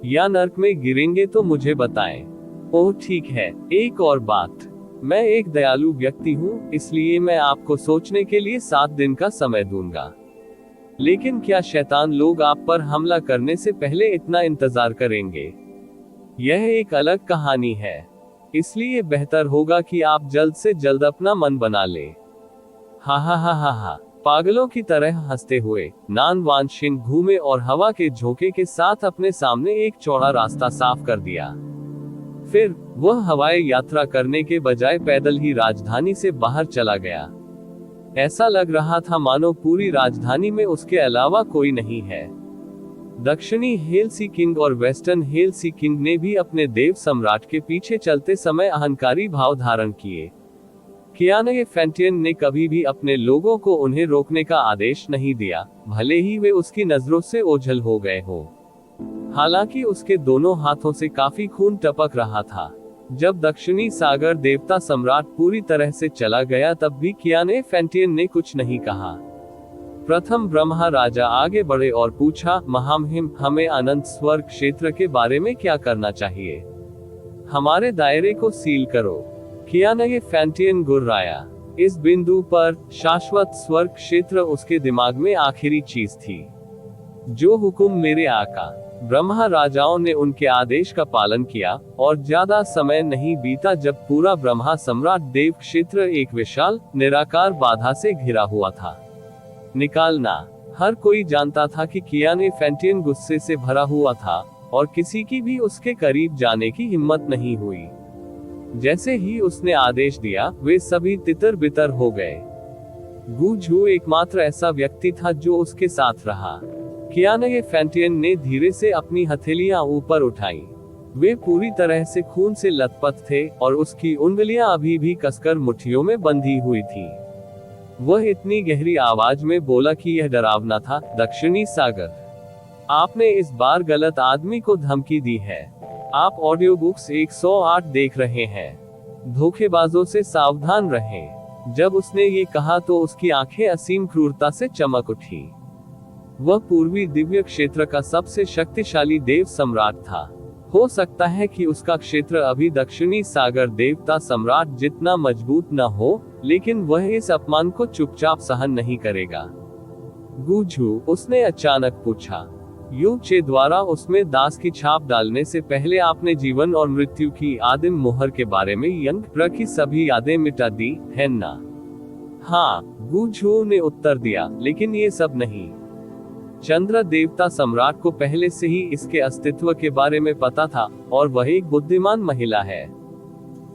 या नरक में गिरेंगे तो मुझे बताएं। ओह ठीक है, एक और बात, मैं एक दयालु व्यक्ति हूँ, इसलिए मैं आपको सोचने के लिए 7 दिन का समय दूंगा। लेकिन क्या शैतान लोग आप पर हमला करने से पहले इतना इंतजार करेंगे? यह एक अलग कहानी है, इसलिए बेहतर होगा कि आप जल्द से जल्द अपना मन बना लें। हा हा हा हा हा। पागलों की तरह हंसते हुए नान वानशेंग घूमे और हवा के झोंके के साथ अपने सामने एक चौड़ा रास्ता साफ कर दिया। फिर वह हवाई यात्रा करने के बजाय पैदल ही राजधानी से बाहर चला गया। ऐसा लग रहा था मानो पूरी राजधानी में उसके अलावा कोई नहीं है। दक्षिणी हेलसी किंग और वेस्टर्न हेलसी किंग ने भी अपने देव सम्राट के पीछे चलते समय अहंकारी भाव धारण किए। कियानगे फैंटियन ने कभी भी अपने लोगों को उन्हें रोकने का आदेश नहीं दिया, भले ही वे उसकी नजरों से ओझल हो गए हो। हालांकि उसके दोनों हाथों से काफी खून टपक रहा था। जब दक्षिणी सागर देवता सम्राट पूरी तरह से चला गया तब भी कियानगे फैंटियन ने कुछ नहीं कहा। प्रथम ब्रह्मा राजा आगे बढ़े और पूछा, महामहिम, हमें अनंत स्वर्ग क्षेत्र के बारे में क्या करना चाहिए? हमारे दायरे को सील करो। कियानगे फैंटियन गुर्राया। इस बिंदु पर शाश्वत स्वर्ग क्षेत्र उसके दिमाग में आखिरी चीज थी। जो हुक्म मेरे आका। ब्रह्मा राजाओं ने उनके आदेश का पालन किया और ज्यादा समय नहीं बीता जब पूरा ब्रह्मा सम्राट देव क्षेत्र एक विशाल निराकार बाधा से घिरा हुआ था। निकालना। हर कोई जानता था कि कियानगे फैंटियन गुस्से से भरा हुआ था और किसी की भी उसके करीब जाने की हिम्मत नहीं हुई। जैसे ही उसने आदेश दिया, वे सभी तितर बितर हो गए। गु झू एकमात्र ऐसा व्यक्ति था जो उसके साथ रहा। कियानगे फैंटियन ने धीरे से अपनी हथेलियां ऊपर उठाई। वे पूरी तरह से खून से लथपथ थे और उसकी उंगलियां अभी भी कसकर मुट्ठियों में बंधी हुई थी। वह इतनी गहरी आवाज में बोला कि यह डरावना था। दक्षिणी सागर, आपने इस बार गलत आदमी को धमकी दी है। आप ऑडियो बुक्स 108 देख रहे हैं। धोखेबाजों से सावधान रहें। जब उसने ये कहा तो उसकी आंखें असीम क्रूरता से चमक उठी। वह पूर्वी दिव्य क्षेत्र का सबसे शक्तिशाली देव सम्राट था। हो सकता है कि उसका क्षेत्र अभी दक्षिणी सागर देवता सम्राट जितना मजबूत न हो, लेकिन वह इस अपमान को चुपचाप सहन नहीं करेगा। गुझू, उसने अचानक पूछा। यू चे द्वारा उसमें दास की छाप डालने से पहले आपने जीवन और मृत्यु की आदिम मोहर के बारे में यंग प्र की सभी यादें मिटा दी, है ना? हाँ, गुझू ने उत्तर दिया, लेकिन ये सब नहीं। चंद्र देवता सम्राट को पहले से ही इसके अस्तित्व के बारे में पता था, और वह एक बुद्धिमान महिला है।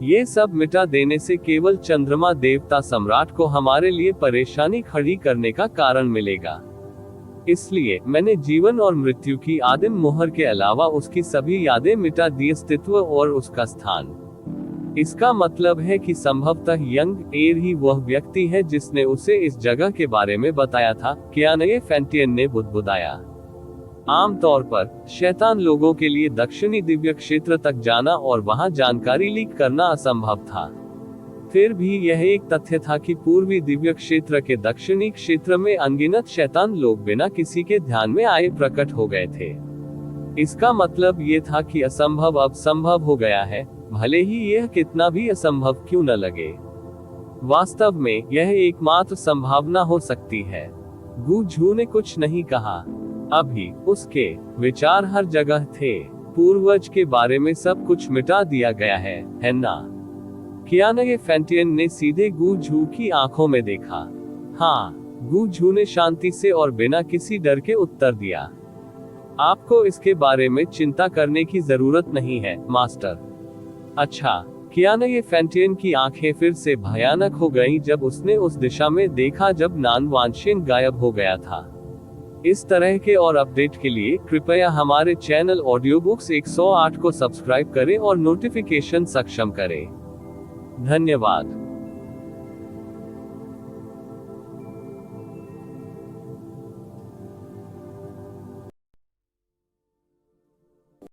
ये सब मिटा देने से केवल चंद्रमा देवता सम्राट को हमारे लिए परेशानी खड़ी करने का कारण मिलेगा। इसलिए मैंने जीवन और मृत्यु की आदिम मोहर के अलावा उसकी सभी यादें मिटा दी, अस्तित्व और उसका स्थान। इसका मतलब है कि संभवतः यंग एर ही वह व्यक्ति है जिसने उसे इस जगह के बारे में बताया था, कियानये फैंटियन ने बुदबुदाया। आमतौर पर शैतान लोगों के लिए दक्षिणी दिव्य क्षेत्र तक जाना और वहां जानकारी लीक करना असंभव था। फिर भी यह एक तथ्य था कि पूर्वी दिव्य क्षेत्र के दक्षिणी क्षेत्र में अनगिनत शैतान लोग बिना किसी के ध्यान में आए प्रकट हो गए थे। इसका मतलब ये था कि असंभव अब संभव हो गया है, भले ही यह कितना भी असंभव क्यों न लगे। वास्तव में यह एकमात्र संभावना हो सकती है। गुझू ने कुछ नहीं कहा। अभी उसके विचार हर जगह थे। पूर्वज के बारे में सब कुछ मिटा दिया गया है ना? कियानये फैंटियन ने सीधे गुझू की आंखों में देखा। हाँ, गुझू ने शांति से और बिना किसी डर के उत्तर दिया। आपको इसके बारे में चिंता करने की जरूरत नहीं है, मास्टर। अच्छा, कियानये फैंटियन की आंखें फिर से भयानक हो गईं जब उसने उस दिशा में देखा जब नान वानशेन गायब हो गया था। इस तरह के और अपडेट के लिए कृपया हमारे चैनल ऑडियो बुक्स 108 को सब्सक्राइब करें और नोटिफिकेशन सक्षम करें। धन्यवाद।